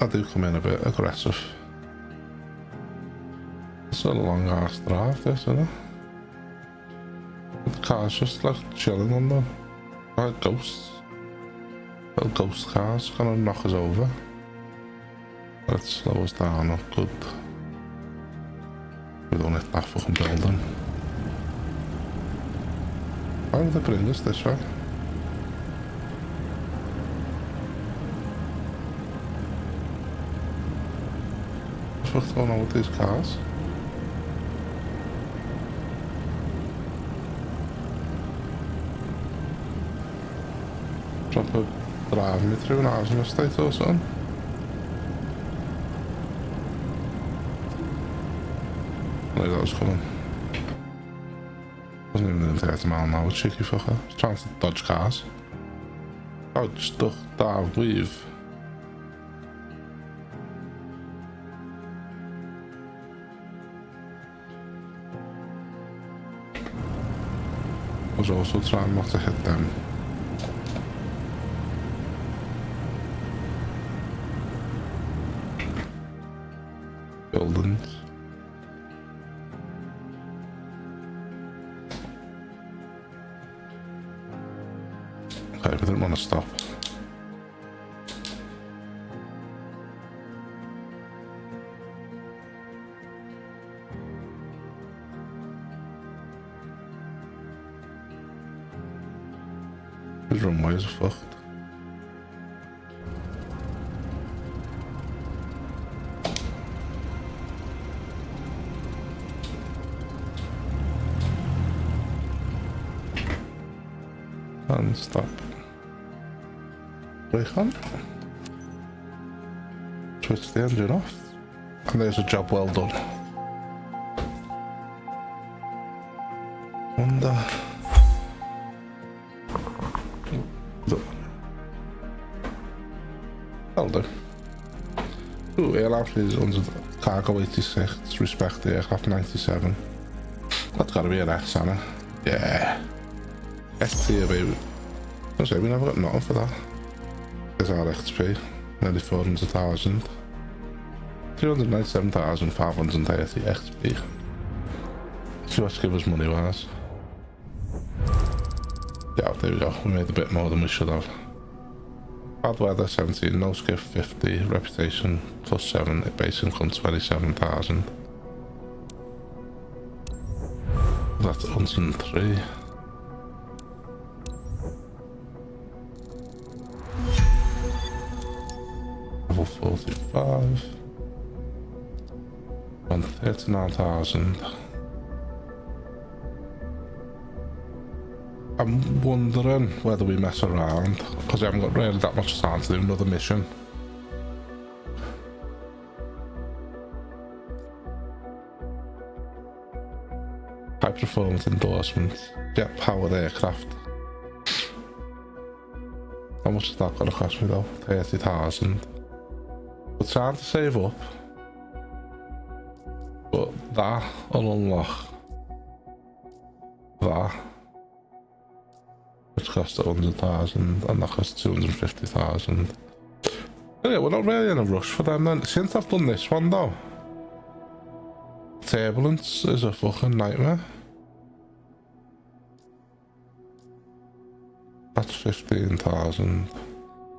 I do come in a bit aggressive. It's a long ass drive this, isn't it? The car's just like chilling on them. Like ghosts. Little ghost cars gonna knock us over. Let's slow us down up good. We don't hit that fucking building. Why would they bring us this way? What's going on with these cars? Proper driving me through an housing estate or something. I knew that was coming. Wasn't even doing 30 mile an hour, cheeky fucker. I was trying to dodge cars. Dodge, duck, dive, weave. I was also trying not to hit them. Buildings. Okay, we didn't want to stop. These runways are fucked. And stop. Brake on. Switch the engine off. And there's a job well done. And that'll do. Ooh, aircraft is under cargo 86, respect the aircraft 97. That's gotta be an X, Anna. Yeah. ST baby. I say we never got nothing for that. There's our XP, nearly 400,000. 397,530 XP. So let's give us money wise. Yeah, there we go. We made a bit more than we should have. Bad weather 17, no skiff 50, reputation +7, base income 27,000. That's 103. Level 45. And 39,000. I'm wondering whether we mess around, because I haven't got really that much time to do another mission. High performance endorsements, jet powered aircraft. How much is that going to cost me though? 30,000. We're trying to save up, but that will unlock that, which costs 100,000, and that costs 250,000. Yeah, we're not really in a rush for them then. Since I've done this one though, turbulence is a fucking nightmare. That's 15,000.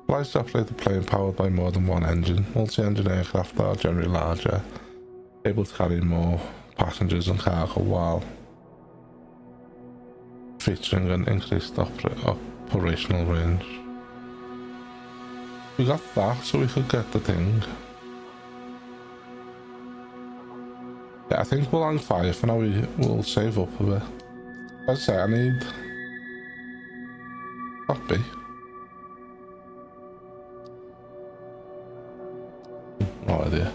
Flights to operate the plane powered by more than one engine. Multi-engine aircraft are generally larger, able to carry more passengers and cargo while featuring an increased operational range. We got that, so we could get the thing. Yeah, I think we'll hang fire for now. We'll save up a bit. As I say, I need copy. No idea.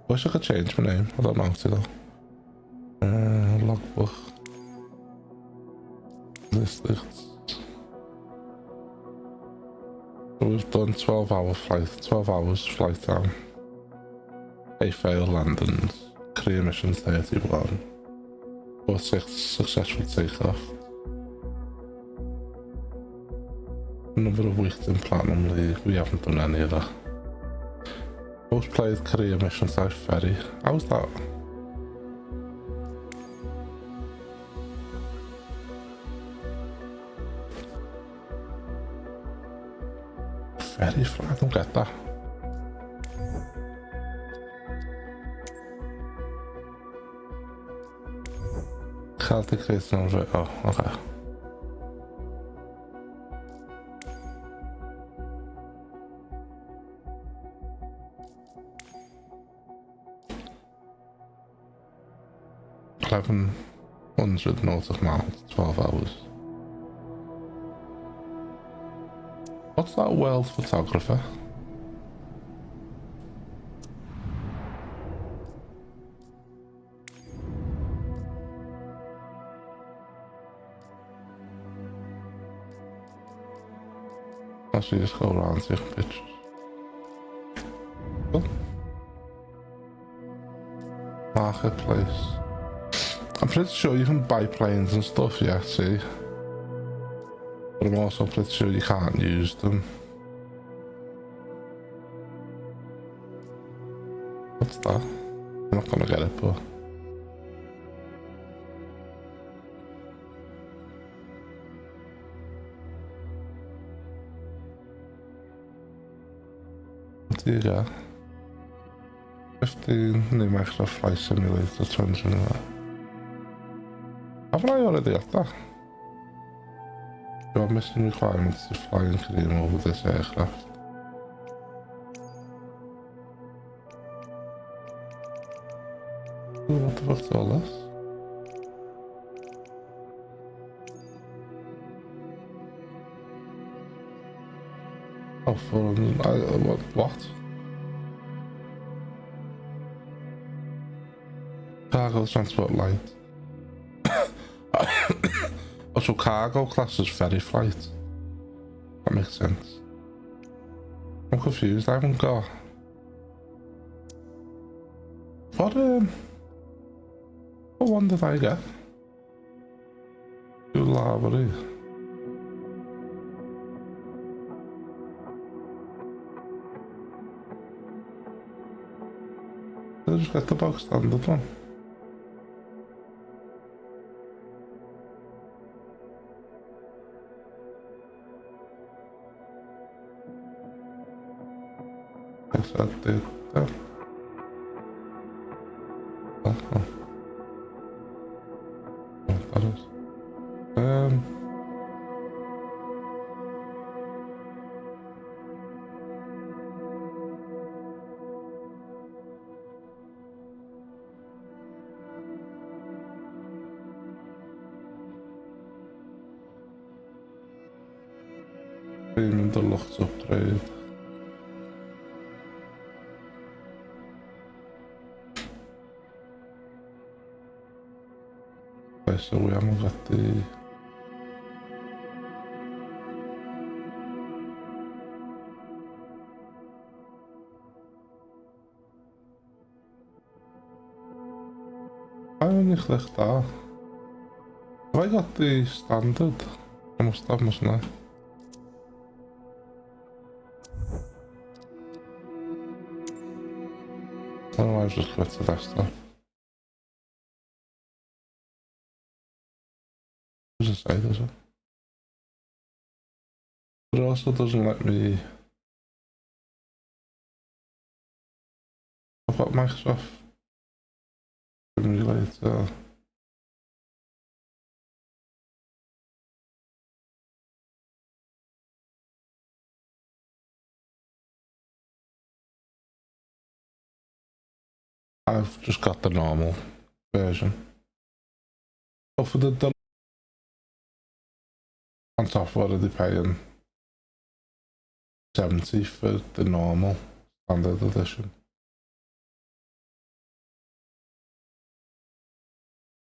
Wish I could change my name. I don't know how to though. Logbook. This. So we've done 12-hour flight, 12 hours flight time. 8 failed landings. Career mission 31. 46 successful takeoff. Number of weeks in Platinum League, we haven't done any of that. Most played career mission type ferry. How's that? Ferry flight? I don't get that. Celtic race number. Oh, okay. 700 nautical miles, 12 hours. What's that world photographer? So you just go around taking pictures. Cool. Marketplace. I'm pretty sure you can buy planes and stuff, yeah, see? But I'm also pretty sure you can't use them. What's that? I'm not gonna get it, but... What do you get? 15 new Microsoft Flight Simulator 2021. Haven't I already got that? You are missing requirements to fly in Korean over this aircraft. Ooh, what the fuck's all this? Oh, 400. What? Cargo transport line. Also, cargo class is ferry flight. That makes sense. I'm confused. I haven't got. What one did I get? Two library. Did I just get the box standard one? Yes, I did that. Oh. That is. Premium Deluxe upgrade. So we haven't got the I only clicked that. Have I got the standard? I must have, mustn't I? Oh, I've just clicked the desktop. Doesn't say, does it? But it also doesn't let me. I've got Microsoft Simulator. I've just got the normal version. But for the on top of what are they paying? 70 for the normal standard edition.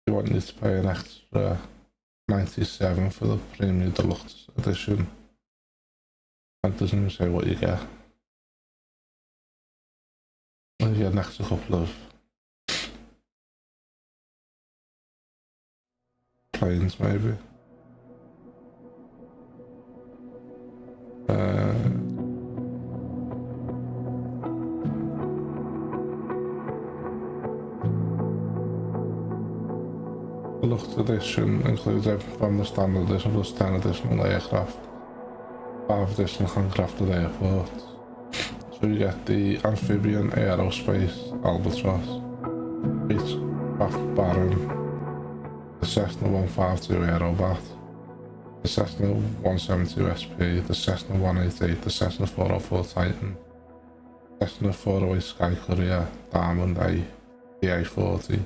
They want you to pay an extra 97 for the Premium Deluxe edition. That doesn't even say what you get. You get an extra couple of planes maybe. Deluxe edition includes everything from the standard edition plus 10 additional aircraft, 5 additional handcrafted airports. So you get the Amphibian Aerospace Albatross, Beechcraft Baron, the Cessna 152 Aerobat, the Cessna 172 SP, the Cessna 188, the Cessna 404 Titan, Cessna 408 Sky Courier, Diamond A, the A40,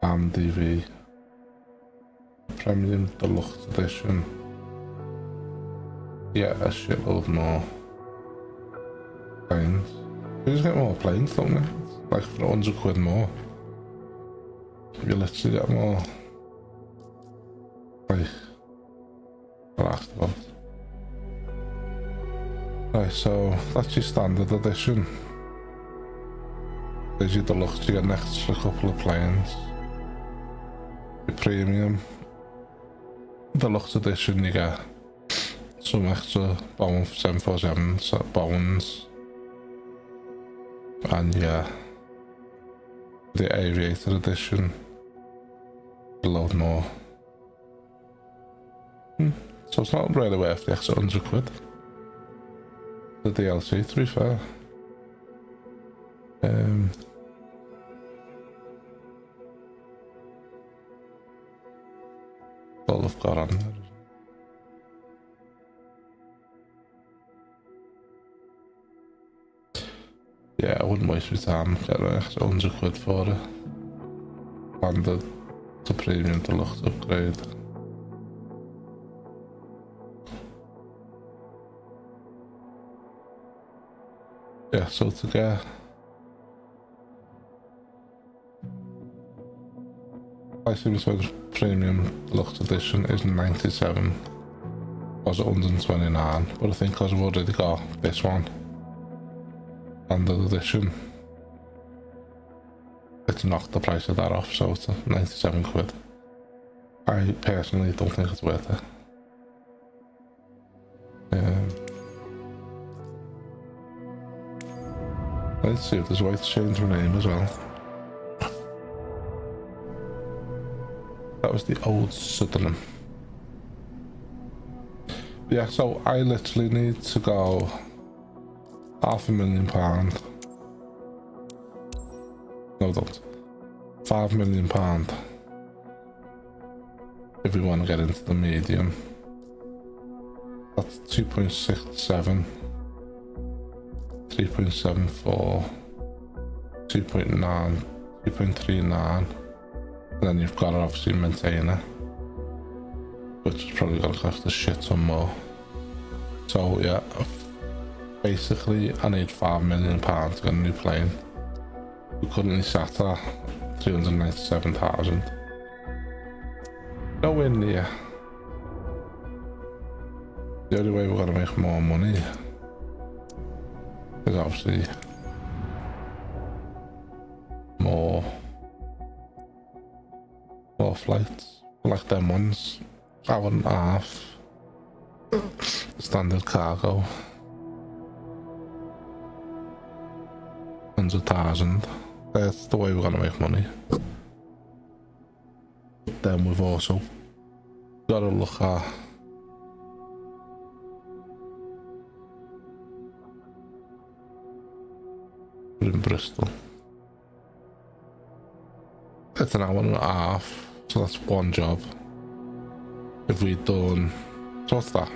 DV Premium Deluxe Edition. Yeah, a shitload more planes. You just get more planes, don't you? It's like for 100 quid more. You literally get more. Like, relaxed about. Right, so that's your standard edition. There's your deluxe, you get an extra couple of planes. Your premium deluxe edition, you get some extra Boeing 747s, Boeings, and yeah, the Aviator edition, a load more. So it's not really worth the extra 100 quid. The DLC, to be fair. All I've got on there. Yeah, I wouldn't waste my time getting an extra 100 quid for it. And the premium deluxe upgrade. Yeah, so to get Ice Premium Deluxe Edition is 97, was 129, but I think because I've already got this one and the edition, it's knocked the price of that off, so it's 97 quid. I personally don't think it's worth it. Let's see if there's a way to change my name as well. That was the old Sutherland. Yeah, so I literally need to go £500,000. No, don't. £5 million if we want to get into the medium. That's 2.67, 3.74, 2.9, 2.39. And then you've got to obviously maintain it, which is probably going to cost a shit ton more. So yeah, basically I need £5 million to get a new plane. We're currently sat at 397,000. Nowhere near. The only way we're going to make more money is obviously more flights, like them ones, hour and a half, standard cargo, 100,000. That's the way we're gonna make money. Then we've also got to look at in Bristol. It's an hour and a half. So that's one job. If we'd done, so what's that?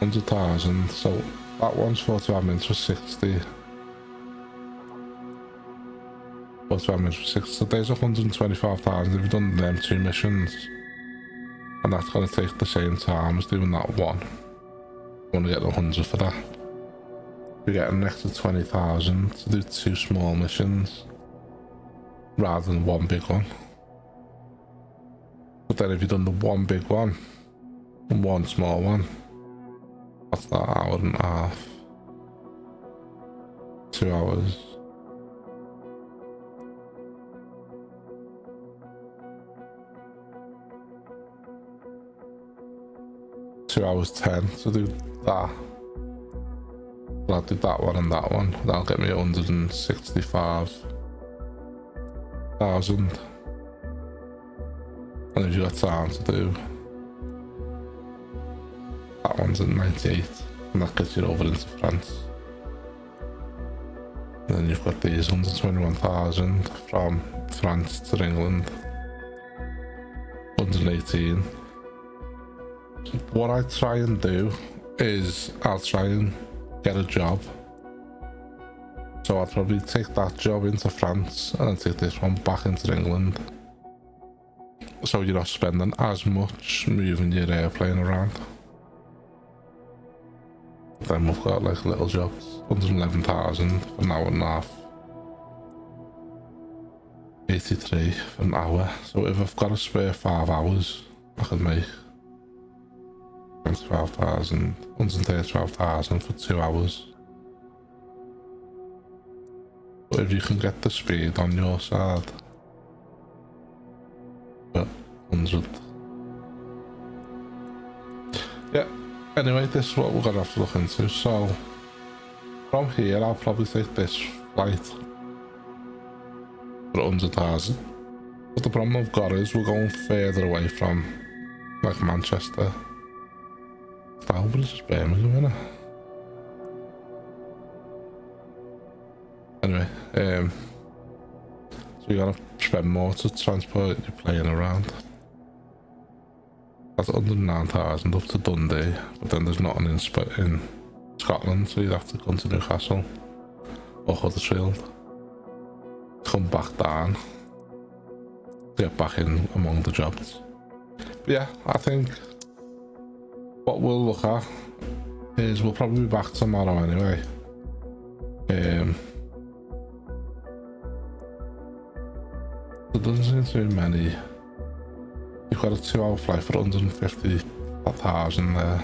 100,000. So that one's 45 minutes for 60. 45 minutes for 60. So there's 125,000 if you've done them two missions. And that's going to take the same time as doing that one. You want to get 100 for that. We get an extra 20,000 to do two small missions rather than one big one. But then if you've done the one big one and one small one, that's that hour and a half. 2 hours. £2 10 to do that. Well, I'll do that one and that one. That'll get me 165,000. And if you got time to do that one's at 98, and that gets you over into France. And then you've got these 121,000 from France to England. 118. What I try and do is I'll try and get a job. So I'll probably take that job into France and then take this one back into England. so you're not spending as much moving your airplane around. Then we've got like little jobs, 111,000 for an hour and a half, 83 for an hour. So if I've got a spare 5 hours, I can make 12,000, 112,000 for 2 hours. But if you can get the speed on your side, but 100. Yeah, anyway, this is what we're gonna have to look into. So from here, I'll probably take this flight for 100,000. But the problem I've got is we're going further away from like Manchester. Stourbridge is Birmingham, isn't it? Anyway, so you gotta spend more to transport your plane around. That's 109,000 up to Dundee, but then there's nothing in Scotland, so you'd have to come to Newcastle or Huddersfield, come back down, get back in among the jobs. But yeah, I think what we'll look at is we'll probably be back tomorrow anyway. There doesn't seem to be many. You've got a 2-hour flight for 150,000 there.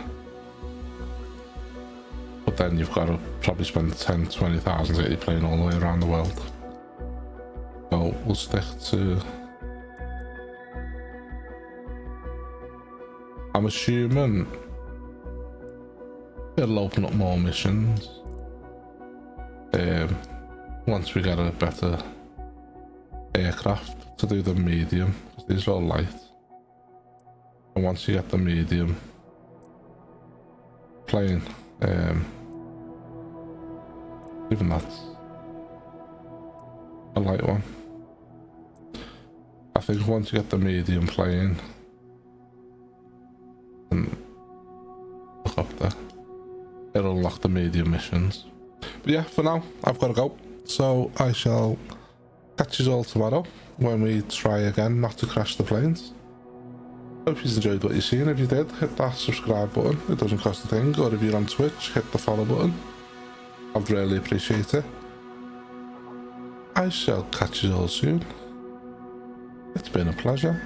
But then you've got to probably spend 10-20,000 to get your plane all the way around the world. So we'll stick to... I'm assuming it'll open up more missions once we get a better aircraft to do the medium, because these are all light. And once you get the medium plane, even that's a light one. I think once you get the medium plane and look up there, it'll unlock the medium missions. But yeah, for now I've got to go, so I shall catch you all tomorrow when we try again not to crash the planes. Hope you enjoyed what you've seen. If you did, hit that subscribe button, it doesn't cost a thing, or if you're on Twitch, hit the follow button. I'd really appreciate it. I shall catch you all soon. It's been a pleasure.